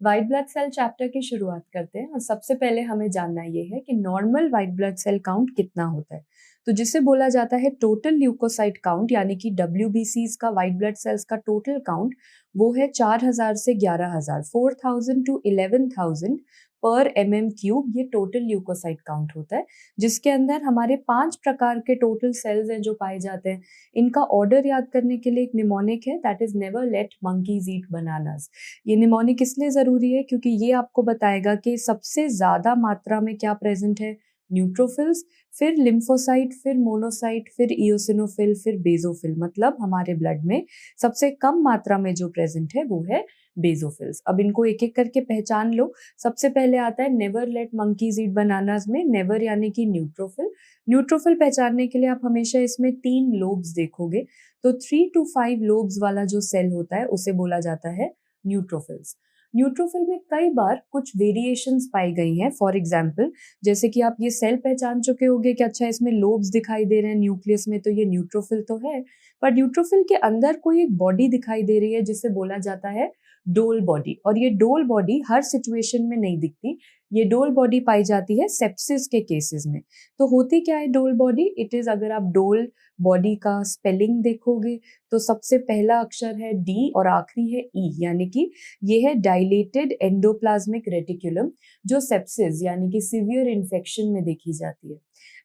White blood cell chapter की शुरुआत करते हैं और सबसे पहले हमें जानना ये है कि normal white blood cell count कितना होता है। तो जिसे बोला जाता है टोटल ल्यूकोसाइट काउंट, यानी कि WBCs का व्हाइट ब्लड सेल्स का टोटल काउंट, वो है 4000 से 11000, 4000 to 11000 पर क्यूब। ये टोटल ल्यूकोसाइट काउंट होता है, जिसके अंदर हमारे 5 प्रकार के टोटल सेल्स हैं जो पाए जाते हैं। इनका ऑर्डर याद करने के लिए एक निमोनिक है, that is never let monkeys eat bananas. ये निमोनिक इसलिए जरूरी है क्योंकि ये आपको बताएगा कि सबसे ज्यादा मात्रा में क्या प्रेजेंट है। न्यूट्रोफिल्स, फिर लिम्फोसाइट, फिर मोनोसाइट, फिर इयोसिनोफिल, फिर बेजोफिल। मतलब हमारे ब्लड में सबसे कम मात्रा में जो प्रेजेंट है वो है बेजोफिल्स। अब इनको एक एक करके पहचान लो। सबसे पहले आता है never let monkeys eat bananas में नेवर यानी कि न्यूट्रोफिल। न्यूट्रोफिल पहचानने के लिए आप हमेशा इसमें 3 लोब्स देखोगे, तो 3 to 5 लोब्स वाला जो सेल होता है उसे बोला जाता है न्यूट्रोफिल्स। न्यूट्रोफिल में कई बार कुछ वेरिएशंस पाई गई हैं। फॉर एग्जांपल, जैसे कि आप ये सेल पहचान चुके होंगे कि अच्छा इसमें लोब्स दिखाई दे रहे हैं न्यूक्लियस में, तो ये न्यूट्रोफिल तो है। पर न्यूट्रोफिल के अंदर कोई एक बॉडी दिखाई दे रही है जिसे बोला जाता है डोल बॉडी। और ये डोल बॉडी हर सिचुएशन में नहीं दिखती। ये डोल बॉडी पाई जाती है सेप्सिस के केसेस में। तो होती क्या है डोल बॉडी? इट इज, अगर आप डोल बॉडी का स्पेलिंग देखोगे तो सबसे पहला अक्षर है डी और आखिरी है ई, यानी कि ये है डायलेटेड एंडोप्लाज्मिक रेटिकुलम, जो सेप्सिस यानी कि सीवियर इन्फेक्शन में देखी जाती है।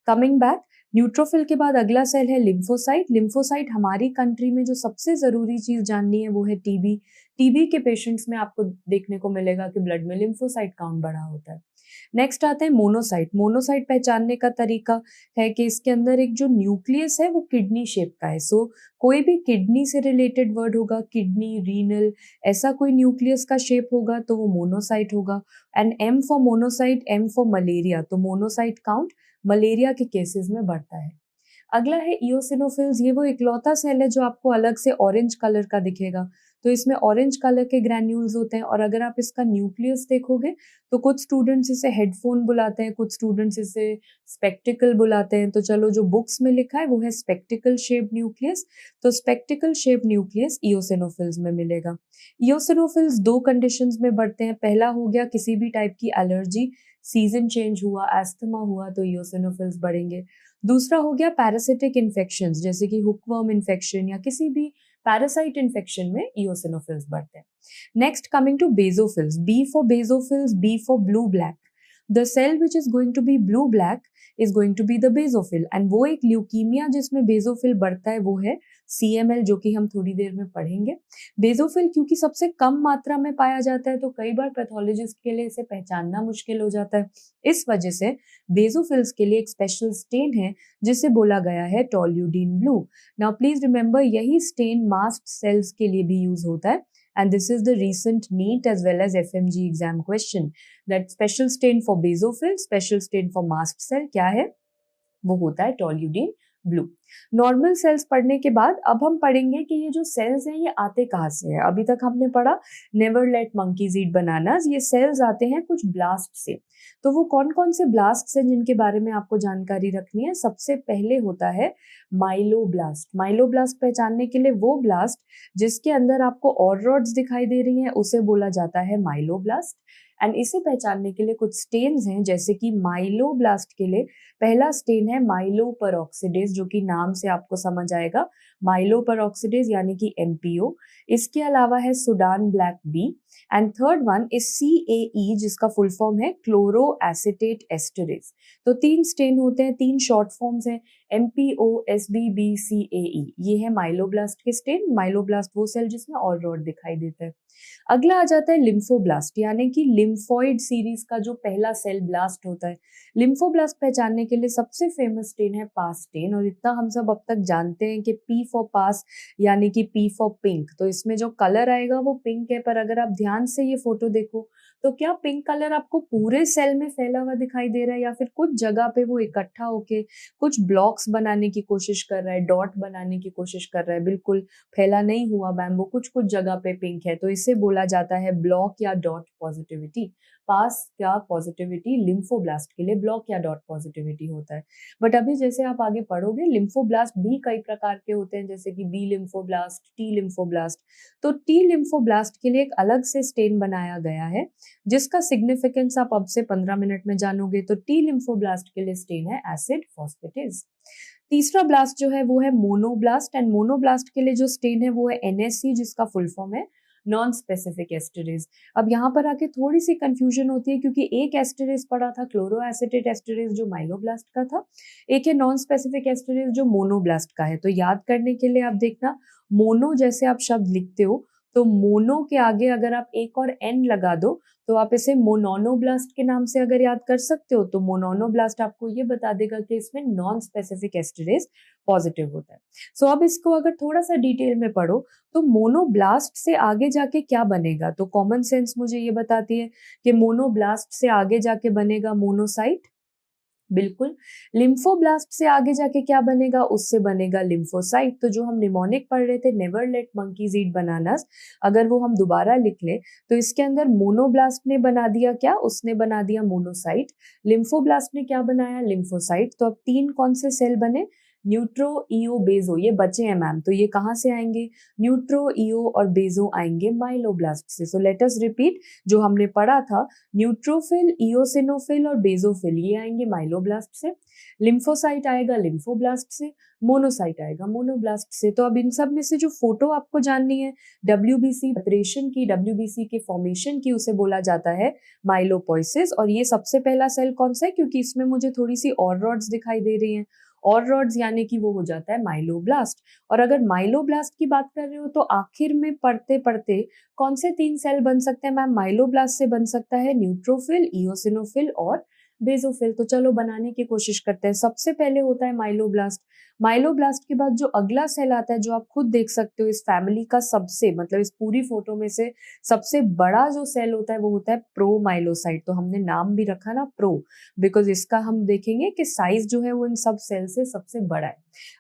कमिंग बैक, न्यूट्रोफिल के बाद अगला सेल है लिम्फोसाइट। लिम्फोसाइट हमारी कंट्री में जो सबसे जरूरी चीज जाननी है वो है टीबी। टीबी के पेशेंट्स में आपको देखने को मिलेगा कि ब्लड में लिम्फोसाइट काउंट बढ़ा होता है। नेक्स्ट आते हैं मोनोसाइट। मोनोसाइट पहचानने का तरीका है कि इसके अंदर एक जो न्यूक्लियस है वो किडनी शेप का है। सो कोई भी किडनी से रिलेटेड वर्ड होगा, किडनी, रीनल, ऐसा कोई न्यूक्लियस का शेप होगा तो वो मोनोसाइट होगा। And M for monocyte, M for malaria, तो मोनोसाइट काउंट मलेरिया के केसेस में बढ़ता है। अगला है इयोसिनोफिल्स। ये वो इकलौता सेल है जो आपको अलग से ऑरेंज कलर का दिखेगा। तो इसमें ऑरेंज कलर के ग्रैन्यूल्स होते हैं, और अगर आप इसका न्यूक्लियस देखोगे तो कुछ स्टूडेंट्स इसे हेडफोन बुलाते हैं, कुछ स्टूडेंट्स इसे स्पेक्टिकल बुलाते हैं। तो चलो, जो बुक्स में लिखा है वो है स्पेक्टिकल शेप न्यूक्लियस। तो स्पेक्टिकल शेप न्यूक्लियस इयोसिनोफिल्स में मिलेगा। इयोसिनोफिल्स 2 कंडीशंस में बढ़ते हैं। पहला हो गया किसी भी टाइप की एलर्जी, सीजन चेंज हुआ, एस्थमा हुआ, तो इयोसिनोफिल्स बढ़ेंगे। दूसरा हो गया पैरासिटिक इन्फेक्शंस, जैसे कि हुकवर्म इन्फेक्शन या किसी भी पैरासाइट इन्फेक्शन में इयोसिनोफिल्स बढ़ते हैं। Next, coming to basophils. B for basophils, B for blue black. The cell which is going to be blue black is going to be the basophil. And वो एक leukaemia जिसमें basophil बढ़ता है वो है CML, जो कि हम थोड़ी देर में पढ़ेंगे। बेजोफिल क्योंकि सबसे कम मात्रा में पाया जाता है तो कई बार पैथोलॉजिस्ट के लिए इसे पहचानना मुश्किल हो जाता है। इस वजह से बेजोफिल्स के लिए एक स्पेशल स्टेन है जिसे बोला गया है टोल्यूडीन ब्लू। नाउ प्लीज रिमेंबर, यही स्टेन मास्ट सेल्स के लिए भी यूज होता है। And this is the recent NEET as well as FMG exam question. That special stain for basophil, special stain for mast cell क्या है? वो होता है टोल्यूडीन ब्लू। नॉर्मल सेल्स पढ़ने के बाद अब हम पढ़ेंगे कि ये जो सेल्स हैं ये आते कहाँ से हैं। अभी तक हमने पढ़ा never let monkeys eat bananas. ये सेल्स आते हैं कुछ ब्लास्ट से। तो वो कौन कौन से ब्लास्ट हैं जिनके बारे में आपको जानकारी रखनी है? सबसे पहले होता है माइलोब्लास्ट। माइलोब्लास्ट पहचानने के लिए वो ब्लास्ट जिसके अंदर आपको ऑररॉड्स दिखाई दे रही हैं उसे बोला जाता है माइलोब्लास्ट। एंड इसे पहचानने के लिए कुछ स्टेन्स हैं, जैसे कि माइलोब्लास्ट के लिए पहला स्टेन है माइलोपेरोक्सिडेज, जो कि नाम से आपको समझ आएगा, माइलोपेरोक्सिडेज यानी कि MPO। इसके अलावा है Sudan black B. And third one is CAE, जिसका फुल फॉर्म है क्लोरो एसिटेट एस्टरेज। तो 3 स्टेन होते हैं, 3 शॉर्ट फॉर्म्स हैं, MPO, SBB, CAE। ये है माइलोब्लास्ट के स्टेन। माइलोब्लास्ट वो सेल जिसमें और रॉड दिखाई देता है। अगला आ जाता है लिम्फोब्लास्ट, यानी कि लिम्फोइड सीरीज का जो पहला सेल ब्लास्ट होता है। लिम्फोब्लास्ट पहचानने के लिए सबसे फेमस स्टेन है पास स्टेन, और इतना हम सब अब तक जानते हैं कि P फॉर पास यानी कि P फॉर पिंक। तो इसमें जो कलर आएगा वो पिंक है, पर अगर आप ध्यान से ये फोटो देखो तो क्या पिंक कलर आपको पूरे सेल में फैला हुआ दिखाई दे रहा है, या फिर कुछ जगह पे वो इकट्ठा होके कुछ ब्लॉक्स बॉक्स बनाने की कोशिश कर रहा है, डॉट बनाने की कोशिश कर रहा है, बिल्कुल फैला नहीं हुआ बैम्बू, कुछ कुछ जगह पे पिंक है, तो इसे बोला जाता है ब्लॉक या डॉट पॉजिटिविटी। पास या पॉजिटिविटी लिम्फोब्लास्ट के लिए ब्लॉक या डॉट पॉजिटिविटी होता है। बट अभी जैसे आप आगे पढ़ोगे, लिम्फोब्लास्ट भी कई प्रकार के होते हैं, जैसे कि बी लिम्फोब्लास्ट, टी लिम्फोब्लास्ट। तो टी लिम्फोब्लास्ट के लिए एक अलग से स्टेन बनाया गया है, जिसका सिग्निफिकेंस आप अब से 15 मिनट में जानोगे। तो टी लिम्फोब्लास्ट के लिए स्टेन है एसिड फॉस्फेटेज। तीसरा ब्लास्ट जो है वो है मोनोब्लास्ट, एंड मोनोब्लास्ट के लिए जो स्टेन है वो है एनएससी, जिसका फुल फॉर्म है नॉन स्पेसिफिक एस्टरेज। अब यहाँ पर आके थोड़ी सी कंफ्यूजन होती है, क्योंकि एक एस्टरेज पड़ा था क्लोरो एसिटेट एस्टरेज जो माइलोब्लास्ट का था, एक है नॉन स्पेसिफिक एस्टरेज जो मोनोब्लास्ट का है। तो याद करने के लिए आप देखना, मोनो जैसे आप शब्द लिखते हो, तो मोनो के आगे अगर आप एक और एन लगा दो तो आप इसे मोनोनोब्लास्ट के नाम से अगर याद कर सकते हो। तो मोनोनोब्लास्ट आपको ये बता देगा कि इसमें नॉन स्पेसिफिक एस्टरेज पॉजिटिव होता है। सो अब इसको अगर थोड़ा सा डिटेल में पढ़ो, तो मोनोब्लास्ट से आगे जाके क्या बनेगा, तो कॉमन सेंस मुझे ये बताती है कि मोनोब्लास्ट से आगे जाके बनेगा मोनोसाइट। बिल्कुल। लिम्फोब्लास्ट से आगे जाके क्या बनेगा, उससे बनेगा लिम्फोसाइट। तो जो हम निमोनिक पढ़ रहे थे, never let monkeys eat bananas, अगर वो हम दोबारा लिख ले तो इसके अंदर मोनोब्लास्ट ने बना दिया क्या, उसने बना दिया मोनोसाइट। लिम्फोब्लास्ट ने क्या बनाया, लिम्फोसाइट। तो अब तीन कौन से सेल बने, न्यूट्रो, ईओ, बेजो, ये बचे हैं मैम, तो ये कहाँ से आएंगे, न्यूट्रो, ईओ और बेजो आएंगे माइलोब्लास्ट से। सो लेट अस रिपीट, जो हमने पढ़ा था, न्यूट्रोफिल, इओसिनोफिल और बेजोफिल ये आएंगे माइलोब्लास्ट से, लिम्फोसाइट आएगा लिम्फोब्लास्ट से, मोनोसाइट आएगा मोनोब्लास्ट से। तो अब इन सब में से जो फोटो आपको जाननी है डब्ल्यूबीसी प्रिपरेशन की, डब्ल्यूबीसी के फॉर्मेशन की, उसे बोला जाता है माइलोपोइसिस। और ये सबसे पहला सेल कौन सा है, क्योंकि इसमें मुझे थोड़ी सी और रॉड्स दिखाई दे रही हैं, और रॉड्स यानी कि वो हो जाता है माइलोब्लास्ट। और अगर माइलोब्लास्ट की बात कर रहे हो तो आखिर में पढ़ते पढ़ते कौन से तीन सेल बन सकते हैं मैम, माइलोब्लास्ट से बन सकता है न्यूट्रोफिल, इओसिनोफिल और बेजोफिल। तो चलो बनाने की कोशिश करते हैं। सबसे पहले होता है माइलोब्लास्ट। माइलोब्लास्ट के बाद जो अगला सेल आता है, जो आप खुद देख सकते हो इस फैमिली का सबसे, मतलब इस पूरी फोटो में से सबसे बड़ा जो सेल होता है वो होता है प्रोमाइलोसाइट। तो हमने नाम भी रखा ना प्रो, बिकॉज इसका हम देखेंगे कि साइज जो है वो इन सब सेल से सबसे बड़ा है।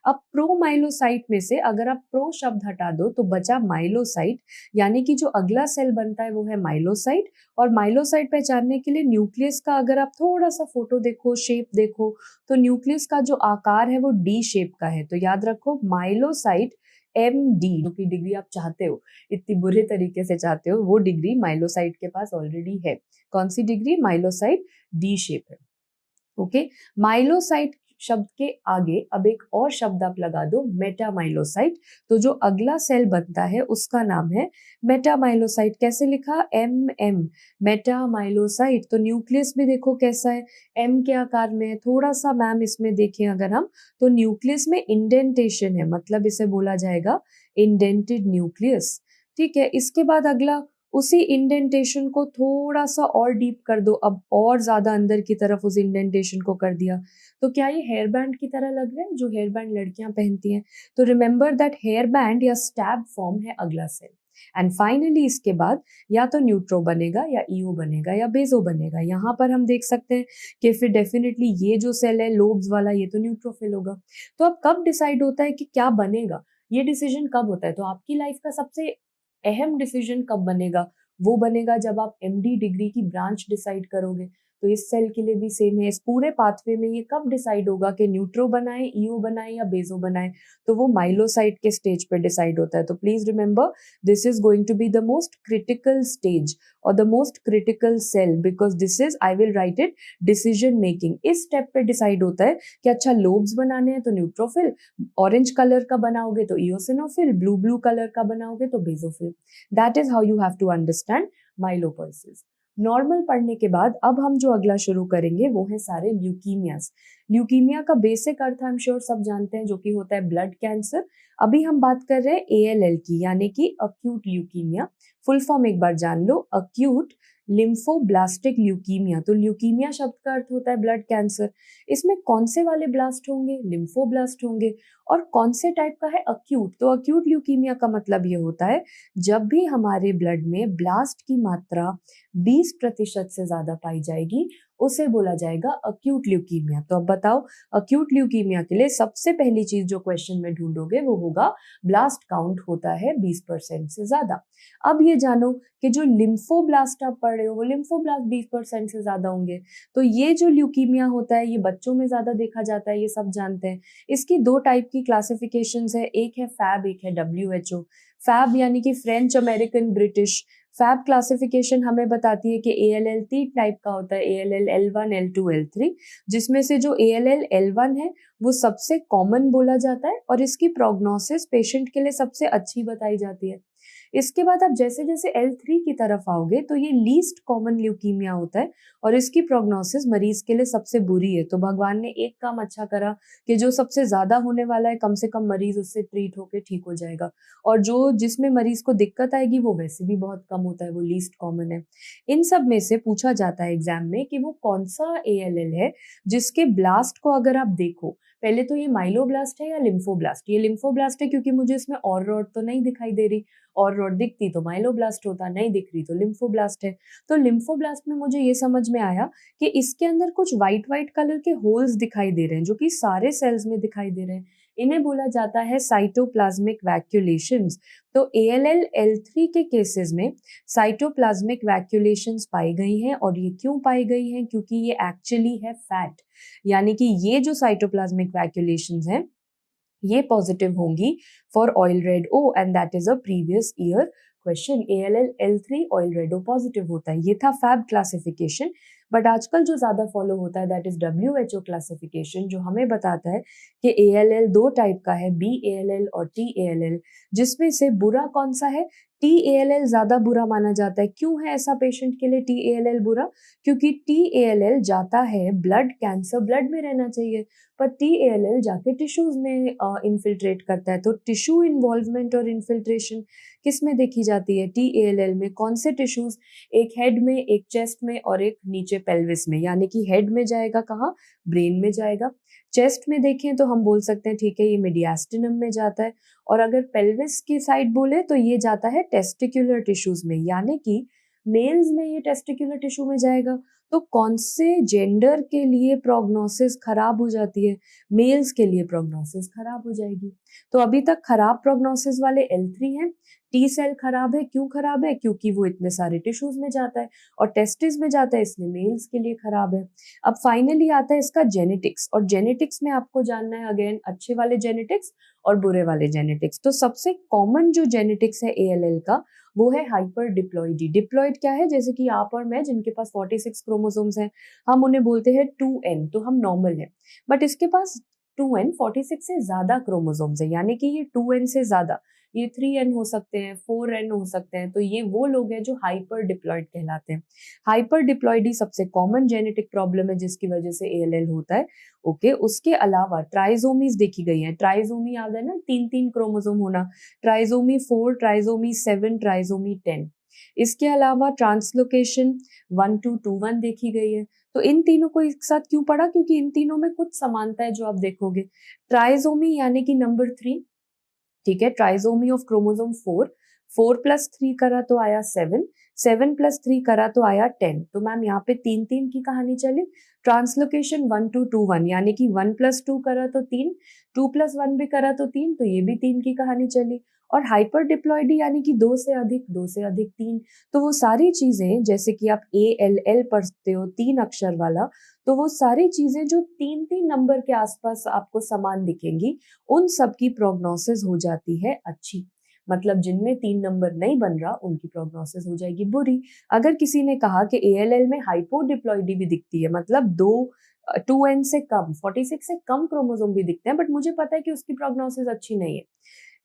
अब प्रोमाइलोसाइट में से अगर आप प्रो शब्द हटा दो तो बचा माइलोसाइट, यानी कि जो अगला सेल बनता है वो है माइलोसाइट। और माइलोसाइट पहचानने के लिए न्यूक्लियस का अगर आप थोड़ा सा फोटो देखो, शेप देखो, तो न्यूक्लियस का जो आकार है वो डी शेप का है। तो याद रखो माइलोसाइट MD, जो की डिग्री आप चाहते हो, इतनी बुरे तरीके से चाहते हो, वो डिग्री माइलोसाइट के पास ऑलरेडी है। कौन सी डिग्री, माइलोसाइट डी शेप है। ओके, माइलोसाइट शब्द के आगे अब एक और शब्द आप लगा दो, मेटामाइलोसाइट। तो जो अगला सेल बनता है उसका नाम है मेटामाइलोसाइट। कैसे लिखा, MM, मेटामाइलोसाइट। तो न्यूक्लियस भी देखो कैसा है, M के आकार में है। थोड़ा सा मैम इसमें देखें अगर हम, तो न्यूक्लियस में इंडेंटेशन है, मतलब इसे बोला जाएगा इंडेंटेड न्यूक्लियस। ठीक है, इसके बाद अगला, उसी इंडेंटेशन को थोड़ा सा और डीप कर दो, अब और ज्यादा अंदर की तरफ उस इंडेंटेशन को कर दिया। तो क्या ये हेयर बैंड की तरह लग रहा है, जो हेयर बैंड लड़कियां पहनती हैं। तो रिमेंबर दैट हेयर बैंड या स्टैब फॉर्म है अगला सेल। एंड फाइनली इसके बाद या तो न्यूट्रो बनेगा या ईओ बनेगा या बेजो बनेगा। यहाँ पर हम देख सकते हैं कि फिर डेफिनेटली ये जो सेल है लोब्स वाला, ये तो न्यूट्रोफिल होगा। तो अब कब डिसाइड होता है कि क्या बनेगा, ये डिसीजन कब होता है, तो आपकी लाइफ का सबसे अहम डिसीजन कब बनेगा, वो बनेगा जब आप MD डिग्री की ब्रांच डिसाइड करोगे। तो इस सेल के लिए भी सेम है, इस पूरे पाथवे में ये कब डिसाइड होगा कि न्यूट्रो बनाए, ईओ बनाए या बेजो बनाए, तो वो माइलोसाइट के स्टेज पे डिसाइड होता है। तो please remember, this is going to be the most critical stage और the most critical cell, because this is, I will write it, decision making. इस स्टेप पे डिसाइड होता है कि अच्छा लोब्स बनाने हैं तो न्यूट्रोफिल, ऑरेंज कलर का बनाओगे तो इओसिनोफिल, ब्लू कलर का बनाओगे तो basophil. That is how you have to understand myelopoiesis. Normal पढ़ने के बाद अब हम जो अगला शुरू करेंगे वो है सारे ल्यूकीमियास। ल्यूकीमिया का basic earth I am sure सब जानते हैं, जो कि होता है ब्लड कैंसर। अभी हम बात कर रहे हैं ALL की, यानी कि अक्यूट ल्यूकीमिया। फुल फॉर्म एक बार जान लो, अक्यूट लिम्फोब्लास्टिक ल्यूकीमिया। तो ल्यूकीमिया शब्द का अर्थ होता है ब्लड कैंसर। इसमें कौन से वाले ब्लास्ट होंगे, लिम्फोब्लास्ट होंगे। और कौन से टाइप का है, अक्यूट। तो अक्यूट ल्यूकीमिया का मतलब ये होता है जब भी हमारे ब्लड में ब्लास्ट की मात्रा 20% से ज्यादा पाई जाएगी, उसे बोला जाएगा अक्यूट ल्यूकीमिया। तो अब बताओ, अक्यूट ल्यूकीमिया के लिए सबसे पहली चीज जो क्वेश्चन में ढूंढोगे वो होगा ब्लास्ट काउंट होता है 20% से ज्यादा। अब ये जानो कि जो लिम्फोब्लास्ट आप पढ़ रहे हो वो लिम्फोब्लास्ट 20% से ज्यादा होंगे। तो ये जो ल्यूकीमिया होता है ये बच्चों में ज्यादा देखा जाता है, ये सब जानते हैं। इसकी दो टाइप की क्लासिफिकेशंस है, एक है फैब, एक है WHO। फैब यानी कि French American British. FAB classification हमें बताती है कि ALL 3 टाइप का होता है, ALL L1, L2, L3, जिसमें से जो ALL L1 है वो सबसे कॉमन बोला जाता है और इसकी प्रोग्नोसिस पेशेंट के लिए सबसे अच्छी बताई जाती है। इसके बाद आप जैसे जैसे L3 की तरफ आओगे तो ये लीस्ट कॉमन ल्यूकीमिया होता है और इसकी प्रोग्नोसिस मरीज के लिए सबसे बुरी है। तो भगवान ने एक काम अच्छा करा कि जो सबसे ज्यादा होने वाला है कम से कम मरीज उससे ट्रीट होके ठीक हो जाएगा, और जो जिसमें मरीज को दिक्कत आएगी वो वैसे भी बहुत कम होता है, वो लीस्ट कॉमन है। इन सब में से पूछा जाता है एग्जाम में कि वो कौन सा ALL है जिसके ब्लास्ट को अगर आप देखो, पहले तो ये माइलोब्लास्ट है या लिम्फोब्लास्ट। ये लिम्फोब्लास्ट है क्योंकि मुझे इसमें और रॉड तो नहीं दिखाई दे रही, और रॉड दिखती तो माइलोब्लास्ट होता, नहीं दिख रही तो लिम्फोब्लास्ट है। तो लिम्फोब्लास्ट में मुझे ये समझ में आया कि इसके अंदर कुछ व्हाइट व्हाइट कलर के होल्स दिखाई दे रहे हैं जो कि सारे सेल्स में दिखाई दे रहे हैं। इन्हें बोला जाता है साइटोप्लाज्मिक वैक्यूलेशंस। तो ALL L3 के केसेस में साइटोप्लाज्मिक वैक्यूलेशंस पाई गई हैं, और ये क्यों पाई गई हैं? क्योंकि ये एक्चुअली है फैट, यानी कि ये जो साइटोप्लाज्मिक वैक्यूलेशंस हैं ये पॉजिटिव होंगी for oil red O, and that is a previous year question. ALL L3 oil red O positive होता है। ये था फैब क्लासिफिकेशन। बट आजकल जो ज्यादा फॉलो होता है दैट इज WHO क्लासिफिकेशन, जो हमें बताता है कि ALL दो टाइप का है, BALL और TALL, जिसमें से बुरा कौन सा है? TALL ज्यादा बुरा माना जाता है। क्यों है ऐसा पेशेंट के लिए TALL बुरा? क्योंकि TALL जाता है ब्लड कैंसर, ब्लड में रहना चाहिए, पर TALL जाके टिश्यूज में इन्फिल्ट्रेट करता है। तो टिश्यू इन्वॉल्वमेंट और इन्फिल्ट्रेशन किस में देखी जाती है? TALL में। कौन से टिश्यूज? एक हेड में, एक चेस्ट में और एक नीचे पेल्विस में। यानी कि हेड में जाएगा कहाँ? ब्रेन में जाएगा। चेस्ट में देखें तो हम बोल सकते हैं ठीक है ये मीडियास्टिनम में जाता है, और अगर पेल्विस की साइड बोले तो ये जाता है टेस्टिकुलर टिश्यूज में, यानी कि मेल्स में ये टेस्टिकुलर टिश्यू में जाएगा। तो कौन से जेंडर के लिए प्रोग्नोसिस खराब हो जाती है? मेल्स के लिए प्रोग्नोसिस खराब हो जाएगी। तो अभी तक खराब प्रोग्नोसिस वाले L3 हैं। T सेल खराब है, क्यों खराब है? क्योंकि वो इतने सारे टिश्यूज में जाता है, और टेस्टिस में जाता है, इसलिए मेल्स के लिए खराब है। अब फाइनली आता है इसका जेनेटिक्स, और जेनेटिक्स में आपको जानना है अगेन अच्छे वाले जेनेटिक्स और बुरे वाले जेनेटिक्स। तो सबसे कॉमन जो जेनेटिक्स है ALL का वो है हाइपर डिप्लॉइडी। डिप्लॉइड क्या है? जैसे कि आप और मैं जिनके पास 46 क्रोमोसोम्स हैं, हम उन्हें बोलते हैं 2N, तो हम नॉर्मल हैं। बट इसके पास 2N 46 से ज्यादा क्रोमोसोम्स है, यानी कि ये 2N से ज्यादा, ये 3N हो सकते हैं, 4N हो सकते हैं। तो ये वो लोग हैं जो हाइपर डिप्लॉइड कहलाते हैं। हाइपर डिप्लॉइडी सबसे कॉमन जेनेटिक प्रॉब्लम है जिसकी वजह से ALL होता है। ओके, उसके अलावा ट्राइजोमीज देखी गई है। ट्राइजोमी याद है ना, 3-3 क्रोमोसोम होना। Trisomy 4, trisomy 7, trisomy 10। इसके अलावा ट्रांसलोकेशन 1-2-1 देखी गई है। तो इन तीनों को एक साथ क्यों पढ़ा? क्योंकि इन तीनों में कुछ समानता है जो आप देखोगे। ट्राइजोमी यानी कि नंबर 3, ठीक है, ट्राइजोमी ऑफ क्रोमोसोम 4, 4+3 करा तो आया 7, 7+3 करा तो आया 10। तो मैम यहाँ पे 3-3 की कहानी चली। ट्रांसलोकेशन 1-2-1 यानी कि 1+2 करा तो 3, 2+1 भी करा तो 3, तो ये भी 3 की कहानी चली। और हाइपर डिप्लॉइडी यानी कि 2 से अधिक, 2 से अधिक 3। तो वो सारी चीजें, जैसे कि आप ALL पढ़ते हो 3 अक्षर वाला, तो वो सारी चीजें जो 3-3 नंबर के आसपास आपको समान दिखेंगी, उन सब की प्रोग्नोसिस हो जाती है अच्छी। मतलब जिनमें 3 नंबर नहीं बन रहा उनकी प्रोग्नोसिस हो जाएगी बुरी। अगर किसी ने कहा कि ALL में हाइपोडिप्लॉइडी भी दिखती है, मतलब 2N से कम, 46 से कम क्रोमोसोम भी दिखते हैं, बट मुझे पता है कि उसकी प्रोग्नोसिस अच्छी नहीं है।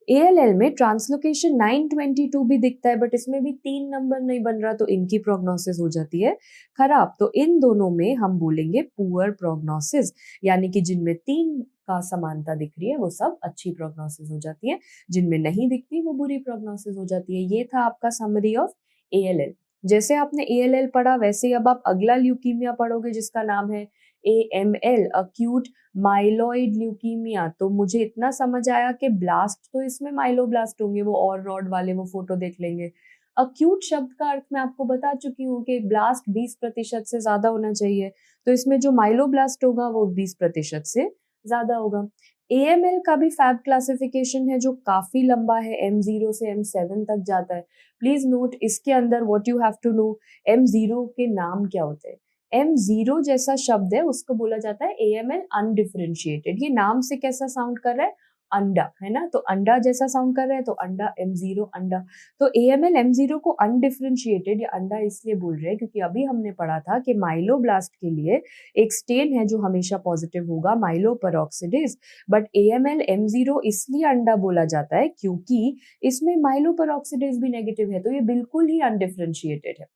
ALL में ट्रांसलोकेशन 922 भी दिखता है, बट इसमें भी 3 नंबर नहीं बन रहा, तो इनकी प्रोग्नोसिस हो जाती है खराब। तो इन दोनों में हम बोलेंगे पुअर प्रोग्नोसिस, यानी कि जिनमें 3 का समानता दिख रही है वो सब अच्छी प्रोग्नोसिस हो जाती है, जिनमें नहीं दिखती वो बुरी प्रोग्नोसिस हो जाती है। ये था आपका समरी ऑफ ALL। जैसे आपने ALL पढ़ा वैसे ही अब आप अगला ल्यूकीमिया पढ़ोगे जिसका नाम है AML, अक्यूट माइलॉइड ल्यूकीमिया। तो मुझे इतना समझ आया कि ब्लास्ट तो इसमें माइलोब्लास्ट होंगे, वो और रॉड वाले, वो फोटो देख लेंगे। अक्यूट शब्द का अर्थ मैं आपको बता चुकी हूँ कि ब्लास्ट 20% से ज्यादा होना चाहिए, तो इसमें जो माइलोब्लास्ट होगा वो 20% से ज्यादा होगा। AML का भी फैब क्लासिफिकेशन है जो काफी लंबा है, M0 से M7 तक जाता है। प्लीज नोट इसके अंदर what you have to know, M0 के नाम क्या होते हैं। M0 जैसा शब्द है उसको बोला जाता है AML अनडिफरेंशिएटेड। ये नाम से कैसा साउंड कर रहा है, अंडा है ना, तो अंडा जैसा साउंड कर रहा है, तो अंडा M0 अंडा। तो AML M0 को अनडिफरेंशिएटेड या अंडा इसलिए बोल रहे हैं क्योंकि अभी हमने पढ़ा था कि माइलोब्लास्ट के लिए एक स्टेन है जो हमेशा पॉजिटिव होगा, माइलोपेरोक्सिडेज। बट AML M0 इसलिए अंडा बोला जाता है क्योंकि इसमें माइलोपेरोक्सिडेज भी नेगेटिव है, तो ये बिल्कुल ही अनडिफरेंशिएटेड है।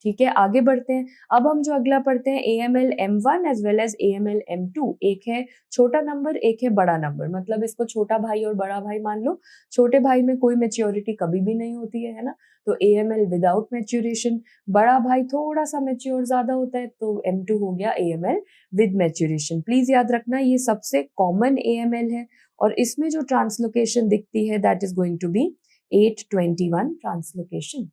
ठीक है, आगे बढ़ते हैं। अब हम जो अगला पढ़ते हैं AML M1 as well as AML M2। एक है छोटा नंबर, एक है बड़ा नंबर, मतलब इसको छोटा भाई और बड़ा भाई मान लो। छोटे भाई में कोई मेच्योरिटी कभी भी नहीं होती है ना, तो AML विदाउट मेच्योरेशन। बड़ा भाई थोड़ा सा मेच्योर ज्यादा होता है, तो M2 हो गया AML विद मेच्योरेशन। प्लीज याद रखना ये सबसे कॉमन AML है, और इसमें जो ट्रांसलोकेशन दिखती है that is going to be 821 translocation.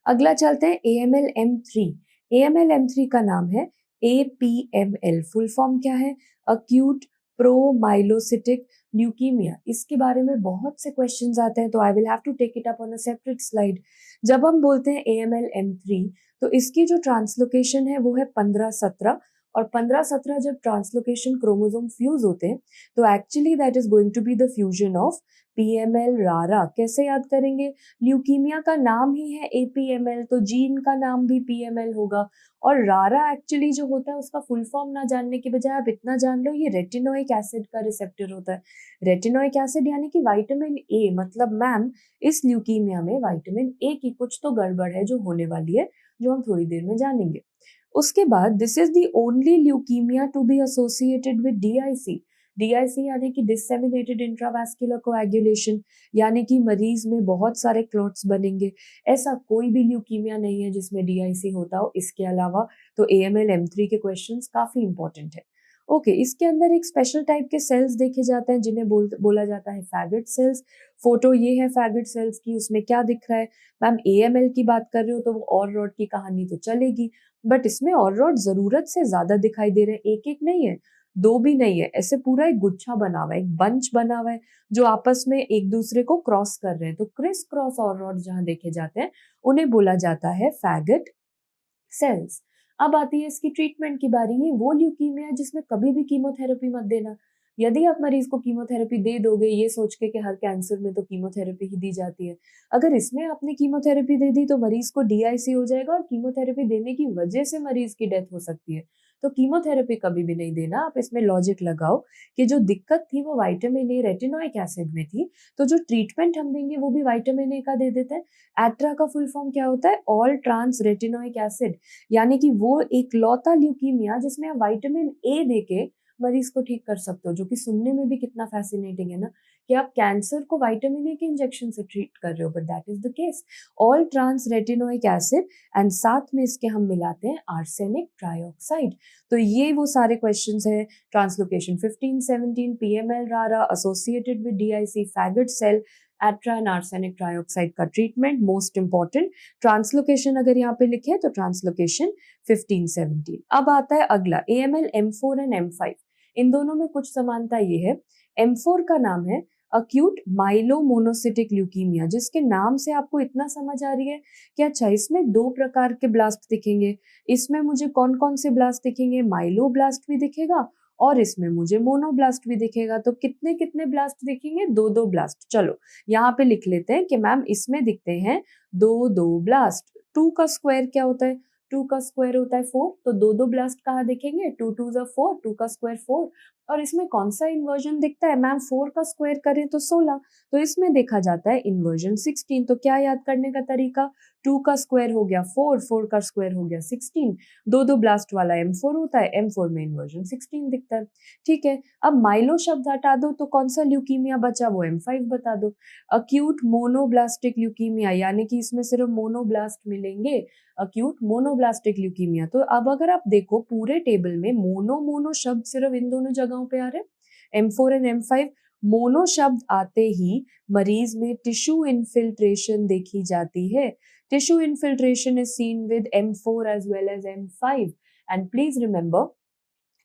अगला चलते हैं AML M3। AML M3 का नाम है APML। फुल फॉर्म क्या है, अक्यूट प्रोमाइलोसिटिक ल्यूकीमिया। इसके बारे में बहुत से क्वेश्चंस आते हैं, तो I will have to take it up on a separate slide. जब हम बोलते हैं AML M3, तो इसकी जो ट्रांसलोकेशन है वो है 15-17, और 15-17 जब ट्रांसलोकेशन क्रोमोसोम फ्यूज होते हैं तो actually that is going to be the fusion of PML RARA. कैसे याद करेंगे, ल्यूकीमिया का नाम ही है APML, तो जीन का नाम भी PML होगा। और रारा एक्चुअली जो होता है उसका फुल फॉर्म ना जानने के बजाय आप इतना जान लो ये रेटिनोइक एसिड का रिसेप्टर होता है। रेटिनोइक एसिड यानी कि विटामिन ए, मतलब मैम इस ल्यूकीमिया में विटामिन ए की कुछ तो गड़बड़ है जो होने वाली है, जो हम थोड़ी देर में जानेंगे। उसके बाद this is the only leukaemia to be associated with DIC। DIC यानी कि डिसेमिनेटेड इंट्रावैस्कुलर कोएगुलेशन, यानी कि मरीज में बहुत सारे क्लॉट्स बनेंगे। ऐसा कोई भी ल्यूकीमिया नहीं है जिसमें DIC होता हो इसके अलावा। तो AML M3 के क्वेश्चंस काफी इंपॉर्टेंट है। ओके, इसके अंदर एक स्पेशल टाइप के सेल्स देखे जाते हैं जिन्हें बोला जाता है फैगेट सेल्स। फोटो ये है फैगेट सेल्स की, उसमें क्या दिख रहा है, मैम AML की बात कर रहे हो तो वो और रॉड की कहानी तो चलेगी, बट इसमें और रॉड जरूरत से ज्यादा दिखाई दे रहे हैं। एक एक नहीं है, दो भी नहीं है, ऐसे पूरा एक गुच्छा बना हुआ है, एक बंच बना हुआ है जो आपस में एक दूसरे को क्रॉस कर रहे हैं। तो क्रिस क्रॉस और रॉड जहां देखे जाते हैं उन्हें बोला जाता है फैगेट सेल्स। अब आती है इसकी ट्रीटमेंट की बारी। ये वो ल्यूकीमिया है जिसमें कभी भी कीमोथेरेपी मत देना। यदि आप मरीज को कीमोथेरेपी दे दोगे ये सोच के कि हर कैंसर में तो कीमोथेरेपी ही दी जाती है, अगर इसमें आपने कीमोथेरेपी दे दी तो मरीज को DIC हो जाएगा और कीमोथेरेपी देने की वजह से मरीज की डेथ हो सकती है। तो कीमोथेरेपी कभी भी नहीं देना। आप इसमें लॉजिक लगाओ कि जो दिक्कत थी वो विटामिन ए रेटिनोइक एसिड में थी, तो जो ट्रीटमेंट हम देंगे वो भी विटामिन ए का दे देते हैं। एट्रा का फुल फॉर्म क्या होता है, ऑल ट्रांस रेटिनोइक एसिड, यानी कि वो एक लौता ल्यूकीमिया जिसमें आप विटामिन ए देके मरीज को ठीक कर सकते हो, जो कि सुनने में भी कितना फैसिनेटिंग है ना, कि आप कैंसर को विटामिन ए के इंजेक्शन से ट्रीट कर रहे हो, but that is the case, all trans retinoic acid, and साथ में इसके हम मिलाते हैं आर्सेनिक ट्राइऑक्साइड। तो ये वो सारे क्वेश्चंस हैं। Translocation 15-17, PML RARA associated with DIC, faggot cell, ATRA and arsenic trioxide का ट्रीटमेंट मोस्ट इंपॉर्टेंट। ट्रांसलोकेशन अगर यहाँ पे लिखे तो ट्रांसलोकेशन 15-17। अब आता है अगला AML M4 एंड M5। इन दोनों में कुछ समानता ये है, M4 का नाम है अक्यूट माइलोमोनोसिटिक ल्यूकीमिया, जिसके नाम से आपको इतना समझ आ रही है कि अच्छा इसमें दो प्रकार के ब्लास्ट दिखेंगे। इसमें मुझे कौन कौन से ब्लास्ट दिखेंगे, माइलोब्लास्ट भी दिखेगा और इसमें मुझे मोनोब्लास्ट भी दिखेगा। तो कितने कितने ब्लास्ट दिखेंगे, दो दो ब्लास्ट। चलो यहाँ पे लिख लेते हैं कि मैम इसमें दिखते हैं दो दो ब्लास्ट। 2 का स्क्वायर क्या होता है, 2 का स्क्वायर होता है 4, तो दो दो ब्लास्ट कहाँ दिखेंगे, 2 2 जा 4, 2 का स्क्वायर 4। और इसमें कौन सा इन्वर्जन दिखता है, मैम 4 का स्क्वायर करें तो 16, तो इसमें देखा जाता है इन्वर्जन 16। तो क्या याद करने का तरीका, 2 का स्क्वायर हो गया 4, 4 का स्क्वायर हो गया 16, दो दो ब्लास्ट वाला M4 होता है, M4 में इन्वर्जन 16 दिखता है। ठीक है, अब माइलो शब्द हटा दो तो कौन सा ल्यूकीमिया बचा, वो M5 बता दो। अक्यूट मोनोब्लास्टिक ल्यूकीमिया, यानी कि इसमें सिर्फ मोनोब्लास्ट मिलेंगे, अक्यूट मोनोब्लास्टिक ल्यूकीमिया। तो अब अगर आप देखो पूरे टेबल में मोनो मोनो शब्द सिर्फ इन दोनों जगहों पे आ रहे हैं, M4 एंड M5। मोनो शब्द आते ही मरीज में टिश्यू इन्फिल्ट्रेशन देखी जाती है. Tissue infiltration is seen with M4 as well as M5. And please remember,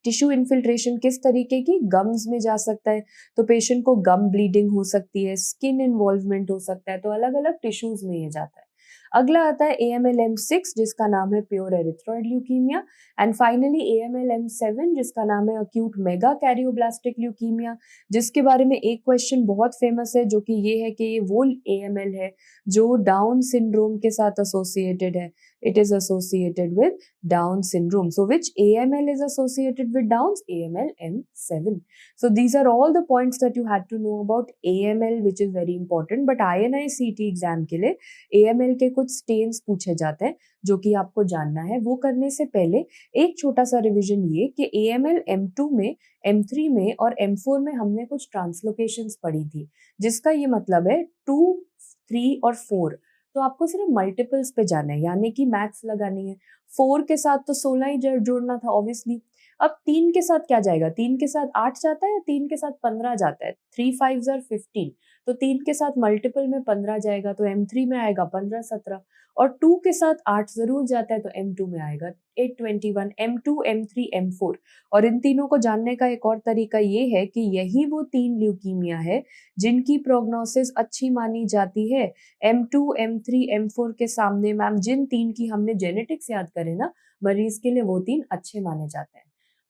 tissue infiltration किस तरीके की, गम्स में जा सकता है, तो पेशेंट को गम ब्लीडिंग हो सकती है, स्किन इन्वॉल्वमेंट हो सकता है, तो अलग अलग टिश्यूज में ये जाता है. अगला आता है AML-M6 जिसका नाम है pure एरिथ्रॉइड leukaemia. And finally AML-M7 जिसका नाम है अक्यूट मेगा कैरियोब्लास्टिक ल्यूकीमिया, जिसके बारे में एक क्वेश्चन बहुत फेमस है जो कि ये है कि ये वो AML है जो डाउन सिंड्रोम के साथ एसोसिएटेड है. It is associated with Down syndrome. So which AML is associated with Downs? AML M7. So these are all the points that you had to know about AML, which is very important. But INI-CET exam के लिए AML के कुछ stains पूछे जाते हैं जो कि आपको जानना है. वो करने से पहले एक छोटा सा रिवीजन ये कि AML M2 में, M3 में और M4 में हमने कुछ ट्रांसलोकेशंस पढ़ी थी, जिसका ये मतलब है 2, 3 और 4. तो आपको सिर्फ मल्टीपल्स पे जाना है, यानी कि मैथ्स लगानी है. 4 के साथ तो 16 ही जोड़ना था ऑब्वियसली. अब 3 के साथ क्या जाएगा, 3 के साथ 8 जाता है, 3 के साथ 15 जाता है. 3 5s are 15. तो 3 के साथ मल्टीपल में 15 जाएगा तो M3 में आएगा 15 17. और 2 के साथ 8 जरूर जाता है तो M2 में आएगा 8 21. M2 M3 M4. और इन तीनों को जानने का एक और तरीका ये है कि यही वो 3 ल्यूकीमिया है जिनकी प्रोग्नोसिस अच्छी मानी जाती है. M2 M3 M4 के सामने मैम जिन 3 की हमने जेनेटिक्स याद करे ना मरीज के लिए, वो 3 अच्छे माने जाते हैं.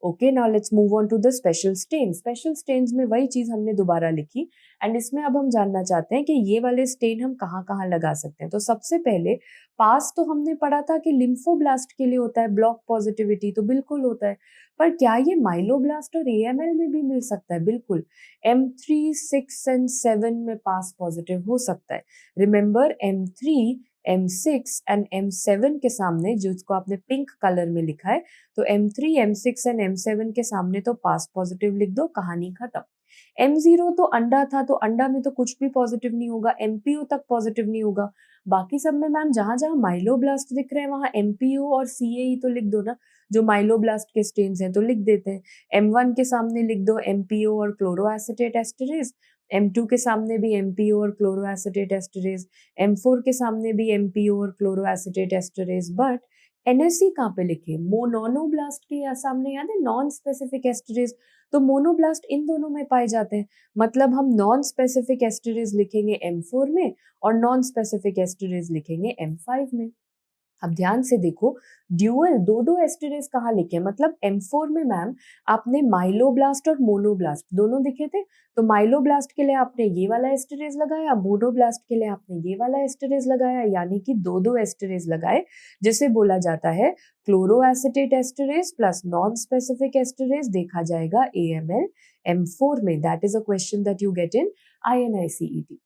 Okay, now let's move on to the special stain. Special stains में वही चीज हमने दोबारा लिखी एंड इसमें अब हम जानना चाहते हैं कि ये वाले स्टेन हम कहाँ कहाँ लगा सकते हैं. तो सबसे पहले पास तो हमने पढ़ा था कि लिम्फोब्लास्ट के लिए होता है ब्लॉक पॉजिटिविटी, तो बिल्कुल होता है. पर क्या ये माइलोब्लास्ट और AML में भी मिल सकता है? बिल्कुल. M3 6 एंड 7 में पास पॉजिटिव हो सकता है. Remember M3 M6 and M7 के सामने, जिसको आपने पिंक कलर में लिखा है, तो M3 M6 एंड M7 के सामने तो पास पॉजिटिव लिख दो, कहानी खत्म. M0 तो अंडा था, तो अंडा में तो कुछ भी पॉजिटिव नहीं होगा, MPO तक पॉजिटिव नहीं होगा. बाकी सब में मैम जहां जहां माइलोब्लास्ट दिख रहे हैं वहां MPO और CAE तो लिख दो ना, जो माइलोब्लास्ट के स्टेन्स हैं तो लिख देते हैं. M1 के सामने लिख दो MPO और क्लोरोएसिटेट एस्टरेज. M2 के सामने भी MPO और क्लोरोएसिटेट एस्टरेज. M4 के सामने भी MPO और क्लोरोएसिटेट एस्टरेज. बट NSE कहाँ पे लिखे? मोनोब्लास्ट के सामने याद है नॉन स्पेसिफिक एस्टरेज, तो मोनोब्लास्ट इन दोनों में पाए जाते हैं. मतलब हम नॉन स्पेसिफिक एस्टरेज लिखेंगे M4 में और नॉन स्पेसिफिक एस्टरेज लिखेंगे M5 में. अब ध्यान से देखो, ड्यूअल दो दो एस्टरेज कहाँ लिखे, मतलब M4 में मैम आपने माइलोब्लास्ट और मोनोब्लास्ट दोनों दिखे थे, तो माइलोब्लास्ट के लिए आपने ये वाला एस्टरेज लगाया, मोनोब्लास्ट के लिए आपने ये वाला एस्टरेज लगाया, यानी कि दो दो एस्टरेज लगाए, जिसे बोला जाता है chloroacetate esterase plus non specific esterase. देखा जाएगा AML M4 में. That is a question that you get in INI-CET.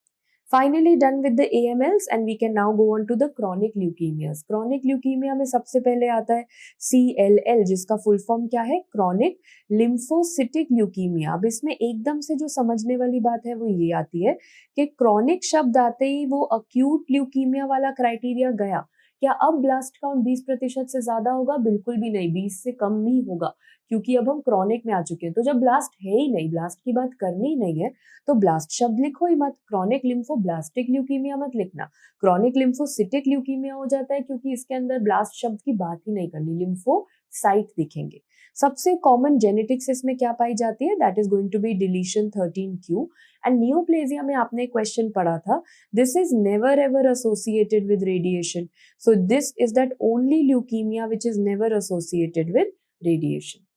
Finally done with the AMLs and we can now go on to the chronic leukemias. Chronic leukemia में सबसे पहले आता है CLL, जिसका full form क्या है? Chronic lymphocytic leukemia. अब इसमें एकदम से जो समझने वाली बात है वो ये आती है कि chronic शब्द आते ही वो acute leukemia वाला क्राइटेरिया गया. क्या अब ब्लास्ट काउंट 20% से ज्यादा होगा? बिल्कुल भी नहीं, 20 से कम ही होगा, क्योंकि अब हम क्रॉनिक में आ चुके हैं. तो जब ब्लास्ट है ही नहीं, ब्लास्ट की बात करनी ही नहीं है, तो ब्लास्ट शब्द लिखो ही मत. क्रॉनिक लिम्फोब्लास्टिक ल्यूकीमिया मत लिखना, क्रॉनिक लिम्फोसिटिक ल्यूकीमिया हो जाता है, क्योंकि इसके अंदर ब्लास्ट शब्द की बात ही नहीं करनी, लिम्फोसाइट दिखेंगे. सबसे कॉमन जेनेटिक्स इसमें क्या पाई जाती है? That is going to be deletion 13q. And neoplasia में आपने क्वेश्चन पढ़ा था, this is never ever associated with radiation. So this is that only leukemia which is never associated with radiation.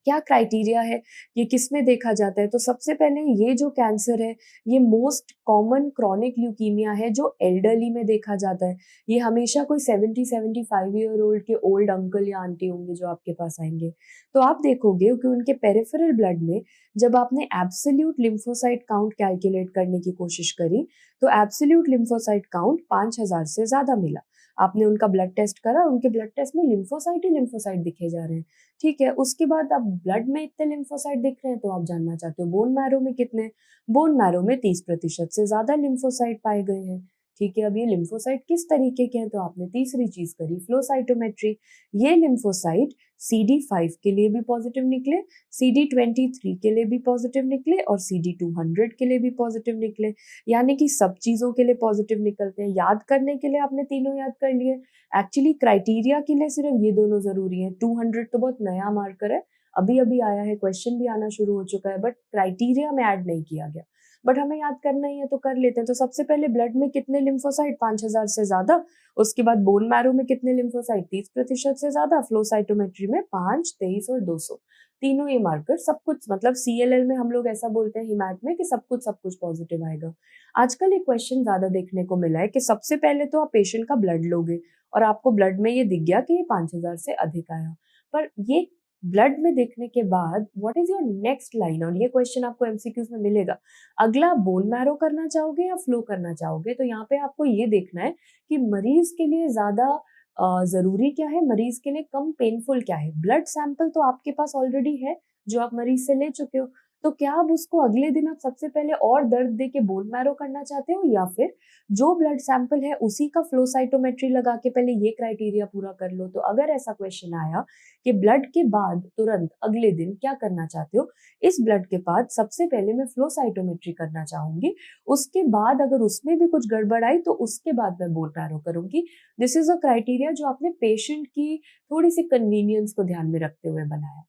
क्या क्राइटेरिया है, ये किसमें देखा जाता है? तो सबसे पहले ये जो कैंसर है ये मोस्ट कॉमन क्रॉनिक ल्यूकीमिया है जो एल्डरली में देखा जाता है. ये हमेशा कोई 70-75 ईयर ओल्ड के ओल्ड अंकल या आंटी होंगे जो आपके पास आएंगे. तो आप देखोगे कि उनके पेरिफेरल ब्लड में जब आपने एब्सोल्यूट लिम्फोसाइट काउंट कैलकुलेट करने की कोशिश करी तो एब्सोल्यूट लिम्फोसाइट काउंट 5000 से ज्यादा मिला. आपने उनका ब्लड टेस्ट करा, उनके ब्लड टेस्ट में लिम्फोसाइट ही लिम्फोसाइट दिखे जा रहे हैं. ठीक है, उसके बाद अब ब्लड में इतने लिम्फोसाइट दिख रहे हैं तो आप जानना चाहते हो बोन मैरो में कितने? बोन मैरो में 30% से ज्यादा लिम्फोसाइट पाए गए हैं. ठीक है, अब ये लिम्फोसाइट किस तरीके के हैं, तो आपने तीसरी चीज करी फ्लो साइटोमेट्री। ये लिम्फोसाइट CD5 के लिए भी पॉजिटिव निकले, CD23 के लिए भी पॉजिटिव निकले और CD200 के लिए भी पॉजिटिव निकले, यानी कि सब चीजों के लिए पॉजिटिव निकलते हैं। याद करने के लिए आपने तीनों याद कर लिए। एक्चुअली क्राइटेरिया के लिए सिर्फ ये दोनों जरूरी है। 200 तो बहुत नया मार्कर है, अभी अभी आया है, क्वेश्चन भी आना शुरू हो चुका है, बट क्राइटेरिया में ऐड नहीं किया गया। बट हमें याद करना ही है तो कर लेते हैं। तो सबसे पहले ब्लड में कितने लिम्फोसाइट, 5000 से ज्यादा। उसके बाद बोन मैरो में कितने लिम्फोसाइट, 30% से ज्यादा। फ्लो साइटोमेट्री में 5, 23 और 200। तीनों ये मार्कर सब कुछ, मतलब CLL में हम लोग ऐसा बोलते हैं हिमैट में कि सब कुछ पॉजिटिव आएगा। आजकल एक क्वेश्चन ज्यादा देखने को मिला है कि सबसे पहले तो आप पेशेंट का ब्लड लोगे और आपको ब्लड में ये दिख गया कि ये 5000 से अधिक आया, पर ये ब्लड में देखने के बाद what is your next line, और ये क्वेश्चन आपको एमसीक्यूज में मिलेगा। अगला बोन मैरो करना चाहोगे या फ्लो करना चाहोगे, तो यहाँ पे आपको ये देखना है कि मरीज के लिए ज्यादा जरूरी क्या है, मरीज के लिए कम पेनफुल क्या है। ब्लड सैंपल तो आपके पास ऑलरेडी है जो आप मरीज से ले चुके हो, तो क्या आप उसको अगले दिन आप सबसे पहले और दर्द दे के बोन मैरो करना चाहते हो, या फिर जो ब्लड सैंपल है उसी का फ्लो साइटोमेट्री लगा के पहले ये क्राइटेरिया पूरा कर लो। तो अगर ऐसा क्वेश्चन आया कि ब्लड के बाद तुरंत अगले दिन क्या करना चाहते हो, इस ब्लड के बाद सबसे पहले मैं फ्लो साइटोमेट्री करना चाहूंगी, उसके बाद अगर उसमें भी कुछ गड़बड़ आई तो उसके बाद मैं बोन मैरो करूंगी। दिस इज अ क्राइटेरिया जो आपने पेशेंट की थोड़ी सी कन्वीनियंस को ध्यान में रखते हुए बनाया।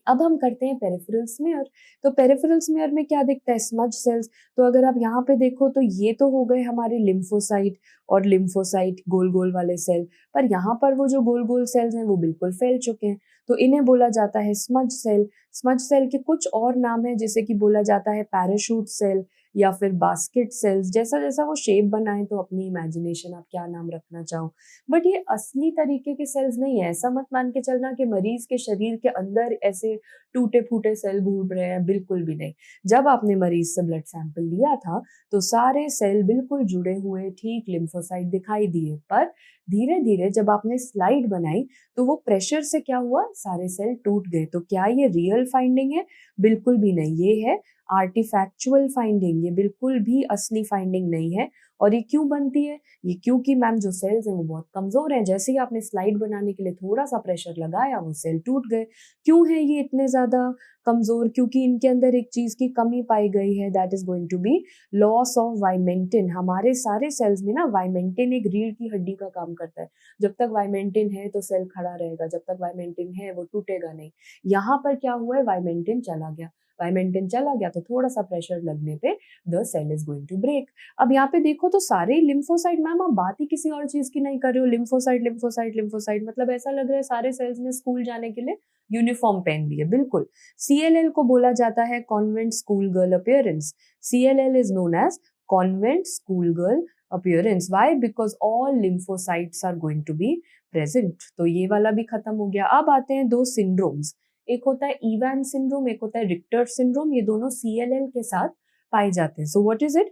अब हम करते हैं पेरिफेरल स्मीयर। तो पेरिफेरल स्मीयर में क्या दिखता है, स्मज सेल्स। तो अगर आप यहाँ पे देखो तो ये तो हो गए हमारे लिम्फोसाइट और लिम्फोसाइट गोल गोल वाले सेल, पर यहाँ पर वो जो गोल गोल सेल्स हैं वो बिल्कुल फैल चुके हैं, तो इन्हें बोला जाता है स्मज सेल। स्मज सेल के कुछ और नाम है, जैसे कि बोला जाता है पैराशूट सेल या फिर बास्केट सेल्स, जैसा जैसा वो शेप बनाए तो अपनी इमेजिनेशन आप क्या नाम रखना चाहो। बट ये असली तरीके के सेल्स नहीं है, ऐसा मत मान के चलना कि मरीज के शरीर के अंदर ऐसे टूटे फूटे सेल घूम रहे हैं, बिल्कुल भी नहीं। जब आपने मरीज से ब्लड सैंपल लिया था तो सारे सेल बिल्कुल जुड़े हुए ठीक लिम्फोसाइट दिखाई दिए, पर धीरे धीरे जब आपने स्लाइड बनाई तो वो प्रेशर से क्या हुआ, सारे सेल टूट गए। तो क्या ये रियल फाइंडिंग है, बिल्कुल भी नहीं, ये है आर्टिफैक्चुअल फाइंडिंग, ये बिल्कुल भी असली फाइंडिंग नहीं है। और ये क्यों बनती है, ये क्योंकि मैम जो सेल्स हैं वो बहुत कमजोर हैं, जैसे ही आपने स्लाइड बनाने के लिए थोड़ा सा प्रेशर लगाया वो सेल टूट गए। क्यों है ये इतने ज्यादा कमजोर, क्योंकि इनके अंदर एक चीज की कमी पाई गई है, that is going to be loss of vimentin. हमारे सारे सेल्स में ना वाइमेंटिन एक रीढ़ की हड्डी का काम करता है। जब तक वाइमेंटिन है तो सेल खड़ा रहेगा, जब तक वाइमेंटिन है वो टूटेगा नहीं। यहाँ पर क्या हुआ है, वाइमेंटिन चला गया, वाइमेंटिन चला गया तो थोड़ा सा प्रेशर लगने पे the cell is going to break. अब यहाँ पे देखो तो सारे लिम्फोसाइट, मैम आप बात ही किसी और चीज की नहीं कर रहे हो, लिम्फोसाइट लिम्फोसाइट लिम्फोसाइट, मतलब ऐसा लग रहा है सारे सेल्स ने स्कूल जाने के लिए यूनिफॉर्म पहन ली है। बिल्कुल, CLL को बोला जाता है convent school girl appearance. CLL is known as convent school girl appearance. Why, because all lymphocytes are going to be present. तो ये वाला भी खत्म हो गया। अब आते हैं दो सिंड्रोम्स, एक होता है इवान सिंड्रोम, एक होता है रिक्टर सिंड्रोम। ये दोनों CLL के साथ पाए जाते हैं। So what is it,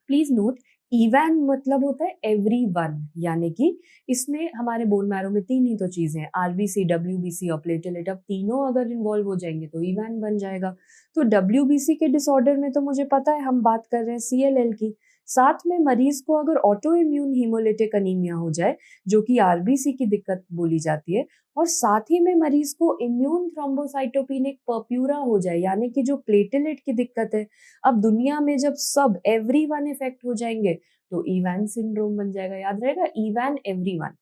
please note, Evan मतलब होता है एवरीवन, यानी कि इसमें हमारे बोन मैरो में तीन ही तो चीजें हैं, RBC, WBC और प्लेटलेट। अब तीनों अगर इन्वॉल्व हो जाएंगे तो इवैन बन जाएगा। तो WBC के डिसऑर्डर में तो मुझे पता है हम बात कर रहे हैं CLL की। साथ में मरीज को अगर ऑटो इम्यून हीमोलिटिक अनीमिया हो जाए, जो कि RBC की दिक्कत बोली जाती है, और साथ ही में मरीज को इम्यून थ्रोम्बोसाइटोपेनिक पर्प्यूरा हो जाए, यानी कि जो प्लेटलेट की दिक्कत है। अब दुनिया में जब सब एवरीवन इफेक्ट हो जाएंगे तो इवैन सिंड्रोम बन जाएगा, याद रहेगा, इवैन एवरीवन।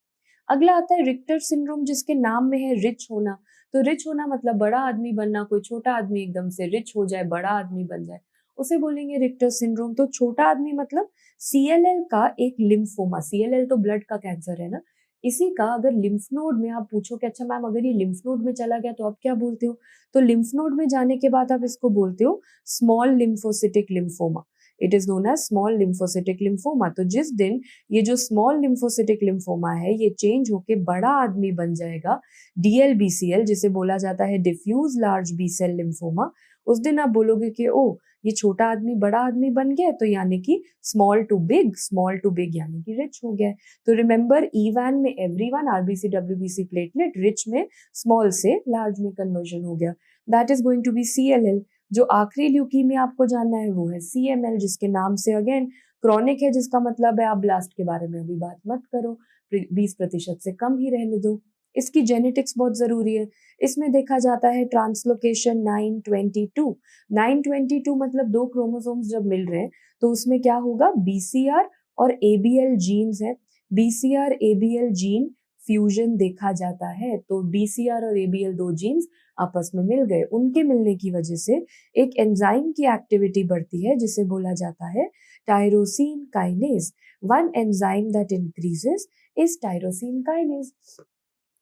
अगला आता है रिक्टर सिंड्रोम, जिसके नाम में है रिच होना। तो रिच होना मतलब बड़ा आदमी बनना, कोई छोटा आदमी एकदम से रिच हो जाए, बड़ा आदमी बन जाए, उसे बोलेंगे रिक्टर सिंड्रोम। तो छोटा आदमी मतलब CLL का एक लिम्फोमा, CLL तो ब्लड का कैंसर है ना, इसी का अगर लिम्फ नोड में आप पूछो कि अच्छा मैम अगर ये लिम्फ नोड में चला गया तो आप क्या बोलते हो, तो लिम्फ नोड में जाने के बाद आप इसको बोलते हो small lymphocytic lymphoma. It is known as small lymphocytic lymphoma. तो जिस दिन ये जो स्मॉल लिम्फोसिटिक लिम्फोमा है ये चेंज होके बड़ा आदमी बन जाएगा, DLBCL जिसे बोला जाता है diffuse large B cell lymphoma, उस दिन आप बोलोगे कि ओ ये छोटा आदमी बड़ा आदमी बन गया, तो यानी कि स्मॉल टू बिग यानी कि रिच हो गया। तो रिमेंबर, इवैन में एवरीवन, RBC WBC प्लेटलेट, रिच में स्मॉल से लार्ज में कन्वर्जन हो गया, that is going to be CLL। जो आखिरी ल्यूकीमिया आपको जानना है वो है CML, जिसके नाम से अगेन क्रॉनिक है जिसका मतलब है आप ब्लास्ट के बारे में अभी बात मत करो, 20% से कम ही रहने दो। इसकी जेनेटिक्स बहुत जरूरी है। इसमें देखा जाता है ट्रांसलोकेशन 922। 922 मतलब 2 क्रोमोसोम्स जब मिल रहे हैं तो उसमें क्या होगा, बीसीआर और एबीएल जीन्स है। बीसीआर एबीएल जीन फ्यूजन देखा जाता है। तो बीसीआर और एबीएल 2 जीन्स आपस में मिल गए। उनके मिलने की वजह से एक एंजाइम की एक्टिविटी बढ़ती है जिसे बोला जाता है tyrosine kinase. One enzyme that increases is tyrosine kinase.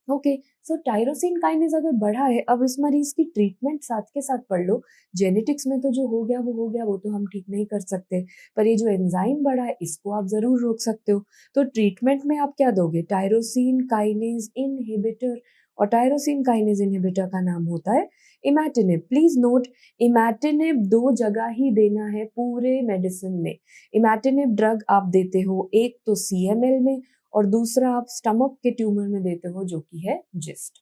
Okay, so tyrosine kinase अगर बढ़ा है, अब इस मरीज की ट्रीटमेंट साथ के साथ पढ़ लो। जेनेटिक्स में तो जो हो गया वो हो गया, वो तो हम ठीक नहीं कर सकते, पर ये जो एंजाइम बढ़ा है इसको आप जरूर रोक सकते हो। तो ट्रीटमेंट में आप क्या दोगे, टायरोसिन काइनेज इनहिबिटर। और टायरोसिन काइनेज इनहिबिटर का नाम होता है इमैटिनिब। प्लीज नोट, इमैटिनिब 2 जगह ही देना है पूरे मेडिसिन में। इमैटिनिब ड्रग आप देते हो एक तो सीएमएल में और दूसरा आप स्टमक के ट्यूमर में देते हो जो कि है जिस्ट।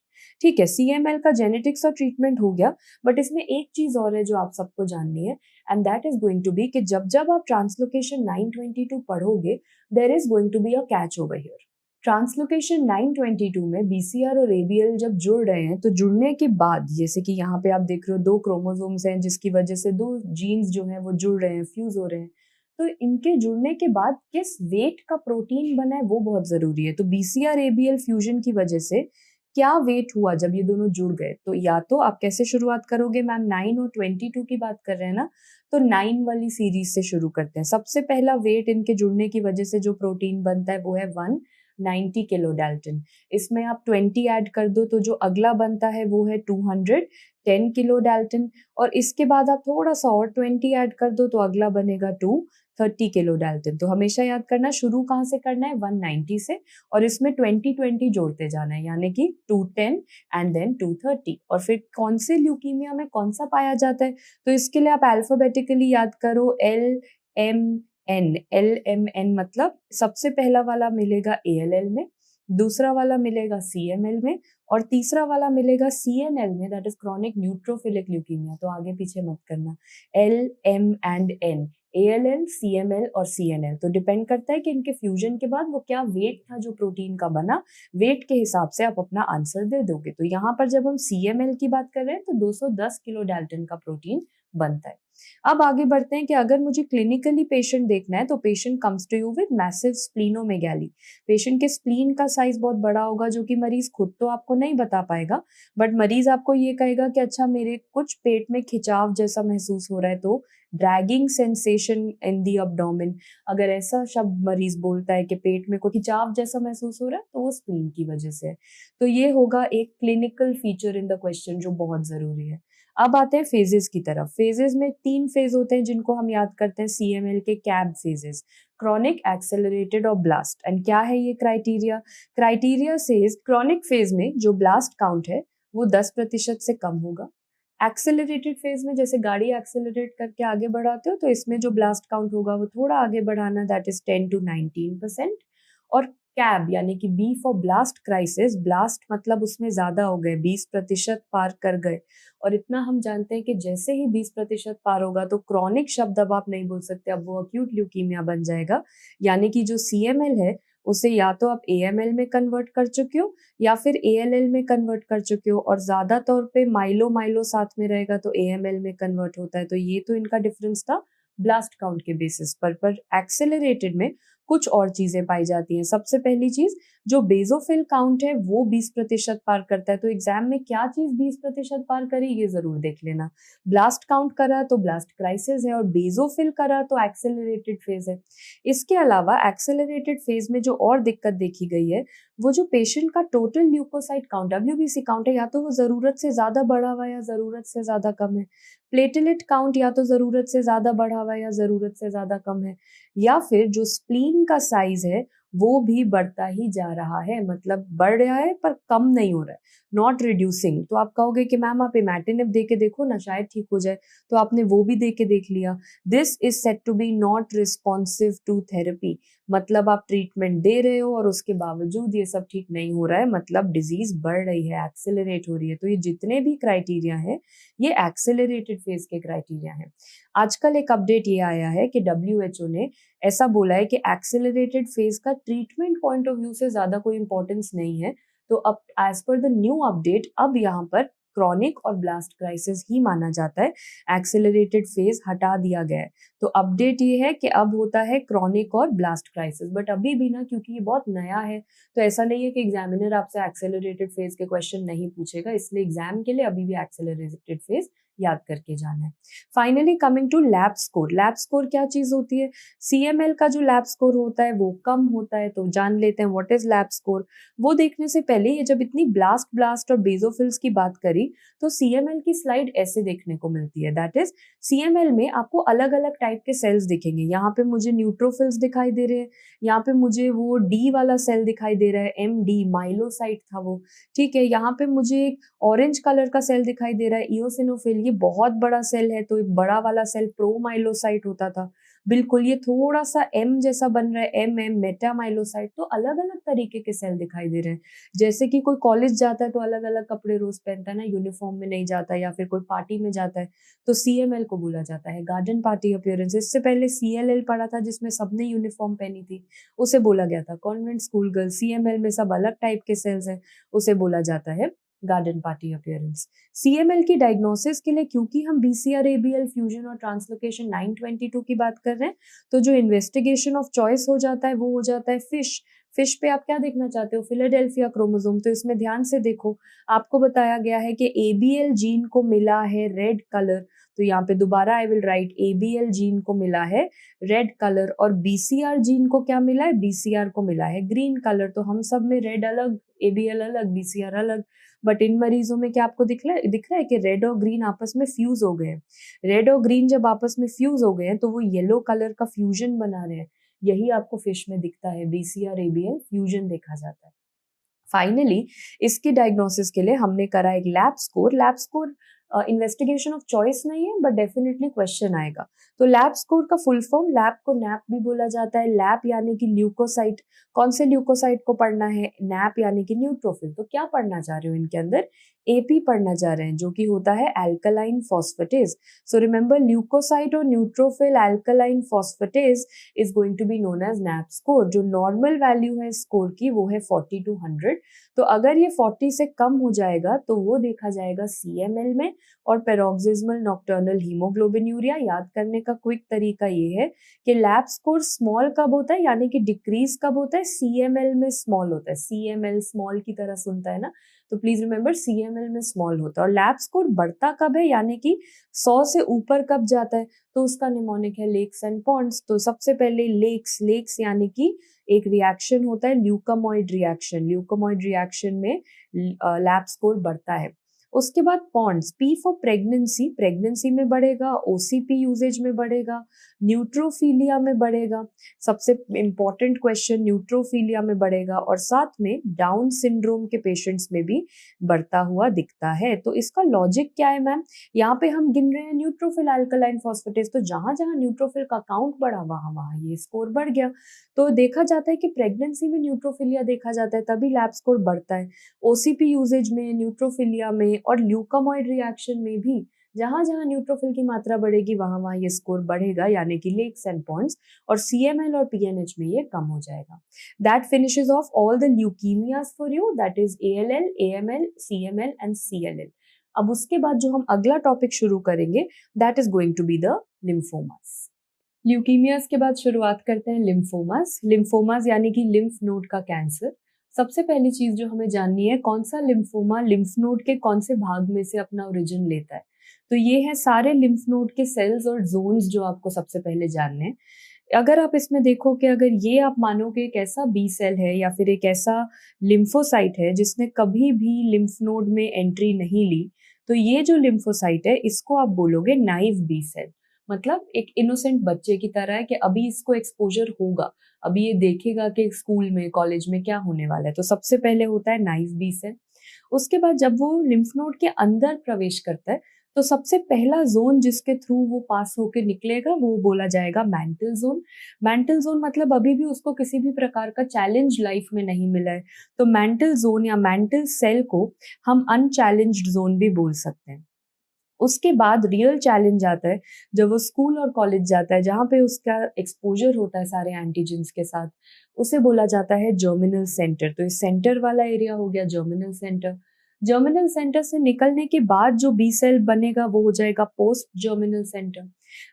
ठीक है, सीएमएल का जेनेटिक्स और ट्रीटमेंट हो गया, बट इसमें एक चीज और है जो आप सबको जाननी है, and that is going to be कि जब जब आप ट्रांसलोकेशन 922 पढ़ोगे, there is going to be a catch over here. Translocation 922 में बीसीआर और एबीएल जब जुड़ रहे हैं, तो जुड़ने के बाद जैसे कि यहाँ पे आप देख रहे हो 2 क्रोमोसोम्स हैं जिसकी वजह से 2 जीन्स जो हैं वो जुड़ रहे हैं, फ्यूज हो रहे हैं। तो इनके जुड़ने के बाद किस वेट का प्रोटीन बना है वो बहुत जरूरी है। तो बीसीआर एबीएल फ्यूजन की वजह से क्या वेट हुआ जब ये दोनों जुड़ गए, तो या तो आप कैसे शुरुआत करोगे, मैम 9 और 22 की बात कर रहे हैं ना, तो 9 वाली सीरीज से शुरू करते हैं। सबसे पहला वेट इनके जुड़ने की वजह से जो प्रोटीन बनता है वो है 190 किलो डाल्टन। इसमें आप 20 ऐड कर दो तो जो अगला बनता है वो है 210 किलो डाल्टन, और इसके बाद आप थोड़ा सा और 20 ऐड कर दो तो अगला बनेगा 230 किलो डाल्टन। तो हमेशा याद करना शुरू कहाँ से करना है, 190 से, और इसमें 20 जोड़ते जाना है, यानी कि 210 एंड देन 230। और फिर कौन से ल्यूकीमिया में कौन सा पाया जाता है, तो इसके लिए आप अल्फाबेटिकली याद करो, LMN मतलब सबसे पहला वाला मिलेगा ALL में, दूसरा वाला मिलेगा CML में, और तीसरा वाला मिलेगा CNL में, that is chronic neutrophilic leukaemia. तो आगे पीछे मत करना, LM&N, ALL, CML और CNL। तो डिपेंड करता है कि इनके फ्यूजन के बाद वो क्या वेट था जो प्रोटीन का बना, वेट के हिसाब से आप अपना आंसर दे दोगे। तो यहाँ पर जब हम CML की बात कर रहे हैं तो 210 किलो डाल्टन का प्रोटीन बनता है। अब आगे बढ़ते हैं कि अगर मुझे क्लिनिकली पेशेंट देखना है तो patient comes to you with massive splenomegaly. Patient के स्प्लीन का साइज बहुत बड़ा होगा जो कि मरीज खुद तो आपको नहीं बता पाएगा, बट मरीज आपको ये कहेगा कि अच्छा मेरे कुछ पेट में खिंचाव जैसा महसूस हो रहा है, तो dragging sensation in the abdomen. अगर ऐसा शब्द मरीज बोलता है कि पेट में कोई खिंचाव जैसा महसूस हो रहा है तो वो स्प्लीन की वजह से है। तो ये होगा एक clinical feature in the question जो बहुत जरूरी है। अब आते हैं फेजेस की तरफ। फेजेस में 3 फेज होते हैं जिनको हम याद करते हैं सीएमएल के कैब फेजेस, क्रॉनिक, एक्सेलरेटेड और ब्लास्ट। एंड क्या है ये criteria, criteria says chronic phase में जो ब्लास्ट काउंट है वो 10% से कम होगा। एक्सेलरेटेड फेज में जैसे गाड़ी एक्सेलरेट करके आगे बढ़ाते हो तो इसमें जो ब्लास्ट काउंट होगा वो थोड़ा आगे बढ़ाना, दैट इज 10 to 19%। और कैब यानी कि B for blast crisis, blast मतलब उसमें ज्यादा हो गए, 20% पार कर गए। और इतना हम जानते हैं कि जैसे ही 20% पार होगा तो क्रॉनिक शब्द अब आप नहीं बोल सकते, अब वो अक्यूट ल्यूकीमिया बन जाएगा। यानी कि जो सीएमएल है उसे या तो आप एएमएल में कन्वर्ट कर चुके हो या फिर एएलएल में कन्वर्ट कर चुके हो, और ज्यादा तौर पे माइलो साथ में रहेगा तो एएमएल में कन्वर्ट होता है। तो ये तो इनका डिफरेंस था ब्लास्ट काउंट के बेसिस पर एक्सेलरेटेड में कुछ और चीजें पाई जाती हैं। सबसे पहली चीज, जो बेजोफिल काउंट है वो 20% पार करता है। तो एग्जाम में क्या चीज 20% पार करी ये जरूर देख लेना। ब्लास्ट काउंट करा तो ब्लास्ट क्राइसिस है, और बेजोफिल करा तो एक्सेलरेटेड फेज है। इसके अलावा एक्सेलरेटेड फेज में जो और दिक्कत देखी गई है वो जो पेशेंट का total leucocyte count, WBC count है, या तो वो जरूरत से ज्यादा बढ़ा हुआ या जरूरत से ज्यादा कम है। प्लेटलेट काउंट या तो जरूरत से ज्यादा बढ़ा हुआ या जरूरत से ज्यादा कम है, या फिर जो स्प्लीन का साइज है वो भी बढ़ता ही जा रहा है, मतलब बढ़ रहा है पर कम नहीं हो रहा है, नॉट रिड्यूसिंग। तो आप कहोगे कि मैम आप इमैटिनिब दे के देखो ना शायद ठीक हो जाए, तो आपने वो भी दे के देख लिया। This is said to be not responsive to therapy, मतलब आप ट्रीटमेंट दे रहे हो और उसके बावजूद ये सब ठीक नहीं हो रहा है, मतलब डिजीज बढ़ रही है, एक्सेलरेट हो रही है। तो ये जितने भी क्राइटेरिया है ये एक्सेलरेटेड फेज के क्राइटेरिया है। आजकल एक अपडेट ये आया है कि WHO ने ऐसा बोला है कि एक्सेलरेटेड फेज का ट्रीटमेंट पॉइंट ऑफ व्यू से ज्यादा कोई इंपॉर्टेंस नहीं है। तो अब as per the new update अब यहाँ पर क्रॉनिक और ब्लास्ट क्राइसिस ही माना जाता है, एक्सेलरेटेड फेज हटा दिया गया है। तो अपडेट ये है कि अब होता है क्रॉनिक और ब्लास्ट क्राइसिस, बट अभी भी ना क्योंकि ये बहुत नया है तो ऐसा नहीं है कि एग्जामिनर आपसे एक्सेलरेटेड फेज के क्वेश्चन नहीं पूछेगा, इसलिए एग्जाम के लिए अभी भी एक्सेलरेटेड फेज याद करके जाना है। Finally coming to LAP score. LAP score क्या चीज होती है? सीएमएल का जो लैब स्कोर होता है वो कम होता है, तो जान लेते हैं व्हाट इज लैब स्कोर। वो देखने से पहले ये जब इतनी ब्लास्ट और बेसोफिल्स की बात करी तो सीएमएल की स्लाइड ऐसे देखने को मिलती है। दैट इज सीएमएल में आपको अलग अलग टाइप के सेल्स दिखेंगे। यहाँ पे मुझे न्यूट्रोफिल्स दिखाई दे रहे हैं, यहाँ पे मुझे वो डी वाला सेल दिखाई दे रहा है, एमडी माइलोसाइट था वो, ठीक है। यहाँ पे मुझे एक ऑरेंज कलर का सेल दिखाई दे रहा है इओसिनोफिल, ये बहुत बड़ा सेल है, तो एक बड़ा वाला सेल प्रोमाइलोसाइट होता था। बिल्कुल ये थोड़ा सा एम जैसा बन रहा है, एम मेटामाइलोसाइट। तो अलग अलग तरीके के सेल दिखाई दे रहे हैं। जैसे कि कोई कॉलेज जाता है तो अलग अलग कपड़े रोज पहनता है ना, यूनिफॉर्म में नहीं जाता, या फिर कोई पार्टी में जाता है तो सीएमएल को बोला जाता है गार्डन पार्टी अपीयरेंस। इससे पहले सीएलएल पढ़ा था जिसमें सबने यूनिफॉर्म पहनी थी, उसे बोला गया था कॉन्वेंट स्कूल गर्ल। सीएमएल में सब अलग टाइप के सेल्स हैं, उसे बोला जाता है गार्डन पार्टी अपीयरेंस। सीएमएल की डायग्नोसिस के लिए क्योंकि हम बीसीआर एबीएल फ्यूजन और ट्रांसलोकेशन 922 की बात कर रहे हैं, तो जो इन्वेस्टिगेशन ऑफ चॉइस हो जाता है वो हो जाता है फिश। फिश पे आप क्या देखना चाहते हो? Philadelphia chromosome. तो इसमें ध्यान से देखो, आपको बताया गया है कि एबीएल जीन को मिला है रेड कलर, तो यहाँ पे दोबारा आई विल राइट एबीएल जीन को मिला है रेड कलर, और बीसीआर जीन को क्या मिला है? बीसीआर को मिला है ग्रीन कलर। तो हम सब में रेड अलग, एबीएल अलग, बीसीआर अलग। बट इन मरीजों में क्या आपको दिख रहा है कि रेड और ग्रीन आपस में फ्यूज हो गए हैं। रेड और ग्रीन जब आपस में फ्यूज हो गए हैं तो वो येलो कलर का फ्यूजन बना रहे हैं। यही आपको फिश में दिखता है, बीसीआर एबीएल फ्यूजन देखा जाता है। फाइनली इसकी डायग्नोसिस के लिए हमने करा एक lab score. LAP score investigation of choice नहीं है, बट डेफिनेटली क्वेश्चन आएगा। तो लैब स्कोर का फुल फॉर्म, लैब को नैप भी बोला जाता है। लैब यानी कि ल्यूकोसाइट। कौन से ल्यूकोसाइट को पढ़ना है? नैप यानी कि न्यूट्रोफिल। तो क्या पढ़ना चाह रहे हो इनके अंदर? एपी पढ़ना चाह रहे हैं, जो कि होता है alkaline phosphatase. So remember leukocyte और neutrophil alkaline phosphatase is going to be known as NAP score. जो नॉर्मल वैल्यू है स्कोर की वो है 40 to 100। तो अगर ये 40 से कम हो जाएगा तो वो देखा जाएगा सीएमएल में, और पेरोक्सिस्मल नॉक्टर्नल हीमोग्लोबिन्यूरिया। याद करने का क्विक तरीका ये है कि लैब स्कोर स्मॉल कब होता है, यानी कि डिक्रीज कब होता है? सीएमएल में स्मॉल होता है। सीएमएल स्मॉल की तरह सुनता है ना, तो प्लीज रिमेंबर सीएमएल में स्मॉल होता है। और लैब स्कोर बढ़ता कब है, यानी कि 100 से ऊपर कब जाता है? तो उसका निमोनिक है लेक्स एंड पॉन्ड्स। तो सबसे पहले लेक्स यानी कि एक रिएक्शन होता है ल्यूकामॉइड रिएक्शन। ल्यूकामॉइड रिएक्शन में लैब स्कोर बढ़ता है। उसके बाद ponds, P for pregnancy, pregnancy में बढ़ेगा, ओसीपी यूजेज में बढ़ेगा, न्यूट्रोफिलिया में बढ़ेगा। सबसे इंपॉर्टेंट क्वेश्चन, न्यूट्रोफिलिया में बढ़ेगा, और साथ में डाउन सिंड्रोम के पेशेंट्स में भी बढ़ता हुआ दिखता है। तो इसका लॉजिक क्या है मैम? यहाँ पे हम गिन रहे हैं न्यूट्रोफिल एल्कलाइन फॉस्फेटेज, तो जहां जहां न्यूट्रोफिल का काउंट बढ़ा वहां वहां ये स्कोर बढ़ गया। तो देखा जाता है कि प्रेगनेंसी में न्यूट्रोफिलिया देखा जाता है तभी लैब स्कोर बढ़ता है। ओसीपी यूजेज में, न्यूट्रोफिलिया में और ल्यूकामॉइड रिएक्शन में भी जहां जहां न्यूट्रोफिल की मात्रा बढ़ेगी वहां वहां ये स्कोर बढ़ेगा, यानी कि लेक्स एंड पॉन्ड्स। और सीएमएल और पीएनएच में ये कम हो जाएगा। That finishes off all the leukaemias for you, that is ALL, AML, CML and CLL. अब उसके बाद जो हम अगला टॉपिक शुरू करेंगे that is going to be the lymphomas. Leukaemias के बाद शुरुआत करते हैं लिम्फोमास। लिम्फोमास यानी कि लिम्फ नोड का कैंसर। सबसे पहली चीज जो हमें जाननी है, कौन सा लिम्फोमा लिम्फ नोड के कौन से भाग में से अपना ओरिजिन लेता है। तो ये है सारे लिम्फ नोड के सेल्स और जोन्स जो आपको सबसे पहले जानने हैं। अगर आप इसमें देखो कि अगर ये आप मानो कि एक ऐसा बी सेल है या फिर एक ऐसा लिम्फोसाइट है जिसने कभी भी लिम्फ नोड में एंट्री नहीं ली, तो ये जो लिम्फोसाइट है इसको आप बोलोगे नाइव बी सेल। मतलब एक इनोसेंट बच्चे की तरह है कि अभी इसको एक्सपोजर होगा, अभी ये देखेगा कि स्कूल में कॉलेज में क्या होने वाला है। तो सबसे पहले होता है नाइव बी सेल। उसके बाद जब वो लिम्फ नोड के अंदर प्रवेश करता है तो सबसे पहला जोन जिसके थ्रू वो पास होके निकलेगा वो बोला जाएगा मैंटल जोन। मैंटल जोन मतलब अभी भी उसको किसी भी प्रकार का चैलेंज लाइफ में नहीं मिला है, तो मैंटल जोन या मैंटल सेल को हम अनचैलेंज्ड जोन भी बोल सकते हैं। उसके बाद रियल चैलेंज आता है जब वो स्कूल और कॉलेज जाता है, जहाँ पे उसका एक्सपोजर होता है सारे एंटीजेंस के साथ। उसे बोला जाता है जर्मिनल सेंटर। तो इस सेंटर वाला एरिया हो गया जर्मिनल सेंटर। जर्मिनल सेंटर से निकलने के बाद जो बी सेल बनेगा वो हो जाएगा पोस्ट जर्मिनल सेंटर।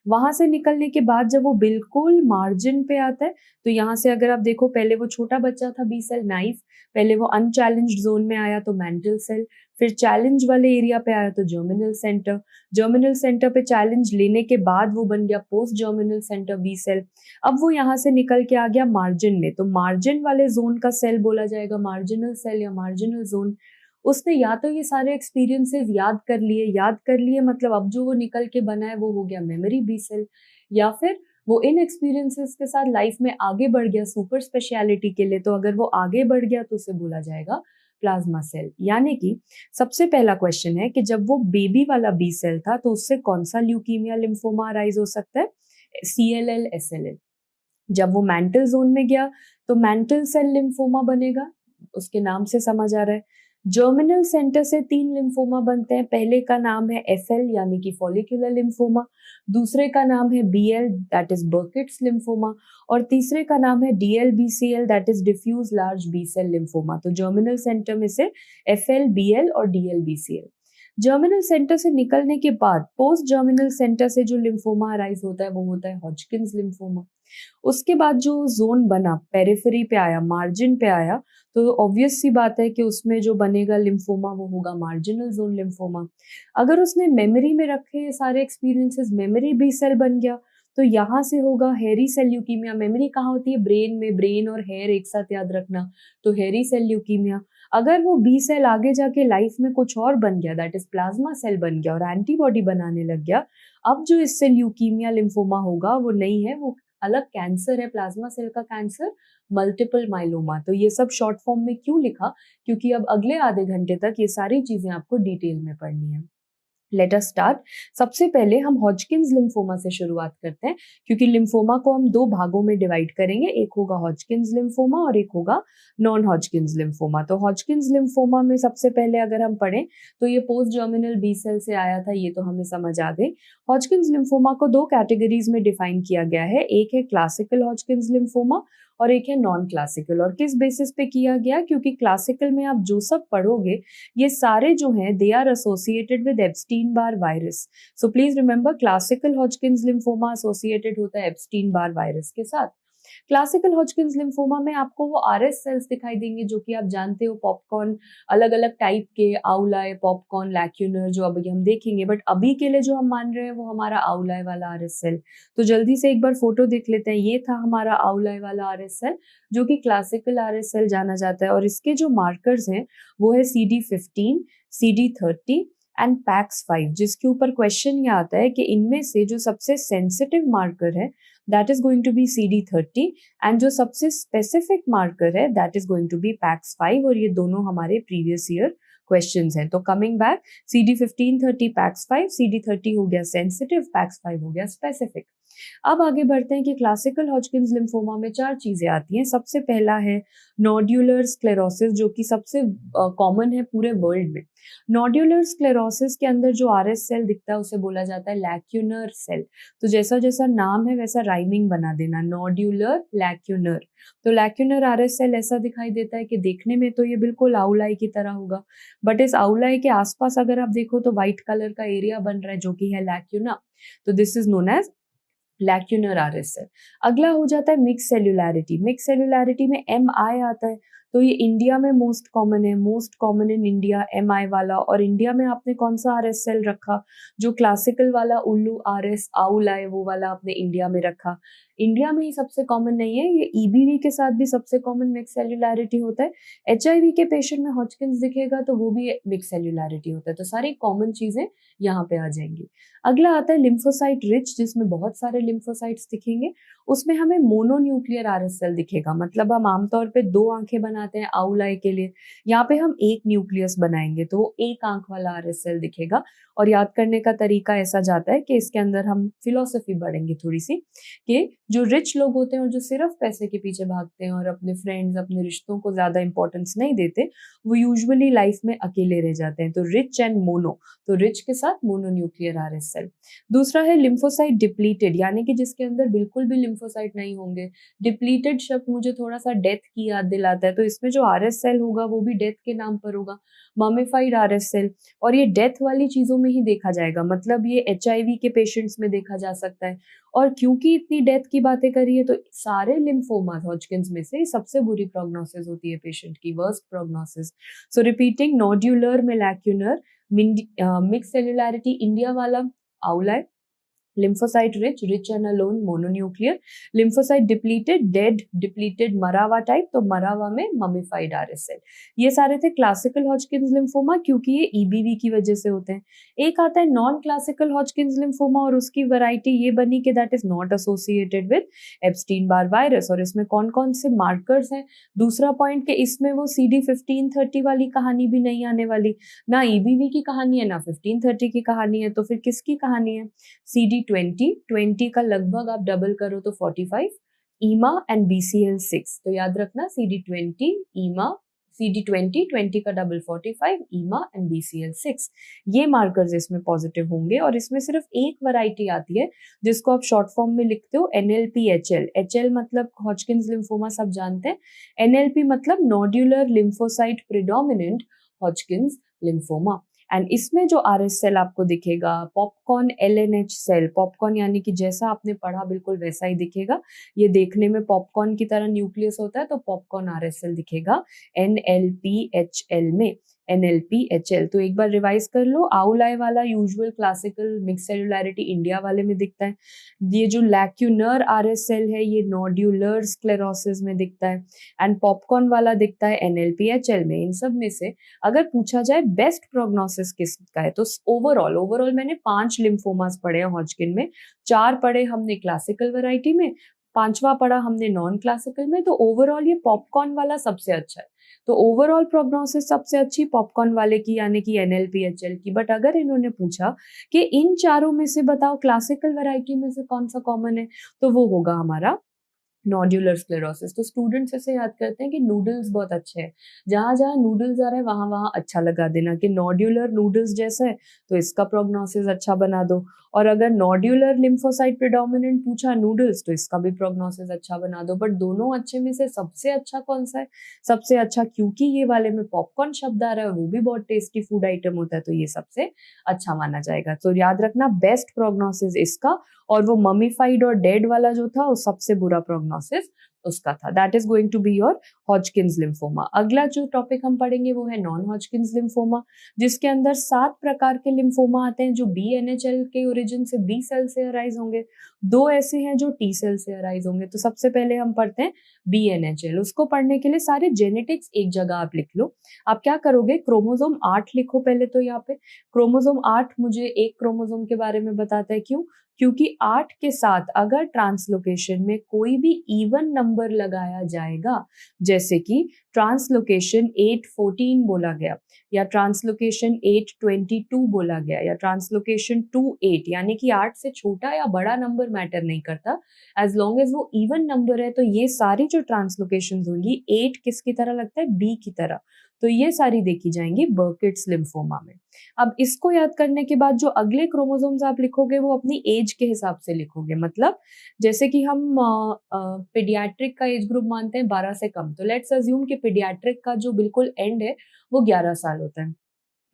वहां से निकलने के बाद जब वो बिल्कुल मार्जिन पे आता है, तो यहाँ से अगर आप देखो, पहले वो छोटा बच्चा था बी सेल नाइफ, पहले वो अनचैलेंज्ड जोन में आया तो मैंटल सेल, फिर चैलेंज वाले एरिया पे आया तो जर्मिनल सेंटर, जर्मिनल सेंटर पे चैलेंज लेने के बाद वो बन गया post germinal centre B cell. अब वो यहाँ से निकल के आ गया मार्जिन में, तो मार्जिन वाले जोन का सेल बोला जाएगा मार्जिनल सेल या मार्जिनल जोन। उसने या तो ये सारे एक्सपीरियंसेस याद कर लिए मतलब अब जो वो निकल के बना है वो हो गया मेमोरी बी सेल, या फिर वो इन एक्सपीरियंसेस के साथ लाइफ में आगे बढ़ गया सुपर स्पेशलिटी के लिए, तो अगर वो आगे बढ़ गया तो उसे बोला जाएगा प्लाज्मा सेल। यानी कि सबसे पहला क्वेश्चन है कि जब वो बेबी वाला बी सेल था तो उससे कौन सा ल्यूकीमिया लिम्फोमा अराइज हो सकता है? CLL SLL। जब वो मैंटल जोन में गया तो मैंटल सेल लिम्फोमा बनेगा, उसके नाम से समझ आ रहा है। जर्मिनल सेंटर से 3 लिम्फोमा बनते हैं। पहले का नाम है FL यानी कि फॉलिकुलर लिम्फोमा, दूसरे का नाम है BL that is Burkitt's lymphoma, और तीसरे का नाम है DLBCL that is diffuse large B cell lymphoma. तो जर्मिनल सेंटर में से FL, BL और DLBCL। जर्मिनल सेंटर से निकलने के बाद पोस्ट जर्मिनल सेंटर से जो लिम्फोमा अराइज होता है वो होता है हॉजकिंस लिम्फोमा। उसके बाद जो जोन बना पेरिफेरी पे आया, मार्जिन पे आया, तो ऑब्वियस सी बात है कि उसमें जो बनेगा लिम्फोमा वो होगा मार्जिनल जोन लिम्फोमा। अगर उसने मेमोरी में रखे सारे एक्सपीरियंसेस, मेमोरी बी सेल बन गया, तो यहाँ से होगा हेरी सेल ल्यूकीमिया। मेमोरी कहाँ होती है? ब्रेन में। ब्रेन और हेयर एक साथ याद रखना, तो हेरी सेल ल्यूकीमिया। अगर वो बी सेल आगे जाके लाइफ में कुछ और बन गया दैट इज प्लाज्मा सेल बन गया और एंटीबॉडी बनाने लग गया, अब जो इससे ल्यूकीमिया लिम्फोमा होगा वो नहीं है, वो अलग कैंसर है, प्लाज्मा सेल का कैंसर, मल्टीपल माइलोमा। तो ये सब शॉर्ट फॉर्म में क्यों लिखा? क्योंकि अब अगले आधे घंटे तक ये सारी चीजें आपको डिटेल में पढ़नी है। Let us start. सबसे पहले हम हॉजकिंस लिम्फोमा से शुरुआत करते हैं, क्योंकि लिम्फोमा को हम 2 भागों में डिवाइड करेंगे, एक होगा हॉजकिंस लिम्फोमा और एक होगा नॉन हॉजकिंस लिम्फोमा। तो हॉजकिंस लिम्फोमा में सबसे पहले अगर हम पढ़ें तो ये पोस्ट जर्मिनल बी सेल से आया था, ये तो हमें समझ आ गई। हॉजकिंस लिम्फोमा को 2 कैटेगरीज में डिफाइन किया गया है, एक है क्लासिकल हॉजकिंस लिम्फोमा और एक है नॉन क्लासिकल। और किस बेसिस पे किया गया? क्योंकि क्लासिकल में आप जो सब पढ़ोगे ये सारे जो हैं they are associated with Epstein Barr virus. So please remember, classical Hodgkin's lymphoma associated होता है एप्स्टीन बार वायरस के साथ। क्लासिकल हॉजकिंस लिम्फोमा में आपको वो RS सेल्स दिखाई देंगे जो कि आप जानते हो पॉपकॉर्न, अलग अलग टाइप के, आउलाए, पॉपकॉर्न, लैक्यूनर, जो अभी हम देखेंगे, बट अभी के लिए जो हम मान रहे हैं वो हमारा आउलाए वाला RS सेल। तो जल्दी से एक बार फोटो देख लेते हैं, ये था हमारा आउलाए वाला RS सेल जो कि क्लासिकल RS सेल जाना जाता है। और इसके जो मार्कर्स हैं वो है CD15, CD30 एंड PAX5, जिसके ऊपर क्वेश्चन ये आता है कि इनमें से जो सबसे सेंसिटिव मार्कर है that is going to be CD30 and जो सबसे स्पेसिफिक मार्कर है that is going to be PAX5, और ये दोनों हमारे प्रीवियस ईयर क्वेश्चंस हैं। तो coming back, CD15, 30, PAX5, CD30 हो गया सेंसिटिव, PAX5 हो गया स्पेसिफिक। अब आगे बढ़ते हैं कि क्लासिकल हॉजकिंस लिम्फोमा में 4 चीजें आती हैं। सबसे पहला है नोड्यूलर स्क्लेरोसिस, जो कि सबसे कॉमन है पूरे वर्ल्ड में। नोड्यूलर स्क्लेरोसिस के अंदर जो RS सेल दिखता है उसे बोला जाता है लैक्यूनर सेल। तो जैसा जैसा नाम है वैसा राइमिंग बना देना, नोड्यूलर, लैक्यूनर। तो लैक्यूनर RS सेल ऐसा दिखाई देता है कि देखने में तो ये बिल्कुल आउलाई की तरह होगा, बट इस आउलाई के आसपास अगर आप देखो तो व्हाइट कलर का एरिया बन रहा है जो कि है लैक्यूना। तो this is known as lacunar RS cell. अगला हो जाता है मिक्स सेल्युलैरिटी। मिक्स सेल्युलैरिटी में MI आता है, तो ये इंडिया में मोस्ट कॉमन है, most common in India MI वाला। और इंडिया में आपने कौन सा RS सेल रखा? जो क्लासिकल वाला उल्लू RS आउलाए वो वाला आपने इंडिया में रखा। इंडिया में ही सबसे कॉमन नहीं है, ये EBV के साथ भी सबसे कॉमन मिक्स सेल्युलैरिटी होता है। HIV के पेशेंट में हॉजकिंस दिखेगा तो वो भी मिक्स सेल्युलैरिटी होता है। तो सारी कॉमन चीजें यहाँ पे आ जाएंगी। अगला आता है लिम्फोसाइट रिच, जिसमें बहुत सारे लिम्फोसाइट्स दिखेंगे। उसमें हमें मोनोन्यूक्लियर RS सेल दिखेगा, मतलब हम आमतौर पे 2 आंखें बना आते हैं आउलाई के लिए, यहाँ पे हम एक न्यूक्लियस बनाएंगे तो वो एक आंख वाला आरएस सेल दिखेगा। और याद करने का तरीका ऐसा जाता है कि इसके अंदर हम फिलोसफी बढ़ेंगे थोड़ी सी, कि जो रिच लोग होते हैं और जो सिर्फ पैसे के पीछे भागते हैं और अपने फ्रेंड्स अपने रिश्तों को ज्यादा इंपॉर्टेंस नहीं देते, वो यूजुअली लाइफ में अकेले रह जाते हैं। तो रिच एंड मोनो, तो रिच के साथ मोनोन्यूक्लियर आरएस सेल। दूसरा है लिम्फोसाइट डिप्लीटेड, यानी कि जिसके अंदर बिल्कुल भी लिम्फोसाइट नहीं होंगे। डिप्लीटेड शब्द मुझे थोड़ा सा डेथ की याद दिलाता है, तो इसमें जो आरएस सेल होगा वो भी डेथ के नाम पर होगा, ममिफाइड आरएस सेल। और ये डेथ वाली चीजों में ही देखा जाएगा, मतलब ये एचआईवी के पेशेंट्स में देखा जा सकता है। और क्योंकि इतनी डेथ की बातें करी है, तो सारे लिम्फोमा हॉजकिंस में से सबसे बुरी प्रोग्नोसिस होती है पेशेंट की, वर्स्ट प्रोग्नोसिस। सो रिपीटिंग, नोड्यूलर मैलाक्यूलर, मिक्स सेल्युलैरिटी इंडिया वाला आउलाई, lymphocyte rich, rich and alone mononuclear, lymphocyte depleted, dead, depleted मरावा टाइप, तो मरावा में mummified RSL। ये सारे थे क्लासिकल हॉजकिंस लिम्फोमा, क्योंकि ये ईबीवी की वजह से होते हैं। एक आता है नॉन क्लासिकल हॉजकिंस लिम्फोमा, और उसकी वैरायटी ये बनी कि that is not associated with Epstein Barr virus. और इसमें कौन कौन से मार्कर्स हैं? दूसरा पॉइंट कि इसमें वो CD1530 वाली कहानी भी नहीं आने वाली, ना ईबीवी की कहानी है ना 1530 की कहानी है, तो फिर किसकी कहानी है? CD20 का लगभग आप डबल करो तो 45, ईमा एंड BCL6। तो याद रखना CD20 ईमा, CD20 का डबल 45, ईमा एंड BCL6, ये मार्कर्स इसमें पॉजिटिव होंगे। और इसमें सिर्फ एक वैरायटी आती है जिसको आप शॉर्ट फॉर्म में लिखते हो NLPHL। HL मतलब हॉजकिंस लिम्फोमा सब जानते हैं, NLP मतलब nodular lymphocyte predominant Hodgkin's lymphoma. And इसमें जो आरएस सेल आपको दिखेगा, पॉपकॉर्न LNH सेल, पॉपकॉर्न यानी कि जैसा आपने पढ़ा बिल्कुल वैसा ही दिखेगा, ये देखने में पॉपकॉर्न की तरह न्यूक्लियस होता है, तो पॉपकॉर्न आरएस सेल दिखेगा NLPHL में, NLPHL। तो एक बार रिवाइज कर लो, आउलाई वाला यूजुअल क्लासिकल मिक्स सेलुलैरिटी इंडिया वाले में दिखता है, ये जो लैक्यूनर आरएस सेल है ये नोड्यूलर स्क्लेरोसिस में दिखता है, एंड पॉपकॉर्न वाला दिखता है NLPHL में। इन सब में से अगर पूछा जाए बेस्ट प्रोग्नोसिस किसका है, तो ओवरऑल मैंने 5 लिम्फोमास पढ़े हैं हॉजकिन में, 4 पढ़े हमने क्लासिकल वैरायटी में, 5वां पढ़ा हमने नॉन क्लासिकल में। तो ओवरऑल ये पॉपकॉर्न वाला सबसे अच्छा है, तो ओवरऑल प्रोग्नोसिस सबसे अच्छी पॉपकॉर्न वाले की, यानी कि NLPHL की। बट अगर इन्होंने पूछा कि इन चारों में से बताओ क्लासिकल वैरायटी में से कौन सा कॉमन है, तो वो होगा हमारा नोड्यूलर स्क्लेरोसिस। तो स्टूडेंट्स ऐसे याद करते हैं कि नूडल्स बहुत अच्छे हैं, जहां जहां नूडल्स आ रहे हैं वहां वहां अच्छा लगा देना कि नोड्यूलर नूडल्स जैसा है, तो इसका प्रोग्नोसिस अच्छा बना दो। और अगर नोड्यूलर लिम्फोसाइट प्रिडोमिनेंट पूछा नूडल्स, तो इसका भी प्रोग्नोसिस अच्छा बना दो। बट दोनों अच्छे में से सबसे अच्छा कौन सा है? सबसे अच्छा, क्योंकि ये वाले में पॉपकॉर्न शब्द आ रहा है, वो भी बहुत टेस्टी फूड आइटम होता है, तो ये सबसे अच्छा माना जाएगा। तो याद रखना बेस्ट प्रोग्नोसिस इसका, और वो ममीफाइड और डेड वाला जो था वो सबसे बुरा प्रोग्नोसिस उसका था। That is going to be your Hodgkin's lymphoma. अगला जो टॉपिक हम पढ़ेंगे वो है नॉन हॉजकिंस लिम्फोमा, जिसके अंदर 7 प्रकार के लिम्फोमा आते हैं जो BNHL के ओरिजिन से B सेल से अराइज होंगे, 2 ऐसे हैं जो T सेल से अराइज होंगे। तो सबसे पहले हम पढ़ते हैं BNHL। उसको पढ़ने के लिए सारे जेनेटिक्स एक जगह आप लिख लो। आप क्या करोगे, क्रोमोसोम 8 लिखो पहले, तो यहाँ पे क्रोमोसोम 8 मुझे एक क्रोमोसोम के बारे में बताता है। क्यों? क्योंकि 8 के साथ अगर ट्रांसलोकेशन में कोई भी इवन नंबर लगाया जाएगा, जैसे कि ट्रांसलोकेशन 814 बोला गया, या ट्रांसलोकेशन 822 बोला गया, या ट्रांसलोकेशन 28, यानी कि 8 से छोटा या बड़ा नंबर मैटर नहीं करता, एज लॉन्ग एज वो इवन नंबर है। तो ये सारी जो ट्रांसलोकेशन होंगी, 8 किसकी तरह लगता है? B की तरह, तो ये सारी देखी जाएंगी बर्किट्स लिम्फोमा में। अब इसको याद करने के बाद जो अगले क्रोमोसोम्स आप लिखोगे वो अपनी एज के हिसाब से लिखोगे, मतलब जैसे कि हम पीडियाट्रिक का एज ग्रुप मानते हैं 12 से कम, तो लेट्स अज्यूम कि पीडियाट्रिक का जो बिल्कुल एंड है वो 11 साल होता है।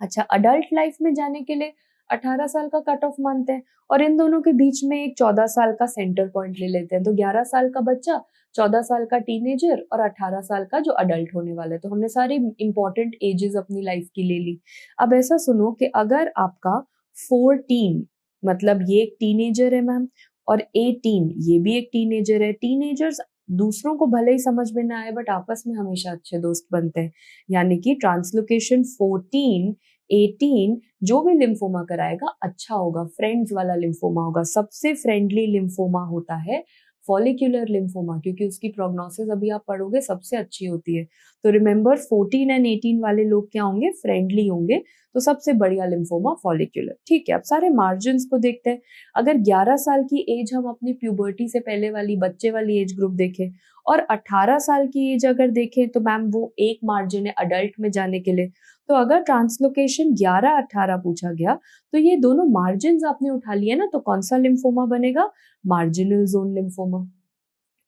अच्छा, अडल्ट लाइफ में जाने के लिए 18 साल का कट ऑफ मानते हैं, और इन दोनों के बीच में एक 14 साल का सेंटर पॉइंट ले लेते हैं। तो 11 साल का बच्चा, 14 साल का टीनेजर और 18 साल का जो अडल्ट होने वाला है। तो हमने सारी इंपॉर्टेंट एजेस अपनी लाइफ की ले ली। अब ऐसा सुनो कि अगर आपका 14, मतलब ये एक टीनेजर है मैम, और 18 ये भी एक टीनेजर है। टीनेजर्स दूसरों को भले ही समझ में ना आए, बट आपस में हमेशा अच्छे दोस्त बनते हैं, यानी कि ट्रांसलोकेशन 14 18 जो भी लिम्फोमा कराएगा अच्छा होगा, फ्रेंड्स वाला लिम्फोमा होगा। सबसे फ्रेंडली लिम्फोमा होता है फॉलिक्यूलर लिम्फोमा, क्योंकि उसकी प्रोग्नोसिस अभी आप पढ़ोगे सबसे अच्छी होती है। तो रिमेंबर 14 एंड 18 वाले लोग क्या होंगे, फ्रेंडली होंगे, तो सबसे बढ़िया लिम्फोमा फॉलिक्यूलर। ठीक है, अब सारे मार्जिन्स को देखते हैं। अगर 11 साल की एज हम अपनी प्यूबर्टी से पहले वाली बच्चे वाली एज ग्रुप देखें और 18 साल की एज अगर देखें तो मैम वो एक मार्जिन है अडल्ट में जाने के लिए। तो अगर ट्रांसलोकेशन 11-18 पूछा गया तो ये दोनों मार्जिन आपने उठा लिए ना, तो कौन सा लिम्फोमा बनेगा, मार्जिनल जोन लिम्फोमा।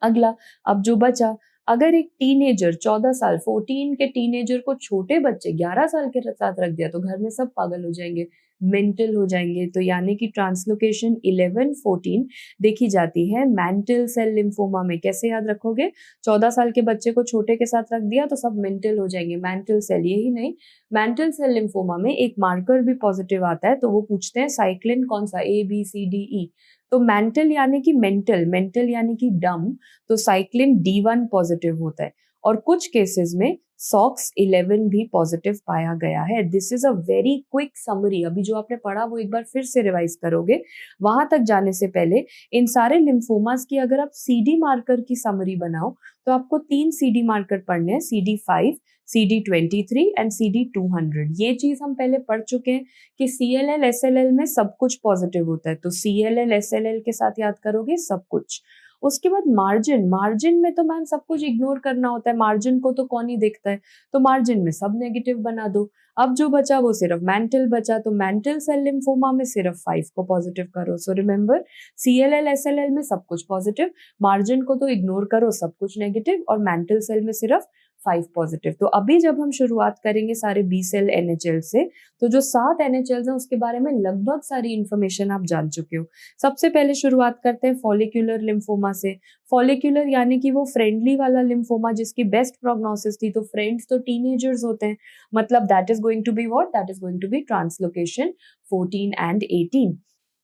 अगला, अब जो बचा, अगर एक टीनेजर 14 साल 14 के टीनेजर को छोटे बच्चे 11 साल के साथ रख दिया तो घर में सब पागल हो जाएंगे, मेंटल हो जाएंगे। तो यानी कि ट्रांसलोकेशन 11-14 देखी जाती है मैंटल सेल लिम्फोमा में। कैसे याद रखोगे, 14 साल के बच्चे को छोटे के साथ रख दिया तो सब मेंटल हो जाएंगे, मैंटल सेल। यही नहीं, मैंटल सेल लिम्फोमा में एक मार्कर भी पॉजिटिव आता है, तो वो पूछते हैं साइक्लिन कौन सा, ABCDE। तो मेंटल यानी कि मेंटल, मेंटल यानी कि डम, तो साइक्लिन D1 पॉजिटिव होता है। और कुछ केसेस में SOX11 भी पॉजिटिव पाया गया है। This is a very quick summary. अभी जो आपने पढ़ा वो एक बार फिर से रिवाइज करोगे। वहां तक जाने से पहले इन सारे लिम्फोमास की अगर आप CD मार्कर की समरी बनाओ तो आपको 3 CD मार्कर पढ़ने हैं, CD5, CD23 एंड CD200। ये चीज हम पहले पढ़ चुके हैं कि CLL SLL में सब कुछ पॉजिटिव होता है, तो CLL SLL के साथ याद करोगे सब कुछ। उसके बाद मार्जिन, मार्जिन में तो मैम सब कुछ इग्नोर करना होता है, मार्जिन को तो कौन ही देखता है, तो मार्जिन में सब नेगेटिव बना दो। अब जो बचा वो सिर्फ मेंटल बचा, तो मेंटल सेल लिम्फोमा में सिर्फ 5 को पॉजिटिव करो। सो रिमेंबर, CLL SLL में सब कुछ पॉजिटिव, मार्जिन को तो इग्नोर करो, सब कुछ नेगेटिव, और मेंटल सेल में सिर्फ 5 पॉजिटिव। तो अभी जब हम शुरुआत करेंगे सारे बी सेल NHL से, तो जो 7 NHLs हैं उसके बारे में लगभग सारी इंफॉर्मेशन आप जान चुके हो। सबसे पहले शुरुआत करते हैं फॉलिक्यूलर लिम्फोमा से। फॉलिक्यूलर यानी कि वो फ्रेंडली वाला लिम्फोमा जिसकी बेस्ट प्रोग्नोसिस थी। तो फ्रेंड्स तो टीनेजर्स होते हैं, मतलब that is going to be what, that is going to be translocation 14 and 18।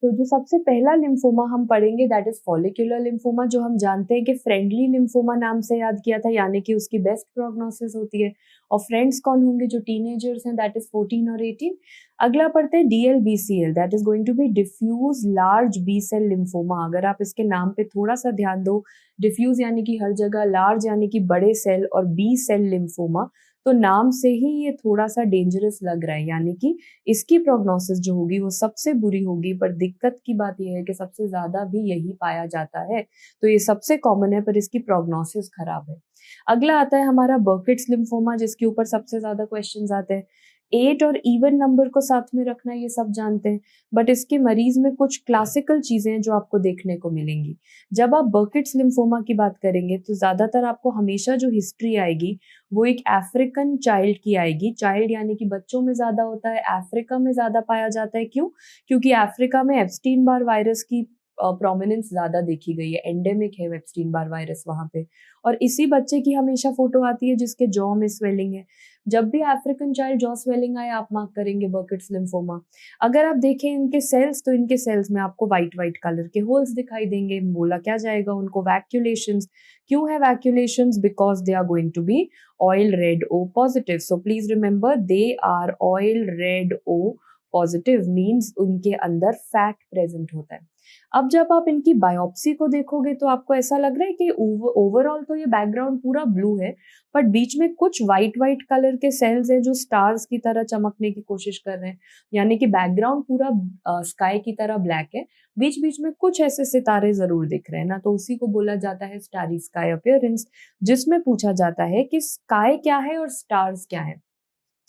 तो जो सबसे पहला लिम्फोमा हम पढ़ेंगे दैट इज फॉलिक्यूलर लिम्फोमा, जो हम जानते हैं कि फ्रेंडली लिम्फोमा नाम से याद किया था, यानी कि उसकी बेस्ट प्रोग्नोसिस होती है। और फ्रेंड्स कौन होंगे, जो टीनेजर्स हैं, दैट इज 14 और 18। अगला पढ़ते हैं DLBCL, that is going to be diffuse large B cell lymphoma. अगर आप इसके नाम पे थोड़ा सा ध्यान दो, डिफ्यूज यानी कि हर जगह, लार्ज यानी कि बड़े सेल, और बी सेल लिम्फोमा, तो नाम से ही ये थोड़ा सा डेंजरस लग रहा है, यानी कि इसकी प्रोग्नोसिस जो होगी वो सबसे बुरी होगी। पर दिक्कत की बात यह है कि सबसे ज्यादा भी यही पाया जाता है, तो ये सबसे कॉमन है पर इसकी प्रोग्नोसिस खराब है। अगला आता है हमारा बर्किट्स लिम्फोमा, जिसके ऊपर सबसे ज्यादा क्वेश्चंस आते हैं। 8 और इवन नंबर को साथ में रखना ये सब जानते हैं, बट इसके मरीज में कुछ क्लासिकल चीजें हैं जो आपको देखने को मिलेंगी। जब आप बर्किट्स लिम्फोमा की बात करेंगे तो ज्यादातर आपको हमेशा जो हिस्ट्री आएगी वो एक अफ्रीकन चाइल्ड की आएगी। चाइल्ड यानी कि बच्चों में ज्यादा होता है, अफ्रीका में ज्यादा पाया जाता है। क्यों? क्योंकि अफ्रीका में एप्स्टीन बार वायरस की प्रोमिनेंस ज्यादा देखी गई है, एंडेमिक है एप्स्टीन बार वायरस वहां पे। और इसी बच्चे की हमेशा फोटो आती है जिसके जॉ में स्वेलिंग है। जब भी अफ्रीकन चाइल्ड जॉ स्वेलिंग आए आप मार्क करेंगे बर्किट्स लिम्फोमा। अगर आप देखें इनके सेल्स, तो इनके सेल्स में आपको व्हाइट व्हाइट कलर के होल्स दिखाई देंगे। बोला क्या जाएगा उनको, वैक्यूलेशंस। क्यों है vacuolations? Because they are going to be oil red O positive. So please remember, they are oil red O positive, means उनके अंदर फैट प्रेजेंट होता है। अब जब आप इनकी बायोप्सी को देखोगे तो आपको ऐसा लग रहा है कि ओवरऑल तो ये बैकग्राउंड पूरा ब्लू है, बट बीच में कुछ व्हाइट व्हाइट कलर के सेल्स हैं जो स्टार्स की तरह चमकने की कोशिश कर रहे हैं। यानी कि बैकग्राउंड पूरा स्काई की तरह ब्लैक है, बीच बीच में कुछ ऐसे सितारे जरूर दिख रहे हैं ना, तो उसी को बोला जाता है स्टारी स्काई अपीयरेंस, जिसमें पूछा जाता है कि स्काई क्या है और स्टार्स क्या है।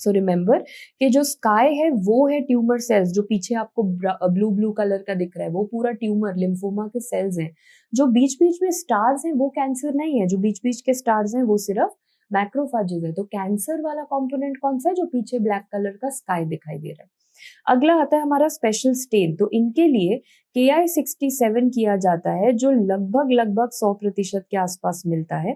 सो रिमेंबर कि जो स्काई है वो है ट्यूमर सेल्स, जो पीछे आपको ब्लू ब्लू कलर का दिख रहा है वो पूरा ट्यूमर लिम्फोमा के सेल्स हैं। जो बीच बीच में स्टार्स हैं वो कैंसर नहीं है, जो बीच बीच के स्टार्स हैं वो सिर्फ मैक्रोफेजेस है। तो कैंसर वाला कंपोनेंट कौन सा है, जो पीछे ब्लैक कलर का स्काई दिखाई दे रहा है। अगला आता है हमारा स्पेशल स्टेन। तो इनके लिए KI67 किया जाता है, जो लगभग लगभग 100% के आसपास मिलता है।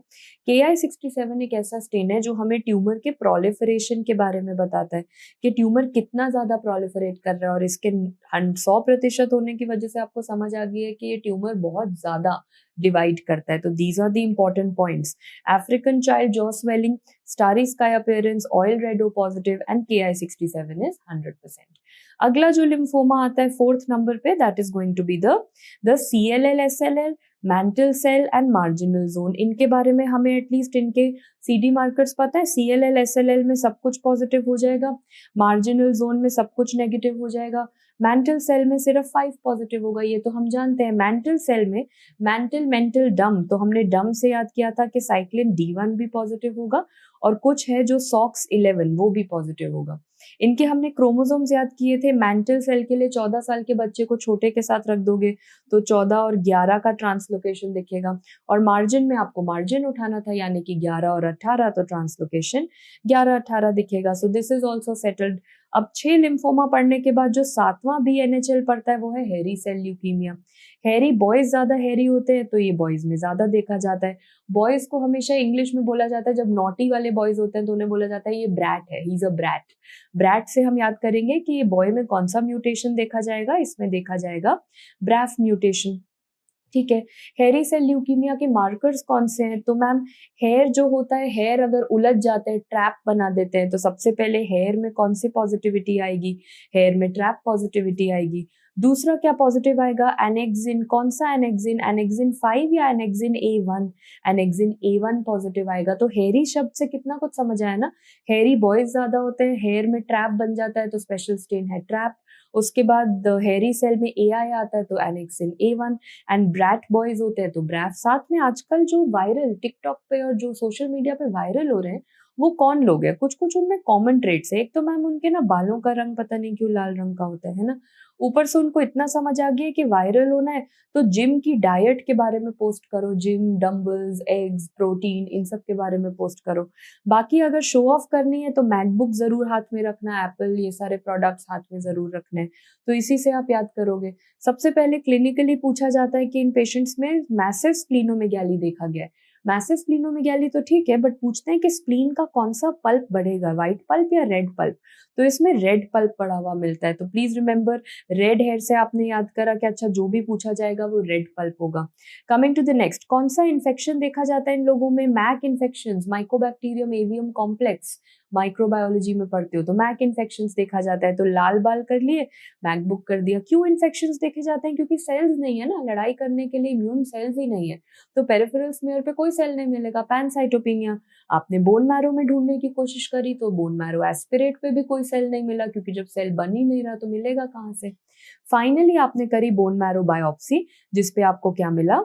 KI67 एक ऐसा स्टेन है जो हमें ट्यूमर के प्रोलिफरेशन के बारे में बताता है कि ट्यूमर कितना ज्यादा प्रोलिफरेट कर रहा है, और इसके 100% होने की वजह से आपको समझ आ गई है कि ये ट्यूमर बहुत ज्यादा डिवाइड करता है। तो these are the important points: African child jaw swelling, starry sky appearance, oil red O positive and KI67 is 100%। अगला जो लिम्फोमा आता है 4th नंबर पे, that is going to be the CLL SLL, mantle cell and marginal zone, इनके बारे में हमें at least इनके CD मार्कर्स पता है। CLL SLL में सब कुछ पॉजिटिव हो जाएगा, मार्जिनल जोन में सब कुछ नेगेटिव हो जाएगा, मैंटल सेल में सिर्फ 5 पॉजिटिव होगा, ये तो हम जानते हैं। मैंटल सेल में मैंटल मेंटल डम, तो हमने डम से याद किया था कि साइक्लिन D1 भी पॉजिटिव होगा, और कुछ है जो SOX11 वो भी पॉजिटिव होगा। इनके हमने क्रोमोसोम्स याद किए थे। मेंटल सेल के लिए 14 साल के बच्चे को छोटे के साथ रख दोगे तो 14 और 11 का ट्रांसलोकेशन दिखेगा, और मार्जिन में आपको मार्जिन उठाना था, यानी कि 11 और 18, तो ट्रांसलोकेशन 11-18 दिखेगा। So this is also settled. अब 6 लिम्फोमा पढ़ने के बाद जो 7वां BNHL पड़ता है वो है हेरी सेल ल्यूकीमिया। हेरी बॉयज ज्यादा हेरी होते हैं तो ये बॉयज में ज्यादा देखा जाता है। बॉयज को हमेशा इंग्लिश में बोला जाता है, जब नॉटी वाले बॉयज होते हैं तो उन्हें बोला जाता है ये ब्रैट है, he is a brat. Brat से हम याद करेंगे कि ये बॉय में कौन सा म्यूटेशन देखा जाएगा, इसमें देखा जाएगा ब्रैफ म्यूटेशन। ठीक है, हेरी सेल ल्यूकीमिया के मार्कर्स कौन से हैं? तो मैम हेयर जो होता है, हेयर अगर उलझ जाते हैं, ट्रैप बना देते हैं, तो सबसे पहले हेयर में कौन सी पॉजिटिविटी आएगी? हेयर में ट्रैप पॉजिटिविटी आएगी। दूसरा क्या पॉजिटिव आएगा? एनेक्सिन। कौन सा एनेक्सिन? एनेक्सिन 5 या एनेक्सिन A1? एनेक्सिन A1 पॉजिटिव आएगा। तो हेरी शब्द से कितना कुछ समझ आया ना। हेरी बॉयज ज्यादा होते हैं, हेयर में ट्रैप बन जाता है तो स्पेशल स्टेन है ट्रैप। उसके बाद हेरी सेल में AI आता है तो एनेक्सिन A1, एंड ब्रैट बॉयज होते हैं तो ब्रैफ। साथ में आजकल जो वायरल टिकटॉक पे और जो सोशल मीडिया पे वायरल हो रहे हैं वो कौन लोग हैं? कुछ कुछ उनमें कॉमन ट्रेड्स है। एक तो मैम उनके ना बालों का रंग पता नहीं क्यों लाल रंग का होता है ना। ऊपर से उनको इतना समझ आ गया है कि वायरल होना है तो जिम की डाइट के बारे में पोस्ट करो, जिम डंबल्स, एग्स, प्रोटीन, इन सब के बारे में पोस्ट करो। बाकी अगर शो ऑफ करनी है तो मैकबुक जरूर हाथ में रखना, एप्पल, ये सारे प्रोडक्ट्स हाथ में जरूर रखने हैं, तो इसी से आप याद करोगे। सबसे पहले क्लिनिकली पूछा जाता है कि इन पेशेंट्स में मैसिव स्प्लीनोमेगैली देखा गया है। मैसिव स्प्लीनोमेगैली तो ठीक है, बट पूछते हैं कि स्प्लीन का कौन सा पल्प बढ़ेगा, व्हाइट पल्प या रेड पल्प? तो इसमें रेड पल्प पड़ा हुआ मिलता है। तो प्लीज रिमेंबर, रेड हेयर से आपने याद करा कि अच्छा जो भी पूछा जाएगा वो रेड पल्प होगा। कमिंग टू द नेक्स्ट, कौन सा इन्फेक्शन देखा जाता है इन लोगों में? MAC infection, mycobacterium avium complex, microbiology में पढ़ते हो तो मैक इन्फेक्शन देखा जाता है। तो लाल बाल कर लिए, मैकबुक कर दिया। क्यों इन्फेक्शंस देखे जाते हैं? क्योंकि सेल्स नहीं है ना, लड़ाई करने के लिए इम्यून सेल्स ही नहीं है, तो पेरिफेरल स्मीयर पे कोई सेल नहीं मिलेगा। पैनसाइटोपिनिया, आपने बोन मैरो में ढूंढने की कोशिश करी तो बोन मैरो एस्पिरेट पे भी कोई सेल नहीं मिला, क्योंकि जब सेल बन ही नहीं रहा तो मिलेगा कहाँ से? फाइनली आपने करी बोन मैरो बायोप्सी, जिसपे आपको क्या मिला?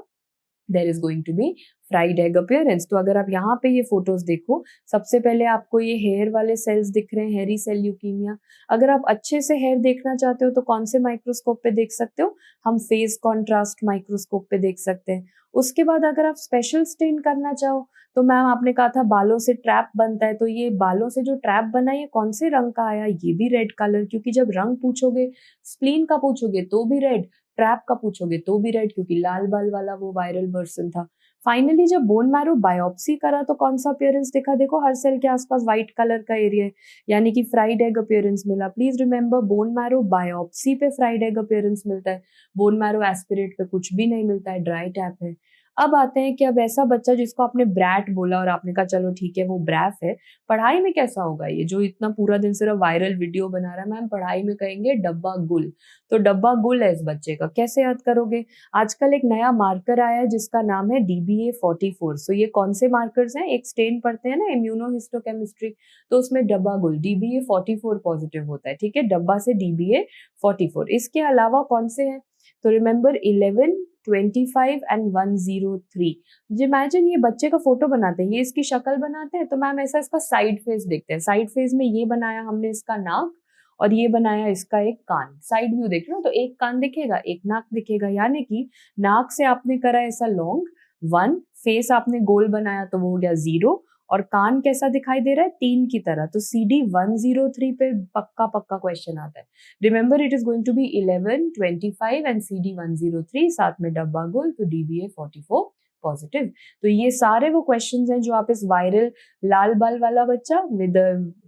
There is going to be fried egg appearance. तो अगर आप यहाँ पे ये फोटोज देखो, सबसे पहले आपको ये हेयर वाले सेल्स दिख रहे हैं, हेरी सेल ल्यूकीमिया। अगर आप अच्छे से हेयर देखना चाहते हो तो कौन से माइक्रोस्कोप पे देख सकते हो? हम फेज कॉन्ट्रास्ट माइक्रोस्कोप पे देख सकते हैं। उसके बाद अगर आप स्पेशल स्टेन करना चाहो तो मैम आपने कहा था बालों से ट्रैप बनता है, तो ये बालों से जो ट्रैप बना ये कौन से रंग का आया? ये भी रेड कलर, क्योंकि जब रंग पूछोगे, स्प्लीन का पूछोगे तो भी रेड, ट्रैप का पूछोगे तो भी रेड, क्योंकि लाल बाल वाला वो वायरल वर्जन था। फाइनली जब बोन मैरो बायोप्सी करा तो कौन सा अपीयरेंस दिखा? देखो हर सेल के आसपास व्हाइट कलर का एरिया है, यानी कि फ्राइड एग अपीयरेंस मिला। Please remember, bone marrow biopsy पे फ्राइड एग अपीयरेंस मिलता है, बोन मैरो एस्पिरेट पे कुछ भी नहीं मिलता है, ड्राई टैप है। अब आते हैं कि अब ऐसा बच्चा जिसको आपने ब्रैट बोला और आपने कहा चलो ठीक है वो ब्रैफ है, पढ़ाई में कैसा होगा? ये जो इतना पूरा दिन सिर्फ वायरल वीडियो बना रहा है, मैम पढ़ाई में कहेंगे डब्बा गुल। तो डब्बा गुल है इस बच्चे का, कैसे याद करोगे? आजकल एक नया मार्कर आया है जिसका नाम है DBA44। सो ये कौन से मार्कर्स हैं? एक स्टेन पढ़ते हैं ना इम्यूनोहिस्टोकेमिस्ट्री, तो उसमें डब्बा गुल DBA44 पॉजिटिव होता है। ठीक है, डब्बा से DBA44। इसके अलावा कौन से हैं? तो रिमेंबर 11, 25 एंड 103। इमेजिन ये बच्चे का फोटो बनाते हैं, ये इसकी शक्ल बनाते हैं, तो मैम ऐसा इसका साइड फेस देखते हैं। साइड फेस में ये बनाया हमने इसका नाक, और ये बनाया इसका एक कान। साइड व्यू देख रहे हो तो एक कान दिखेगा, एक नाक दिखेगा, यानी कि नाक से आपने करा ऐसा लॉन्ग 1, फेस आपने गोल बनाया तो वो हो गया 0, और कान कैसा दिखाई दे रहा है? 3 की तरह। तो CD 103 पे पक्का पक्का क्वेश्चन आता है। Remember it is going to be 11, 25 and CD 103, साथ में डब्बा गोल, तो DBA44 पॉजिटिव। तो ये सारे वो क्वेश्चंस हैं जो आप इस वायरल लाल बाल वाला बच्चा with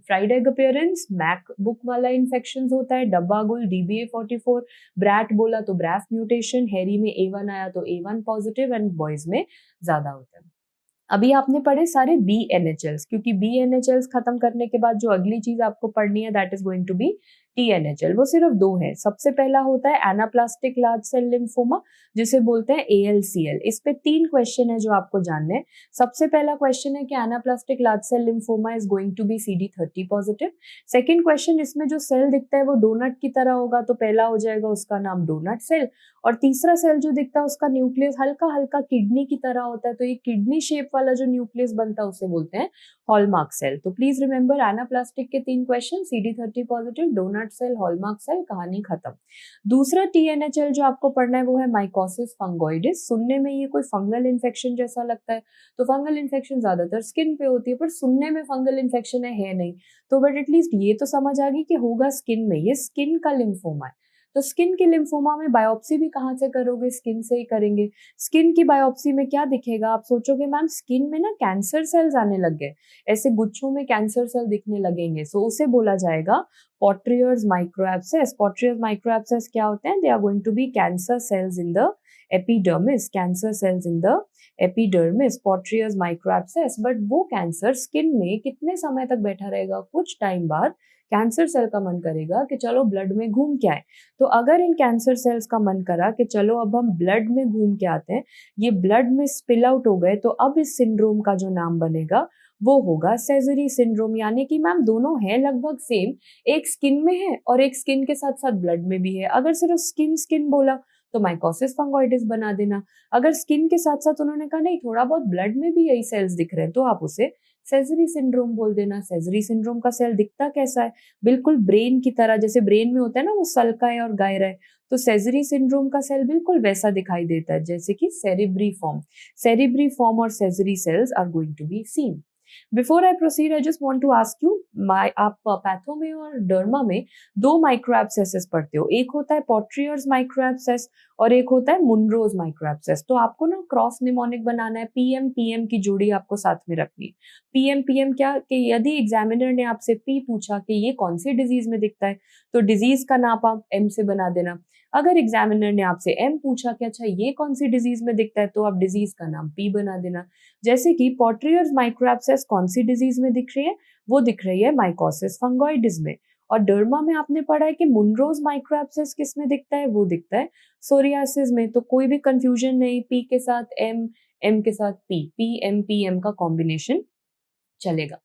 fried egg appearance, Mac book वाला इन्फेक्शन होता है, डब्बा गुल DBA44, ब्रैट बोला तो ब्रैफ म्यूटेशन, हेरी में A1 आया तो A1 पॉजिटिव, एंड बॉयज में ज्यादा होता है। अभी आपने पढ़े सारे BNHLs, क्योंकि BNHLs खत्म करने के बाद जो अगली चीज आपको पढ़नी है that is going to be TNHL, वो सिर्फ दो है। सबसे पहला होता है एनाप्लास्टिक लार्ज सेल लिम्फोमा, जिसे बोलते हैं ALCL। इस पे 3 क्वेश्चन है जो आपको जानने हैं। सबसे पहला क्वेश्चन है कि anaplastic large cell lymphoma is going to be CD30 positive. Second question, इसमें जो सेल दिखता है वो डोनट की तरह होगा, तो पहला हो जाएगा उसका नाम डोनट सेल। और तीसरा सेल जो दिखता है उसका न्यूक्लियस हल्का हल्का किडनी की तरह होता है, तो ये किडनी शेप वाला जो न्यूक्लियस बनता है उसे बोलते हैं हॉलमार्क सेल। तो प्लीज रिमेंबर एनाप्लास्टिक के 3 question, CD30 positive, doughnut cell, hallmark cell, कहानी खत्म। दूसरा TNHL जो आपको पढ़ना है वो है माइकोसिस फंगोइडिस। सुनने में ये कोई फंगल इन्फेक्शन जैसा लगता है, तो फंगल इन्फेक्शन ज्यादातर स्किन पे होती है, पर सुनने में फंगल इन्फेक्शन है नहीं। तो बट एटलीस्ट ये तो समझ आ गई कि होगा स्किन में, ये स्किन का लिम्फोमा है। तो स्किन के लिम्फोमा में बायोप्सी भी कहाँ से करोगे? स्किन से ही करेंगे। स्किन की बायोप्सी में क्या दिखेगा? आप सोचोगे मैम स्किन में ना कैंसर सेल्स आने लग गए, ऐसे गुच्छों में कैंसर सेल दिखने लगेंगे, सो उसे बोला जाएगा पोट्रियर्स माइक्रोएब्सेस। पोट्रियर्स माइक्रोएब्सेस क्या होते हैं? They are going to be cancer cells in the epidermis, cancer cells in the epidermis, Pautrier's microabscesses. But वो कैंसर स्किन में कितने समय तक बैठा रहेगा? कुछ टाइम बाद कैंसर सेल का मन करेगा कि चलो ब्लड में घूम के आए। तो अगर इन कैंसर सेल्स का मन करा कि चलो अब हम ब्लड में घूम के आते हैं, ये ब्लड में स्पिल आउट हो गए, तो अब इस सिंड्रोम का जो नाम बनेगा वो होगा सेजरी सिंड्रोम। यानी कि मैम दोनों है लगभग सेम, एक स्किन में है और एक स्किन के साथ साथ ब्लड में भी है। अगर सिर्फ स्किन स्किन बोला तो माइकोसिस फंगोइडिस बना देना। अगर स्किन के साथ साथ उन्होंने कहा नहीं थोड़ा बहुत ब्लड में भी यही सेल्स दिख रहे हैं, तो आप उसे सेजरी सिंड्रोम बोल देना। सेजरी सिंड्रोम का सेल दिखता कैसा है? बिल्कुल ब्रेन की तरह, जैसे ब्रेन में होता है ना वो सल्काए और गायरा है, तो सेजरी सिंड्रोम का सेल बिल्कुल वैसा दिखाई देता है जैसे कि सेरिब्री फॉर्म। सेरिब्री फॉर्म और Sezary cells are going to be seen. Before I proceed I just want to ask you, आप पैथो में और डर्मा में 2 माइक्रोएब्सेसेस पढ़ते हो, एक होता है पोट्रियर्स माइक्रोएब्सेस और एक होता है मुनरोज माइक्रोएब्सेस। तो आपको ना क्रॉस निमोनिक बनाना है, PM PM की जोड़ी आपको साथ में रखनी है। PM PM क्या कि यदि एग्जामिनर ने आपसे P पूछा कि ये कौन सी डिजीज में दिखता है, तो डिजीज का नाम आप M से बना देना। अगर एग्जामिनर ने आपसे M पूछा कि अच्छा ये कौन सी डिजीज में दिखता है, तो आप डिजीज का नाम P बना देना। जैसे कि पोट्रियर्स माइक्रोएब्सेस कौन सी डिजीज में दिख रही है? वो दिख रही है माइकोसिस फंगोइडिस में। और डर्मा में आपने पढ़ा है कि मुनरोज माइक्रोएब्सेस किस में दिखता है? वो दिखता है सोरियासिस में। तो कोई भी कंफ्यूजन नहीं, P के साथ M, M के साथ P, PM का कॉम्बिनेशन चलेगा।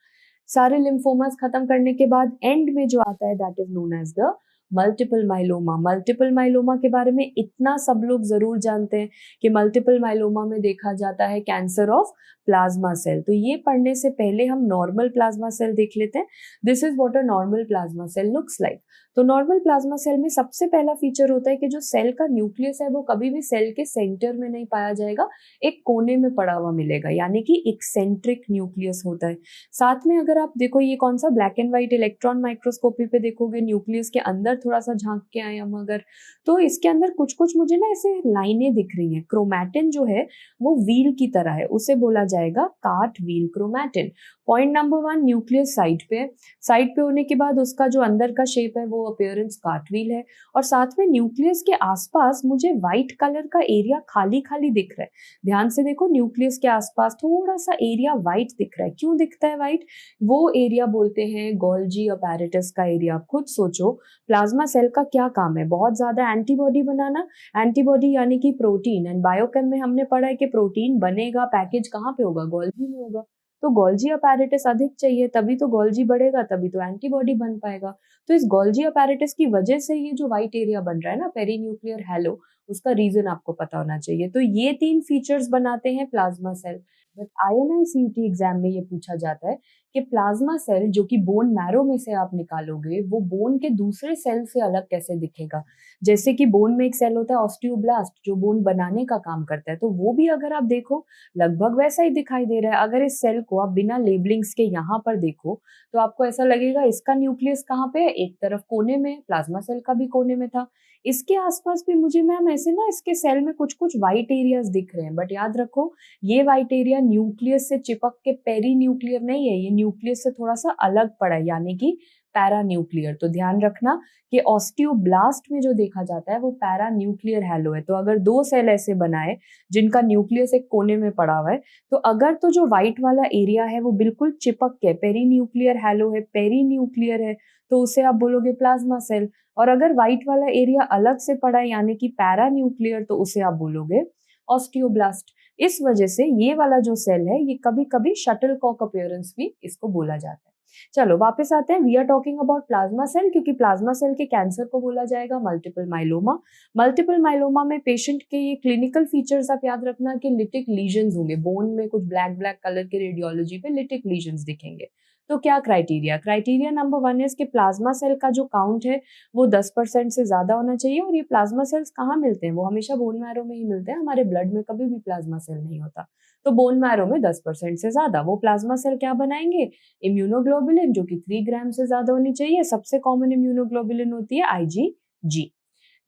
सारे लिम्फोमास खत्म करने के बाद एंड में जो आता है that is known as the multiple myeloma. Multiple myeloma के बारे में इतना सब लोग जरूर जानते हैं कि मल्टीपल माइलोमा में देखा जाता है कैंसर ऑफ प्लाज्मा सेल। तो ये पढ़ने से पहले हम नॉर्मल प्लाज्मा सेल देख लेते हैं। This is what a normal plasma cell looks like. तो नॉर्मल प्लाज्मा सेल में सबसे पहला फीचर होता है कि जो सेल का न्यूक्लियस है वो कभी भी सेल के सेंटर में नहीं पाया जाएगा, एक कोने में पड़ा हुआ मिलेगा, यानी कि एक्सेंट्रिक न्यूक्लियस होता है। साथ में अगर आप देखो ये कौन सा black and white electron microscopy पे देखोगे, न्यूक्लियस के अंदर थोड़ा सा झांक के आए हम अगर, तो इसके अंदर कुछ कुछ मुझे ना ऐसे लाइनें दिख रही हैं। क्रोमैटिन जो है वो व्हील की तरह है, उसे बोला जाएगा cart wheel chromatin. Point number 1, nucleus side पे है, साइड पे होने के बाद उसका जो अंदर का शेप है वो अपीयरेंस कार्ट व्हील है। और साथ में न्यूक्लियस के आसपास मुझे व्हाइट कलर का एरिया खाली खाली दिख रहा है। ध्यान से देखो, न्यूक्लियस के आसपास थोड़ा सा एरिया व्हाइट दिख रहा है। क्यों दिखता है व्हाइट? वो एरिया बोलते हैं गोल्जी अपैरेटस का एरिया। आप खुद सोचो प्लाज्मा सेल का क्या काम है? बहुत ज्यादा एंटीबॉडी बनाना। एंटीबॉडी यानी कि प्रोटीन, एंड बायोकेम में हमने पढ़ा है कि प्रोटीन बनेगा, पैकेज कहाँ पे होगा? गोल्जी में होगा। तो गोल्जी अपैरेटस अधिक चाहिए, तभी तो गोल्जी बढ़ेगा, तभी तो एंटीबॉडी बन पाएगा। तो इस गोल्जी अपैरेटस की वजह से ये जो व्हाइट एरिया बन रहा है ना, पेरीन्यूक्लियर हैलो, उसका रीजन आपको पता होना चाहिए। तो ये 3 फीचर्स बनाते हैं plasma cell. But INI CET exam में ये पूछा जाता है कि प्लाज्मा सेल जो कि बोन मैरो में से आप निकालोगे, वो बोन के दूसरे सेल से अलग कैसे दिखेगा? जैसे कि बोन में एक सेल होता है ऑस्टियोब्लास्ट जो बोन बनाने का काम करता है, तो वो भी अगर आप देखो लगभग वैसा ही दिखाई दे रहा है। अगर इस सेल को आप बिना लेबलिंग्स के यहाँ पर देखो तो आपको ऐसा लगेगा इसका न्यूक्लियस कहाँ पे है? एक तरफ कोने में, प्लाज्मा सेल का भी कोने में था। इसके आसपास भी मुझे मैम ऐसे ना इसके सेल में कुछ कुछ व्हाइट एरियाज दिख रहे हैं, बट याद रखो ये व्हाइट एरिया न्यूक्लियस से चिपक के पेरी न्यूक्लियर नहीं है, ये न्यूक्लियस से थोड़ा सा अलग पड़ा है, यानी कि पैरा न्यूक्लियर। तो ध्यान रखना कि ऑस्टियोब्लास्ट में जो देखा जाता है वो पैरा न्यूक्लियर हैलो है। तो अगर दो सेल ऐसे बनाए जिनका न्यूक्लियस एक कोने में पड़ा हुआ है, तो अगर तो जो व्हाइट वाला एरिया है वो बिल्कुल चिपक के पेरी न्यूक्लियर हैलो है, पेरी न्यूक्लियर है, तो उसे आप बोलोगे प्लाज्मा सेल। और अगर व्हाइट वाला एरिया अलग से पड़ा है यानी कि पैरा न्यूक्लियर, तो उसे आप बोलोगे ऑस्टियोब्लास्ट। इस वजह से ये वाला जो सेल है ये कभी कभी शटलकॉक अपीयरेंस भी इसको बोला जाता है। चलो वापस आते हैं, we are talking about plasma cell, क्योंकि प्लाज्मा सेल के कैंसर को बोला जाएगा मल्टीपल माइलोमा। मल्टीपल माइलोमा में पेशेंट के ये क्लिनिकल फीचर्स आप याद रखना कि लिटिक लीजन्स होंगे, बोन में कुछ ब्लैक ब्लैक कलर के रेडियोलॉजी पे लिटिक लीजन्स दिखेंगे। तो क्या क्राइटेरिया? क्राइटेरिया नंबर 1 इज कि प्लाज्मा सेल का जो काउंट है वो 10% से ज्यादा होना चाहिए। और ये प्लाज्मा सेल्स कहाँ मिलते हैं? वो हमेशा बोन मैरो में ही मिलते हैं, हमारे ब्लड में कभी भी प्लाज्मा सेल नहीं होता। तो बोन मैरो में 10% से ज्यादा वो प्लाज्मा सेल क्या बनाएंगे? इम्यूनोग्लोबुलिन, जो कि 3 ग्राम से ज्यादा होनी चाहिए। सबसे कॉमन इम्यूनोग्लोबुलिन होती है IgG।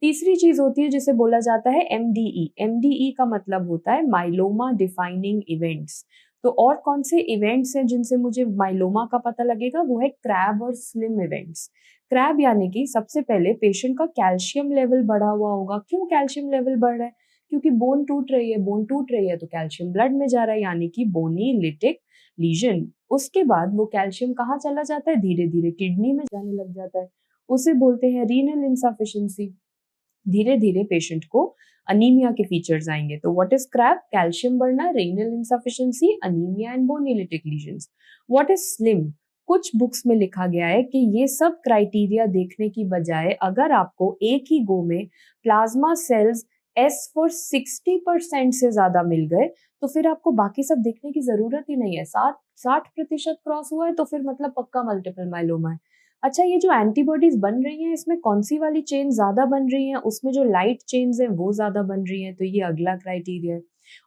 तीसरी चीज होती है जिसे बोला जाता है MDE। MDE का मतलब होता है माइलोमा डिफाइनिंग इवेंट्स। तो और कौन से इवेंट्स हैं जिनसे मुझे माइलोमा का पता लगेगा? वो है क्रैब और स्लिम इवेंट्स। क्रैब यानी कि सबसे पहले पेशेंट का कैल्शियम लेवल बढ़ा हुआ होगा। क्यों कैल्शियम लेवल बढ़ रहा है? क्योंकि बोन टूट रही है, बोन टूट रही है तो कैल्शियम ब्लड में जा रहा है, यानी कि बोनी लिटिक लीजन। उसके बाद वो कैल्शियम कहाँ चला जाता है? धीरे धीरे किडनी में जाने लग जाता है, उसे बोलते हैं रीनल इनसफिशिएंसी। धीरे धीरे पेशेंट को अनीमिया के फीचर्स आएंगे। तो व्हाट इज क्रैब? कैल्शियम बढ़ना, renal insufficiency, anaemia and bony lytic lesions. What is SLIM? कुछ बुक्स में लिखा गया है कि ये सब क्राइटेरिया देखने की बजाय अगर आपको एक ही गो में प्लाज्मा सेल्स S फॉर 60% से ज्यादा मिल गए तो फिर आपको बाकी सब देखने की जरूरत ही नहीं है। 60% क्रॉस हुआ है तो फिर मतलब पक्का मल्टीपल माइलोमा है। अच्छा, ये जो एंटीबॉडीज बन रही हैं इसमें कौन सी वाली चेन ज्यादा बन रही है? उसमें जो लाइट चेन्स हैं वो ज्यादा बन रही हैं, तो ये अगला क्राइटेरिया है।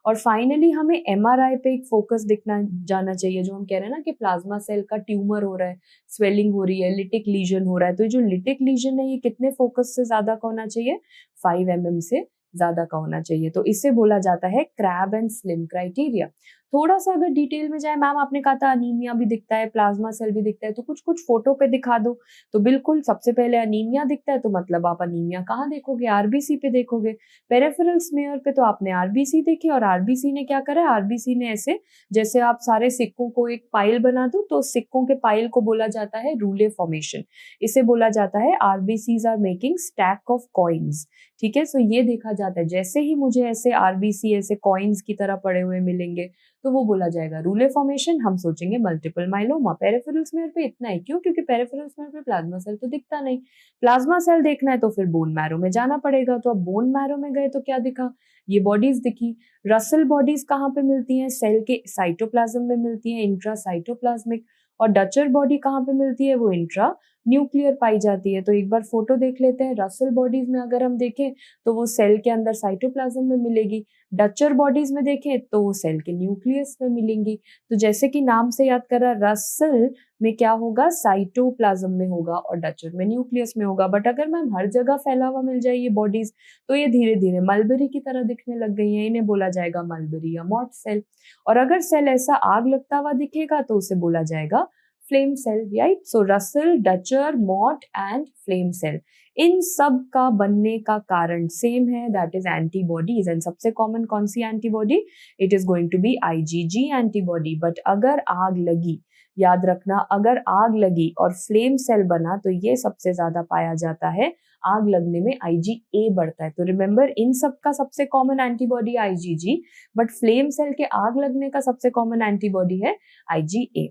और फाइनली हमें MRI पे एक फोकस दिखना जाना चाहिए। जो हम कह रहे हैं ना कि प्लाज्मा सेल का ट्यूमर हो रहा है, स्वेलिंग हो रही है, लिटिक लीजन हो रहा है, तो ये जो लिटिक लीजन है ये कितने फोकस से ज्यादा का होना चाहिए? 5 mm से ज्यादा का होना चाहिए। तो इसे बोला जाता है क्रैब एंड स्लिम क्राइटेरिया। थोड़ा सा अगर डिटेल में जाए, मैम आपने कहा था अनीमिया भी दिखता है, प्लाज्मा सेल भी दिखता है, तो कुछ कुछ फोटो पे दिखा दो। तो बिल्कुल सबसे पहले अनीमिया दिखता है, तो मतलब आप अनीमिया कहाँ देखोगे? RBC पे देखोगे। पेरिफेरल स्मेयर पे तो आपने RBC देखी, और RBC ने क्या करा है? RBC ने ऐसे जैसे आप सारे सिक्कों को एक पाइल बना दो, तो सिक्कों के पाइल को बोला जाता है रूले फॉर्मेशन। इसे बोला जाता है RBCs are making stack of coins. ठीक है, सो ये देखा जाता है जैसे ही मुझे ऐसे RBC ऐसे कॉइन्स की तरह पड़े हुए मिलेंगे तो वो बोला जाएगा रूले फॉर्मेशन। हम सोचेंगे मल्टीपल माइलोमा। पेरिफेरल स्मेयर पे इतना ही क्यों? क्योंकि पेरिफेरल स्मेयर पे प्लाज्मा सेल तो दिखता नहीं। प्लाज्मा सेल देखना है तो फिर बोन मैरो में जाना पड़ेगा। तो अब बोन मैरो में गए तो क्या दिखा? ये बॉडीज दिखी। रसल बॉडीज कहाँ पे मिलती हैं? सेल के साइटोप्लाज्म में मिलती हैं, इंट्रासाइटोप्लाज्मिक। और डचर बॉडी कहाँ पे मिलती है? वो इंट्रा न्यूक्लियर पाई जाती है। तो एक बार फोटो देख लेते हैं। रसल बॉडीज में अगर हम देखें तो वो सेल के अंदर साइटोप्लाज्म में मिलेगी। डचर बॉडीज में देखें तो वो सेल के न्यूक्लियस में मिलेंगी। तो जैसे कि नाम से याद करा, रसल में क्या होगा? साइटोप्लाज्म में होगा, और डचर में न्यूक्लियस में होगा। बट अगर मैम हर जगह फैला हुआ मिल जाए ये बॉडीज तो ये धीरे धीरे मलबरी की तरह दिखने लग गई हैं। इन्हें बोला जाएगा मलबरी या मॉट सेल। और अगर सेल ऐसा आग लगता हुआ दिखेगा तो उसे बोला जाएगा flame cell, right? So Russell, Dutcher, Mott and flame cell, इन सब का बनने का कारण सेम है, दैट इज एंटीबॉडीज। एंड सबसे कॉमन कौन सी antibody? It is going to be IgG antibody. But अगर आग लगी, याद रखना, अगर आग लगी और फ्लेम सेल बना तो ये सबसे ज्यादा पाया जाता है। आग लगने में IgA बढ़ता है। तो रिमेंबर, इन सब का सबसे common antibody IgG, but flame cell के आग लगने का सबसे कॉमन एंटीबॉडी है IgA।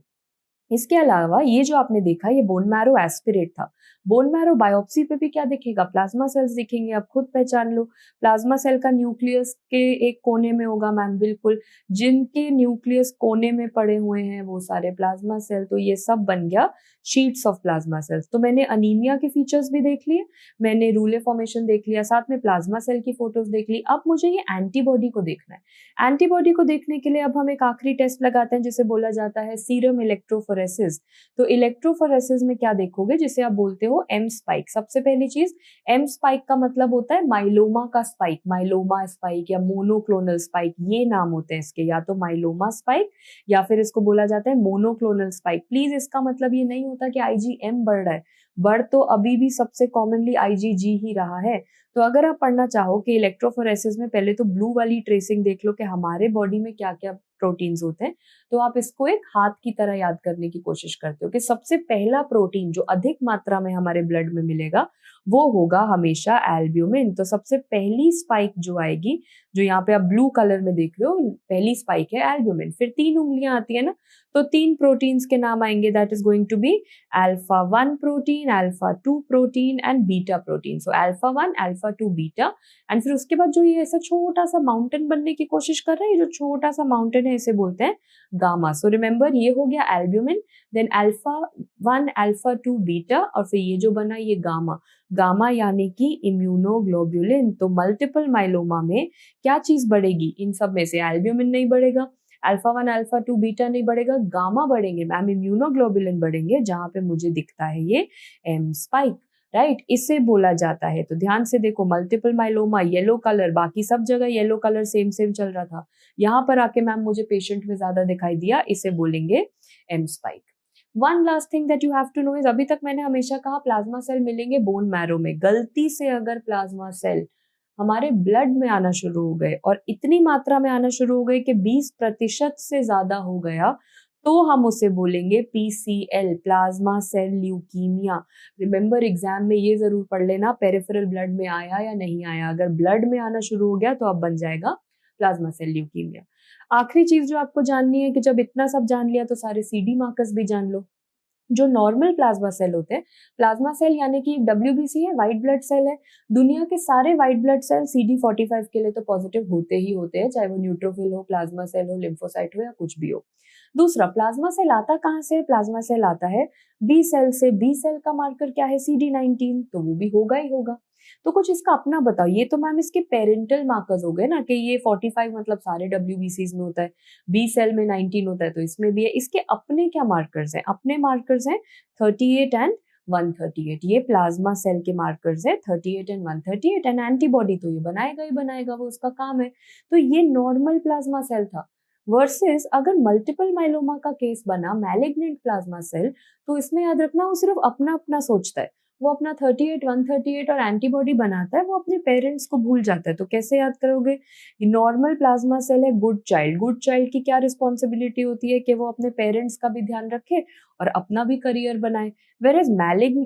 इसके अलावा ये जो आपने देखा ये बोन मैरो एस्पिरेट था। बोन मैरो बायोप्सी पे भी क्या दिखेगा? प्लाज्मा सेल्स दिखेंगे। आप खुद पहचान लो, प्लाज्मा सेल का न्यूक्लियस के एक कोने में होगा मैम, बिल्कुल। जिनके न्यूक्लियस कोने में पड़े हुए हैं वो सारे प्लाज्मा सेल। तो ये सब बन गया शीट्स ऑफ प्लाज्मा सेल्स। तो मैंने अनीमिया के फीचर्स भी देख लिए, मैंने रूले फॉर्मेशन देख लिया, साथ में प्लाज्मा सेल की फोटोज देख ली। अब मुझे ये एंटीबॉडी को देखना है। एंटीबॉडी को देखने के लिए अब हम एक आखिरी टेस्ट लगाते हैं जिसे बोला जाता है सीरम इलेक्ट्रोफोरेंसिस इलेक्ट्रोफोरेसिस। तो इलेक्ट्रोफोरेसिस में क्या देखोगे, जिसे आप बोलते हो एम स्पाइक। सबसे पहली चीज, एम स्पाइक का मतलब होता है माइलोमा का स्पाइक, माइलोमा स्पाइक या मोनोक्लोनल स्पाइक, ये नाम होते हैं इसके, या तो माइलोमा स्पाइक या फिर इसको बोला जाता है मोनोक्लोनल स्पाइक। प्लीज इसका मतलब ये नहीं होता कि आईजीएम बढ़ रहा है, बढ़ तो अभी भी सबसे कॉमनली आईजीजी ही रहा है। तो अगर आप पढ़ना चाहो कि इलेक्ट्रोफोरेसिस में, पहले तो ब्लू वाली ट्रेसिंग देख लो कि हमारे बॉडी में क्या क्या प्रोटीन्स होते हैं, तो आप इसको एक हाथ की तरह याद करने की कोशिश करते हो कि सबसे पहला प्रोटीन जो अधिक मात्रा में हमारे ब्लड में मिलेगा वो होगा हमेशा एल्ब्यूमिन। तो सबसे पहली स्पाइक जो आएगी, जो यहाँ पे आप ब्लू कलर में देख रहे हो, पहली स्पाइक है एल्ब्यूमिन। फिर 3 उंगलियां आती है ना, तो 3 प्रोटीन्स के नाम आएंगे, that is going to be alpha 1 protein, alpha 2 protein and beta protein. So alpha 1, alpha 2, beta. And फिर उसके बाद जो ये ऐसा छोटा सा माउंटेन बनने की कोशिश कर रहा है, ये जो छोटा सा माउंटेन है इसे बोलते हैं गामा। सो रिमेंबर, ये हो गया albumin, then alpha 1, alpha 2, beta, और फिर ये जो बना ये गामा। गामा यानी कि इम्यूनोग्लोबुलिन। तो मल्टीपल माइलोमा में क्या चीज बढ़ेगी, इन सब में से एल्ब्यूमिन नहीं बढ़ेगा, अल्फा 1, अल्फा 2, बीटा नहीं बढ़ेगा, गामा बढ़ेंगे मैम, इम्यूनोग्लोबुलिन बढ़ेंगे, जहां पे मुझे दिखता है ये एम स्पाइक, राइट, इसे बोला जाता है। तो ध्यान से देखो, मल्टीपल माइलोमा येलो कलर, बाकी सब जगह येलो कलर सेम सेम चल रहा था, यहाँ पर आके मैम मुझे पेशेंट में ज्यादा दिखाई दिया, इसे बोलेंगे M spike. One last thing that you have to know is, अभी तक मैंने हमेशा कहा प्लाज्मा सेल मिलेंगे बोन मैरो में। गलती से अगर प्लाज्मा सेल हमारे ब्लड में आना शुरू हो गए और इतनी मात्रा में आना शुरू हो गए कि 20% से ज्यादा हो गया, तो हम उसे बोलेंगे PCL, plasma cell leukaemia. Remember, exam में ये जरूर पढ़ लेना पेरिफेरल ब्लड में आया या नहीं आया, अगर ब्लड में आना शुरू हो गया तो अब बन जाएगा प्लाज्मा सेल ल्यूकीमिया। आखिरी चीज जो आपको जाननी है कि जब इतना सब जान लिया तो सारे सीडी मार्कर्स भी जान लो। जो नॉर्मल प्लाज्मा सेल होते हैं, प्लाज्मा सेल यानी कि डब्ल्यूबीसी है, व्हाइट ब्लड सेल है, दुनिया के सारे व्हाइट ब्लड सेल CD45 के लिए तो पॉजिटिव होते ही होते हैं, चाहे वो न्यूट्रोफिल हो, प्लाज्मा सेल हो, लिम्फोसाइट हो या कुछ भी हो। दूसरा, प्लाज्मा सेल आता कहाँ से? प्लाज्मा सेल आता है बी सेल से। बी सेल का मार्कर क्या है? CD19, तो वो भी होगा ही होगा। तो कुछ इसका अपना बताओ, ये तो मैम इसके पेरेंटल मार्कर्स हो गए ना, कि ये 45 मतलब सारे WBCs में होता है, बी सेल में 19 होता है तो इसमें भी है। इसके अपने क्या मार्कर्स हैं? अपने मार्कर्स हैं 38 एंड 138, ये प्लाज्मा सेल के मार्कर्स है 38 एंड 138, एंड एंटीबॉडी तो ये बनाएगा ही बनाएगा, वो उसका काम है। तो ये नॉर्मल प्लाज्मा सेल था। वर्सेस अगर मल्टीपल माइलोमा का केस बना, मैलिग्नेंट प्लाज्मा सेल, तो इसमें याद रखना वो सिर्फ अपना अपना सोचता है, वो अपना 38, 138 और एंटीबॉडी बनाता है, वो अपने पेरेंट्स को भूल जाता है। तो कैसे याद करोगे? नॉर्मल प्लाज्मा सेल है गुड चाइल्ड। गुड चाइल्ड की क्या रिस्पॉन्सिबिलिटी होती है कि वो अपने पेरेंट्स का भी ध्यान रखे और अपना भी करियर बनाए। वेयर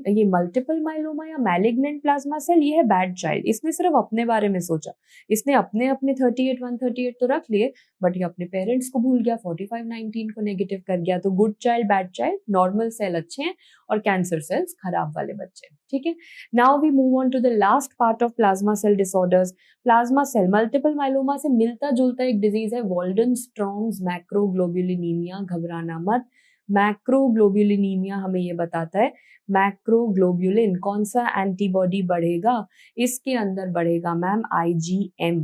ये मल्टीपल माइलोमा या मैलिग्नेंट प्लाज्मा सेल, ये है बैड चाइल्ड। इसने सिर्फ अपने बारे में सोचा, इसने अपने अपने 38, 138 तो रख लिए, बट ये अपने पेरेंट्स को भूल गया, 45, 19 को नेगेटिव कर गया। तो good child, bad child, normal cell अच्छे हैं और कैंसर सेल्स खराब वाले बच्चे। ठीक है, now we move on to the last part of plasma cell disorders. Plasma cell multiple myeloma से मिलता जुलता एक डिजीज है, वॉल्डेनस्ट्रॉम्स मैक्रोग्लोब्यूलिनीमिया। घबराना मत, मैक्रोग्लोब्यूलिनीमिया हमें ये बताता है मैक्रोग्लोब्यूलिन कौन सा एंटीबॉडी बढ़ेगा, इसके अंदर बढ़ेगा मैम IgM,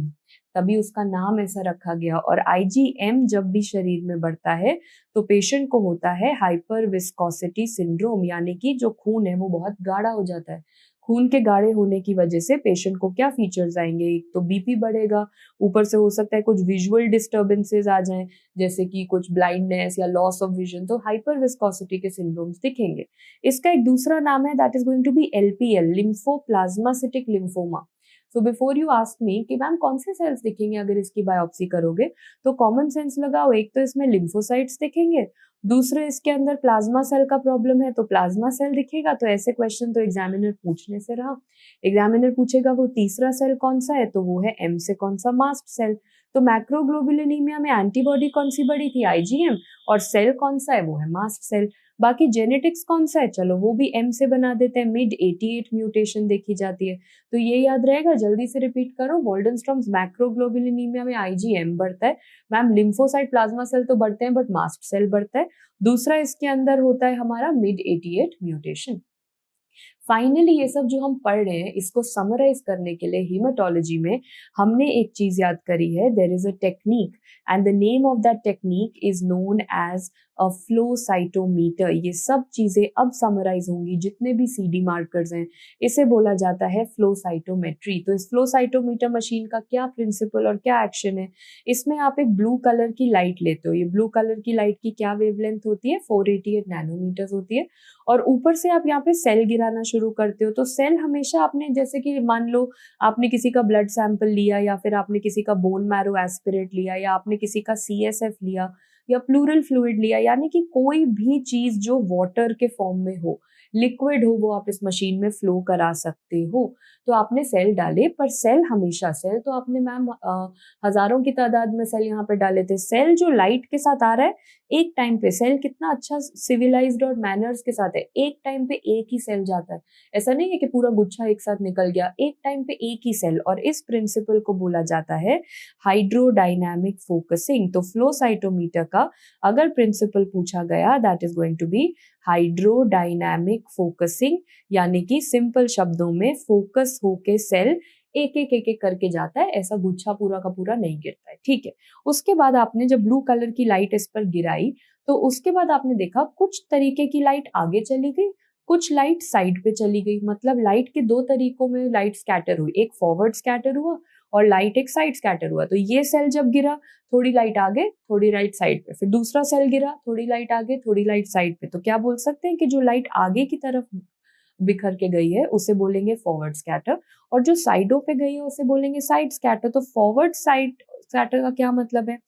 तभी उसका नाम ऐसा रखा गया। और IgM जब भी शरीर में बढ़ता है तो पेशेंट को होता है हाइपर विस्कोसिटी सिंड्रोम, यानी कि जो खून है वो बहुत गाढ़ा हो जाता है। खून के गाढ़े होने की वजह से पेशेंट को क्या फीचर्स आएंगे? एक तो बीपी बढ़ेगा, ऊपर से हो सकता है कुछ विजुअल डिस्टर्बेंसेस आ जाएं, जैसे कि कुछ ब्लाइंडनेस या लॉस ऑफ विजन, तो हाइपर विस्कोसिटी के सिंड्रोम्स दिखेंगे। इसका एक दूसरा नाम है, that is going to be LPL, lymphoplasmacytic lymphoma. So before you ask me कि मैम कौन से सेल्स दिखेंगे अगर इसकी बायोप्सी करोगे, तो कॉमन सेंस लगाओ, एक तो इसमें लिम्फोसाइट्स दिखेंगे, दूसरे इसके अंदर प्लाज्मा सेल का प्रॉब्लम है तो प्लाज्मा सेल दिखेगा। तो ऐसे क्वेश्चन तो एग्जामिनर पूछने से रहा। एग्जामिनर पूछेगा वो तीसरा सेल कौन सा है, तो वो है M से कौन सा? Mast cell. तो मैक्रोग्लोबुलिनीमिया में एंटीबॉडी कौन सी बढ़ी थी? IgM, और सेल कौन सा है? वो है मास्ट सेल। बाकी जेनेटिक्स कौन सा है? चलो वो भी M से बना देते हैं, MYD88 म्यूटेशन देखी जाती है। तो ये याद रहेगा, जल्दी से रिपीट करो, वॉल्डेनस्ट्रॉम्स मैक्रोग्लोबुलिनीमिया में IgM बढ़ता है मैम, लिम्फोसाइट प्लाज्मा सेल तो बढ़ते हैं बट मास्ट सेल बढ़ता है। दूसरा इसके अंदर होता है हमारा MYD88 म्यूटेशन। फाइनली ये सब जो हम पढ़ रहे हैं इसको समराइज करने के लिए हीमेटोलॉजी में हमने एक चीज याद करी है, there is a technique and the name of that technique is known as a flow cytometer. ये सब चीजें अब समराइज होंगी, जितने भी सीडी मार्कर्स हैं इसे बोला जाता है फ्लो साइटोमेट्री। तो इस फ्लो साइटोमीटर मशीन का क्या प्रिंसिपल और क्या एक्शन है, इसमें आप एक ब्लू कलर की लाइट लेते हो। ये ब्लू कलर की लाइट की क्या वेवलेंथ होती है, 488 नैनोमीटर्स होती है, और ऊपर से आप यहाँ पे सेल गिराना शुरू करते हो। तो सेल हमेशा आपने, जैसे कि मान लो आपने किसी का ब्लड सैंपल लिया, या फिर आपने किसी का बोन मैरो एस्पिरेट लिया, या आपने किसी का CSF लिया, या प्लूरल फ्लूइड लिया, यानी कि कोई भी चीज जो वाटर के फॉर्म में हो, लिक्विड हो, वो आप इस मशीन में फ्लो करा सकते हो। तो आपने सेल डाले, पर सेल हमेशा, सेल तो आपने मैम हजारों की तादाद में सेल यहाँ पे डाले थे। सेल जो लाइट के साथ आ रहा है एक टाइम पे, सेल कितना अच्छा सिविलाइज्ड और मैनर्स के साथ है, एक टाइम पे एक ही सेल जाता है। ऐसा नहीं है कि पूरा गुच्छा एक साथ निकल गया, एक टाइम पे एक ही सेल। और इस प्रिंसिपल को बोला जाता है हाइड्रोडायनामिक फोकसिंग। तो फ्लो साइटोमीटर का अगर प्रिंसिपल पूछा गया, that is going to be hydrodynamic focusing, यानी कि सिंपल शब्दों में फोकस होके सेल एक एक करके जाता है, ऐसा गुच्छा पूरा का पूरा नहीं गिरता है, ठीक है। उसके बाद आपने जब ब्लू कलर की लाइट इस पर गिराई, तो उसके बाद आपने देखा कुछ तरीके की लाइट आगे चली गई, कुछ लाइट साइड पे चली गई। मतलब लाइट के दो तरीकों में लाइट स्कैटर हुई, एक फॉरवर्ड स्कैटर हुआ और लाइट एक साइड स्कैटर हुआ। तो ये सेल जब गिरा, थोड़ी लाइट आगे थोड़ी लाइट साइड पे, फिर दूसरा सेल गिरा, थोड़ी लाइट आगे थोड़ी लाइट साइड पे। तो क्या बोल सकते हैं कि जो लाइट आगे की तरफ बिखर के गई है उसे बोलेंगे फॉरवर्ड स्कैटर, और जो साइडों पे गई है उसे बोलेंगे साइड स्कैटर। तो फॉरवर्ड साइड स्कैटर का क्या मतलब है,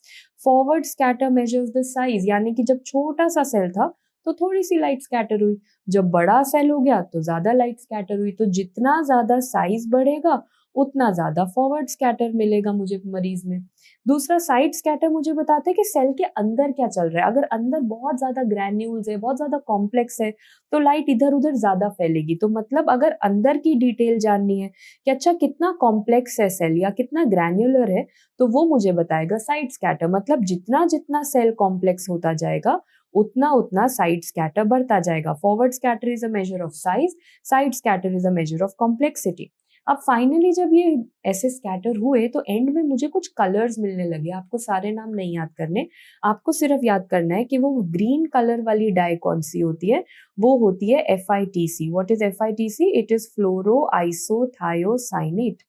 forward scatter measures the size, यानी कि जब छोटा सा सेल था तो थोड़ी सी लाइट स्कैटर हुई, जब बड़ा सेल हो गया तो ज्यादा लाइट स्कैटर हुई। तो जितना ज्यादा साइज बढ़ेगा उतना ज्यादा फॉरवर्ड स्कैटर मिलेगा मुझे मरीज में। दूसरा साइड स्कैटर मुझे बताते हैं कि सेल के अंदर क्या चल रहा है। अगर अंदर बहुत ज्यादा ग्रैन्यूल्स है, बहुत ज्यादा कॉम्प्लेक्स है, तो लाइट इधर उधर ज्यादा फैलेगी। तो मतलब अगर अंदर की डिटेल जाननी है कि अच्छा कितना कॉम्प्लेक्स है सेल या कितना ग्रैन्युलर है, तो वो मुझे बताएगा साइड स्कैटर। मतलब जितना जितना सेल कॉम्प्लेक्स होता जाएगा उतना उतना साइड स्कैटर बढ़ता जाएगा। Forward scatter is a measure of size, side scatter is a measure of complexity. अब फाइनली जब ये ऐसे स्कैटर हुए तो एंड में मुझे कुछ कलर्स मिलने लगे। आपको सारे नाम नहीं याद करने, आपको सिर्फ याद करना है कि वो ग्रीन कलर वाली डाई कौन सी होती है, वो होती है FITC। What is FITC? It is fluoro isothiocyanate.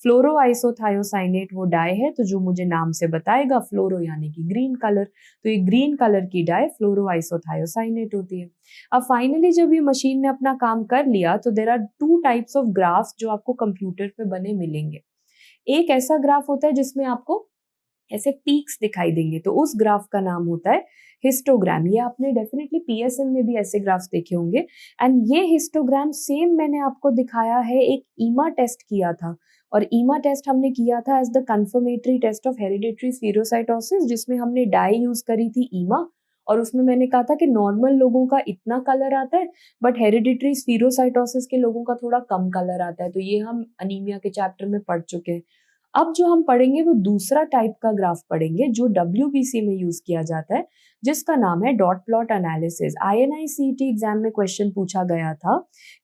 Fluoro isothiocyanate वो डाई है, तो जो मुझे नाम से बताएगा, फ्लोरो यानी कि ग्रीन कलर, तो ये ग्रीन कलर की डाई फ्लोरो आइसोथायोसाइनेट होती है। अब फाइनली जब ये मशीन ने अपना काम कर लिया तो there are two types of graphs जो आपको कंप्यूटर पे बने मिलेंगे। एक ऐसा ग्राफ होता है जिसमें आपको ऐसे पीक्स दिखाई देंगे, तो उस ग्राफ का नाम होता है हिस्टोग्राम। ये आपने डेफिनेटली PSM में भी ऐसे ग्राफ्स देखे होंगे। एंड ये हिस्टोग्राम सेम मैंने आपको दिखाया है, एक ईमा टेस्ट किया था, और ईमा टेस्ट हमने किया था as the confirmatory test of hereditary spherocytosis, जिसमें हमने डाई यूज करी थी ईमा, और उसमें मैंने कहा था कि नॉर्मल लोगों का इतना कलर आता है, बट हेरिडिटरी स्फीरोसाइटोसिस के लोगों का थोड़ा कम कलर आता है। तो ये हम अनीमिया के चैप्टर में पढ़ चुके हैं। अब जो हम पढ़ेंगे वो दूसरा टाइप का ग्राफ पढ़ेंगे जो WBC में यूज किया जाता है, जिसका नाम है dot plot analysis. INI-CET exam में क्वेश्चन पूछा गया था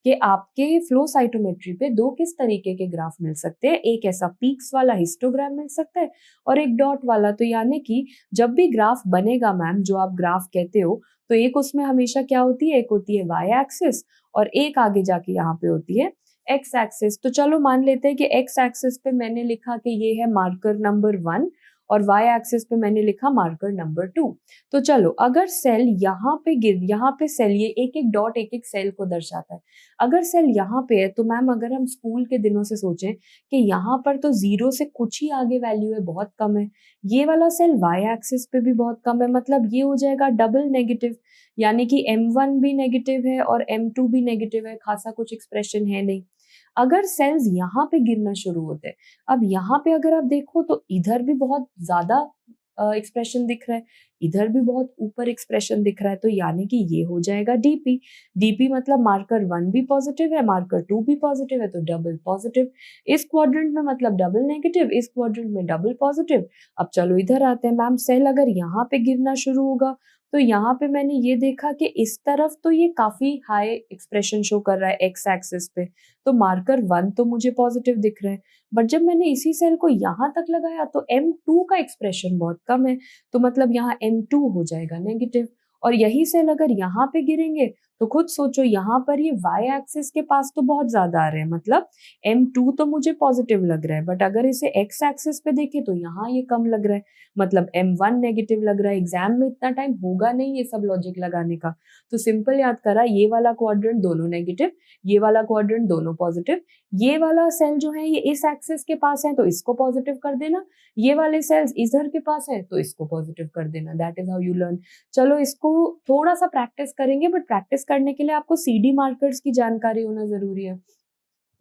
कि आपके फ्लो साइटोमेट्री पे दो किस तरीके के ग्राफ मिल सकते हैं, एक ऐसा पीक्स वाला हिस्टोग्राम मिल सकता है और एक डॉट वाला। तो यानी कि जब भी ग्राफ बनेगा मैम, जो आप ग्राफ कहते हो, तो एक उसमें हमेशा क्या होती है, एक होती है वाई एक्सिस और एक आगे जाके यहाँ पे होती है एक्स एक्सिस। तो चलो मान लेते हैं कि एक्स एक्सिस पे मैंने लिखा कि ये है मार्कर नंबर 1 और वाई एक्सिस पे मैंने लिखा मार्कर नंबर 2। तो चलो अगर सेल यहाँ पे यहाँ पे सेल, ये एक एक डॉट एक एक सेल को दर्शाता है। अगर सेल यहाँ पे है तो मैम अगर हम स्कूल के दिनों से सोचें कि यहाँ पर तो 0 से कुछ ही आगे वैल्यू है, बहुत कम है, ये वाला सेल वाई एक्सिस पे भी बहुत कम है, मतलब ये हो जाएगा डबल नेगेटिव, यानी कि M1 भी नेगेटिव है और M2 भी नेगेटिव है, खासा कुछ एक्सप्रेशन है नहीं। अगर सेल्स यहाँ पे गिरना शुरू होते हैं, अब यहाँ पे अगर आप देखो तो इधर भी बहुत ज्यादा एक्सप्रेशन दिख रहा है, इधर भी बहुत ऊपर एक्सप्रेशन दिख रहा है, तो यानी कि ये हो जाएगा DP। DP मतलब मार्कर 1 भी पॉजिटिव है, मार्कर 2 भी पॉजिटिव है, तो डबल पॉजिटिव। इस क्वाड्रेंट में मतलब डबल नेगेटिव, इस क्वाड्रेंट में डबल पॉजिटिव। अब चलो इधर आते हैं मैम, सेल अगर यहाँ पे गिरना शुरू होगा तो यहाँ पे मैंने ये देखा कि इस तरफ तो ये काफी हाई एक्सप्रेशन शो कर रहा है एक्स एक्सिस पे, तो मार्कर 1 तो मुझे पॉजिटिव दिख रहा है। बट जब मैंने इसी सेल को यहाँ तक लगाया तो M2 का एक्सप्रेशन बहुत कम है, तो मतलब यहाँ M2 हो जाएगा नेगेटिव। और यही सेल अगर यहाँ पे गिरेंगे तो खुद सोचो, यहाँ पर ये y एक्सिस के पास तो बहुत ज्यादा आ रहे हैं, मतलब M2 तो मुझे पॉजिटिव लग रहा है, बट अगर इसे x एक्सिस पे देखें तो यहाँ ये कम लग रहा है, मतलब M1 नेगेटिव लग रहा है। एग्जाम में इतना टाइम होगा नहीं ये सब लॉजिक लगाने का, तो सिंपल याद करा, ये वाला क्वाड्रेंट दोनों नेगेटिव, ये वाला क्वाड्रेंट दोनों पॉजिटिव, ये वाला सेल जो है ये इस एक्सिस के पास है तो इसको पॉजिटिव कर देना, ये वाले सेल्स इधर के पास है तो इसको पॉजिटिव कर देना। That is how you learn. चलो इसको थोड़ा सा प्रैक्टिस करेंगे, बट प्रैक्टिस करने के लिए आपको CD मार्कर्स की जानकारी होना जरूरी है।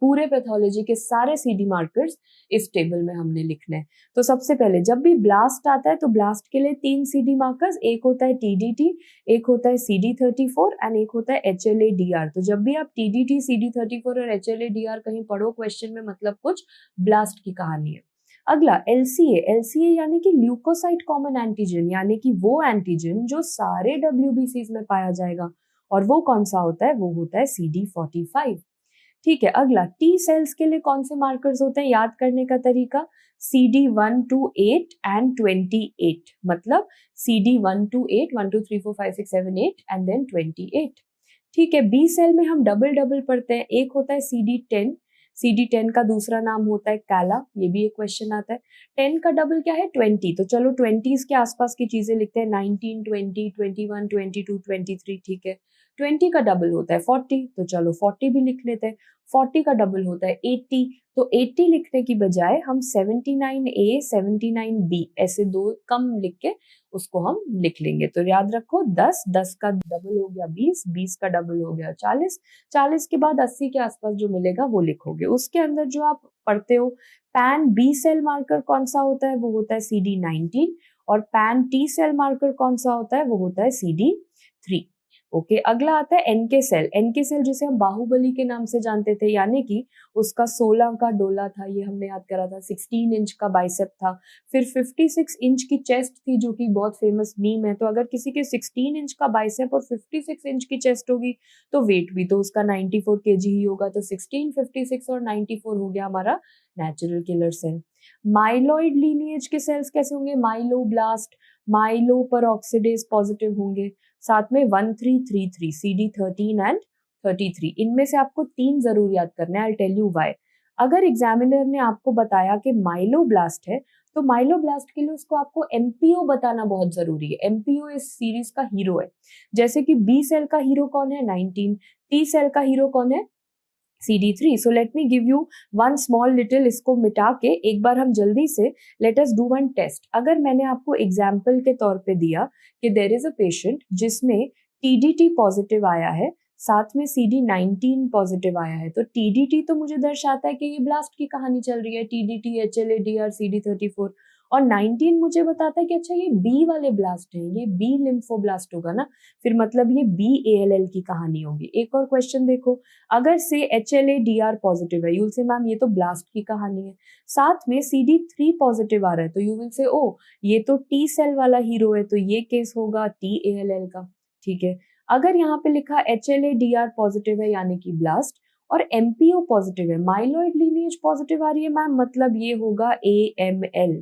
पूरे पैथोलॉजी के सारे CD मार्कर्स इस टेबल में हमने लिखने हैं। तो सबसे पहले जब भी ब्लास्ट आता है तो ब्लास्ट के लिए 3 CD मार्कर्स, एक होता है TDT, एक होता है CD34 एंड एक होता है HLA-DR। तो जब भी आप TDT, CD34 और HLA-DR कहीं पढ़ो क्वेश्चन में, मतलब कुछ ब्लास्ट की कहानी है। अगला LCA यानी कि ल्यूकोसाइट कॉमन एंटीजन, यानी कि वो एंटीजन जो सारे WBCs में पाया जाएगा, और वो कौन सा होता है, वो होता है CD45। ठीक है, अगला टी सेल्स के लिए कौन से मार्कर्स होते हैं, याद करने का तरीका CD1 to 8 एंड 28, मतलब CD1 to 8, 1 2 3 4 5 6 7 8 एंड देन 28। ठीक है, बी सेल में हम डबल डबल पढ़ते हैं, एक होता है CD10 का दूसरा नाम होता है काला, ये भी एक क्वेश्चन आता है। 10 का डबल क्या है, 20, तो चलो 20s के आसपास की चीजें लिखते हैं, 19 20 21 22 23। ठीक है, 20 का डबल होता है 40, तो चलो 40 भी लिख लेते हैं। 40 का डबल होता है 80, तो 80 लिखने की बजाय हम 79A 79B ऐसे दो कम लिख के उसको हम लिख लेंगे। तो याद रखो, 10 का डबल हो गया 20 का डबल हो गया 40 के बाद 80 के आसपास जो मिलेगा वो लिखोगे। उसके अंदर जो आप पढ़ते हो, पैन बी सेल मार्कर कौन सा होता है, वो होता है CD19, और पैन टी सेल मार्कर कौन सा होता है, वो होता है CD3। ओके, अगला आता है एनके सेल जिसे हम बाहुबली के नाम से जानते थे, यानी कि उसका 16 का डोला था, ये हमने याद करा था, 16 इंच का बाइसेप था, फिर 56 इंच की चेस्ट थी जो कि बहुत फेमस मीम है। तो अगर किसी के 16 इंच का बाइसेप और 56 इंच की चेस्ट होगी तो वेट भी तो उसका 94 केजी ही होगा। तो 16, 56 और 94 हो गया हमारा natural killer cell. Myeloid lineage के सेल्स कैसे होंगे, myeloblast, myeloperoxidase positive होंगे, साथ में 1333 CD13 एंड 33। इनमें से आपको 3 जरूर याद करना है, आई टेल यू व्हाई। अगर एग्जामिनर ने आपको बताया कि माइलोब्लास्ट है तो माइलोब्लास्ट के लिए उसको आपको MPO बताना बहुत जरूरी है। MPO इस सीरीज का हीरो है। जैसे कि बी सेल का हीरो कौन है, 19, टी सेल का हीरो कौन है, CD3। So let me give you one small little, इसको मिटा के एक बार हम जल्दी से let us do one test. अगर मैंने आपको एग्जाम्पल के तौर पे दिया कि देयर इज अ पेशेंट जिसमें TDT पॉजिटिव आया है, साथ में CD19 पॉजिटिव आया है, तो TDT तो मुझे दर्शाता है कि ये ब्लास्ट की कहानी चल रही है, TDT HLA-DR CD34, और 19 मुझे बताता है कि अच्छा ये बी वाले ब्लास्ट है, ये बी लिम्फोब्लास्ट होगा ना, फिर मतलब ये BALL की कहानी होगी। एक और क्वेश्चन देखो, अगर से HLA-DR पॉजिटिव है, यू विल से मैम ये तो ब्लास्ट की कहानी है, साथ में CD3 पॉजिटिव आ रहा है, तो यू विल से ओ ये तो टी सेल वाला हीरो है, तो ये केस होगा TALL का। ठीक है, अगर यहाँ पे लिखा HLA-DR पॉजिटिव है यानी कि ब्लास्ट, और MPO पॉजिटिव है, माइलॉइड लीनिएज पॉजिटिव आ रही है मैम, मतलब ये होगा AML।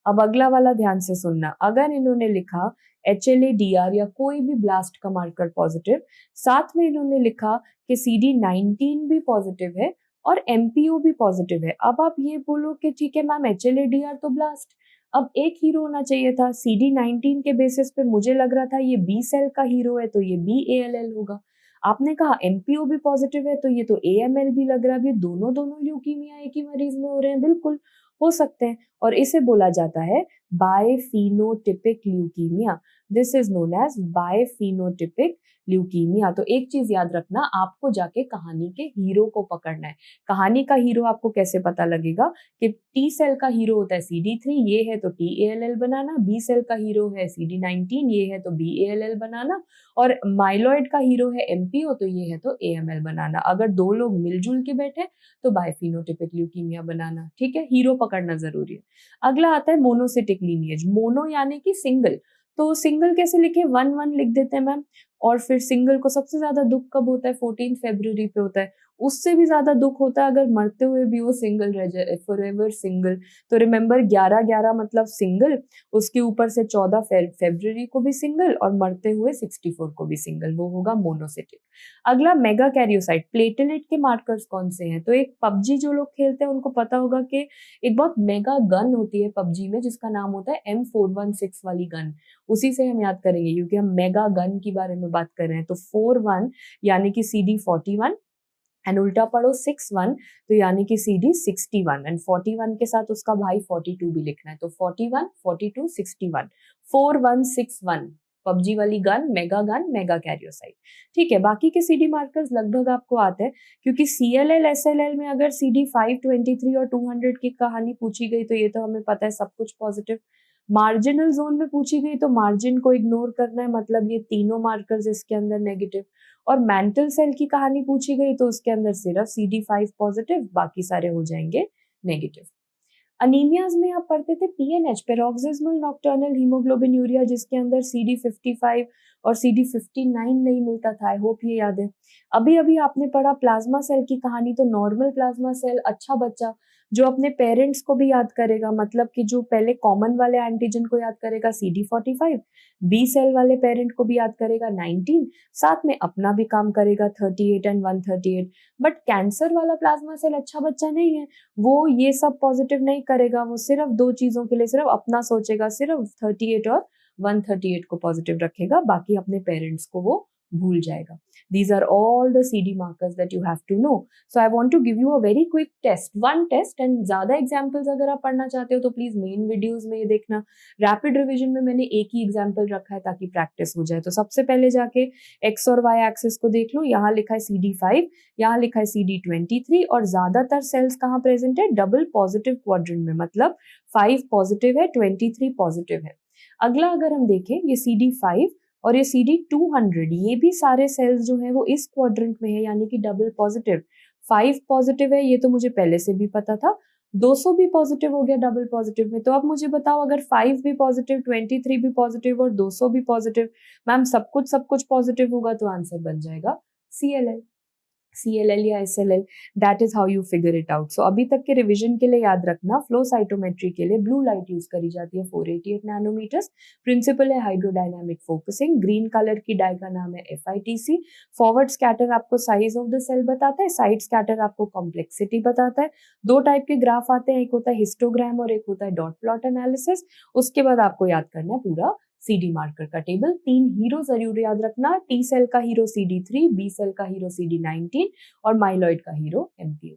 अब अगला वाला ध्यान से सुनना, अगर इन्होंने लिखा HLA-DR या कोई भी ब्लास्ट का मार्कर पॉजिटिव, साथ में इन्होंने लिखा कि CD19 भी पॉजिटिव है और MPO भी पॉजिटिव है, अब आप ये बोलो कि ठीक है मैम HLA-DR तो ब्लास्ट, अब एक हीरो होना चाहिए था। CD19 के बेसिस पे मुझे लग रहा था ये बी सेल का हीरो है तो ये BALL होगा। आपने कहा MPO भी पॉजिटिव है तो ये तो AML भी लग रहा है। दोनों दोनों ल्यूकीमिया एक ही मरीज में हो रहे हैं, बिल्कुल हो सकते हैं, और इसे बोला जाता है biphenotypic leukaemia. This is known as biphenotypic leukaemia. तो एक चीज याद रखना, आपको जाके कहानी के हीरो को पकड़ना है। कहानी का हीरो आपको कैसे पता लगेगा कि टी सेल का हीरो होता है CD3, ये है तो TALL बनाना, बी सेल का हीरो है CD19, ये है तो BALL बनाना, और माइलॉइड का हीरो है MPO, तो ये है तो AML बनाना। अगर दो लोग मिलजुल के बैठे तो बायफिनोटिपिक ल्यूकीमिया बनाना। ठीक है, हीरो पकड़ना जरूरी है। अगला आता है मोनोसिटिक लीनिएज, मोनो यानी कि सिंगल, तो सिंगल कैसे लिखे, 1-1 लिख देते हैं मैम। और फिर सिंगल को सबसे ज्यादा दुख कब होता है, 14 फरवरी पे होता है। उससे भी ज्यादा दुख होता है अगर मरते हुए भी वो सिंगल रह जाए, फॉरएवर सिंगल। तो रिमेंबर 11-11 मतलब सिंगल, उसके ऊपर से 14 फरवरी को भी सिंगल और मरते हुए 64 को भी सिंगल, वो होगा मोनोसिटिक। अगला मेगा कैरियोसाइट, प्लेटलेट के मार्कर्स कौन से हैं? तो एक पबजी जो लोग खेलते हैं उनको पता होगा कि एक बहुत मेगा गन होती है पबजी में जिसका नाम होता है M416 वाली गन। उसी से हम याद करेंगे क्योंकि हम मेगा गन के बारे में बात कर रहे हैं। तो 41 यानी कि CD41 एंड उल्टा पढ़ो 61 तो यानी कि CD61 एंड 41 के साथ उसका भाई 42 भी लिखना है। तो 41, 42, 61, 4161 पबजी वाली गन, मेगा कैरियोसाइट। ठीक है, बाकी के CD मार्कर्स लगभग आपको आते हैं क्योंकि CLL SLL में अगर CD523 और 200 की कहानी पूछी गई तो ये तो हमें पता है सब कुछ पॉजिटिव। मार्जिनल जोन में पूछी गई तो मार्जिन को इग्नोर करना है, मतलब ये तीनों मार्कर्स इसके अंदर नेगेटिव। और मैंटल सेल की कहानी पूछी गई तो उसके अंदर सिर्फ CD5 पॉजिटिव, बाकी सारे हो जाएंगे नेगेटिव। अनीमियाज में आप पढ़ते थे PNH, पेरोक्सिस्मल नॉक्टर्नल हीमोग्लोबिन यूरिया, जिसके अंदर CD55 और CD59 नहीं मिलता था। आई होप ये याद है। अभी अभी आपने पढ़ा प्लाज्मा सेल की कहानी, तो नॉर्मल प्लाज्मा सेल अच्छा बच्चा जो अपने पेरेंट्स को भी याद करेगा, मतलब कि जो पहले कॉमन वाले एंटीजन को याद करेगा CD45, बी सेल वाले पेरेंट को भी याद करेगा 19, साथ में अपना भी काम करेगा 38 एंड 138। बट कैंसर वाला प्लाज्मा सेल अच्छा बच्चा नहीं है, वो ये सब पॉजिटिव नहीं करेगा, वो सिर्फ दो चीजों के लिए सिर्फ अपना सोचेगा, सिर्फ 38 और 138 को पॉजिटिव रखेगा, बाकी अपने पेरेंट्स को वो भूल जाएगा। These are all the CD markers that you have to know. So I want to give you a very quick test, one test, and ज्यादा examples अगर आप पढ़ना चाहते हो तो प्लीज मेन वीडियोस में ये देखना। रैपिड रिवीजन में मैंने एक ही एग्जाम्पल रखा है ताकि प्रैक्टिस हो जाए। तो सबसे पहले जाके एक्स और वाई एक्सिस को देख लो, यहाँ लिखा है CD5, यहाँ लिखा है CD23 और ज्यादातर सेल्स कहाँ प्रेजेंट है, डबल पॉजिटिव क्वाड्रेंट में, मतलब 5 पॉजिटिव है, 23 पॉजिटिव है। अगला अगर हम देखें ये CD5 और ये CD200, ये भी सारे सेल्स जो है वो इस क्वाड्रेंट में है, यानी कि डबल पॉजिटिव। 5 पॉजिटिव है, ये तो मुझे पहले से भी पता था। 200 भी पॉजिटिव हो गया डबल पॉजिटिव में। तो अब मुझे बताओ अगर 5 भी पॉजिटिव, 23 भी पॉजिटिव और 200 भी पॉजिटिव, मैम सब कुछ पॉजिटिव होगा, तो आंसर बन जाएगा CLL या SLL। That is how you figure it out. So अभी तक के रिवीजन के लिए याद रखना, फ्लो साइटोमेट्री के लिए ब्लू लाइट यूज करी जाती है 488 नैनोमीटर्स। प्रिंसिपल है हाइड्रोडायनामिक फोकसिंग। ग्रीन कलर की डाई का नाम है FITC। फॉरवर्ड स्कैटर आपको साइज ऑफ द सेल बताता है, साइड स्कैटर आपको कॉम्प्लेक्सिटी बताता है। दो टाइप के ग्राफ आते हैं, एक होता है हिस्टोग्राम और एक होता है डॉट प्लॉट एनालिसिस। उसके बाद आपको याद करना है पूरा CD मार्कर का टेबल। 3 हीरो जरूर याद रखना, T सेल का हीरो CD3, B सेल का हीरो CD19 और माइलॉइड का हीरो MPO।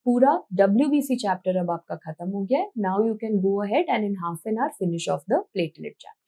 पूरा WBC चैप्टर अब आपका खत्म हो गया है। Now you can go ahead and in half an hour finish off the platelet chapter.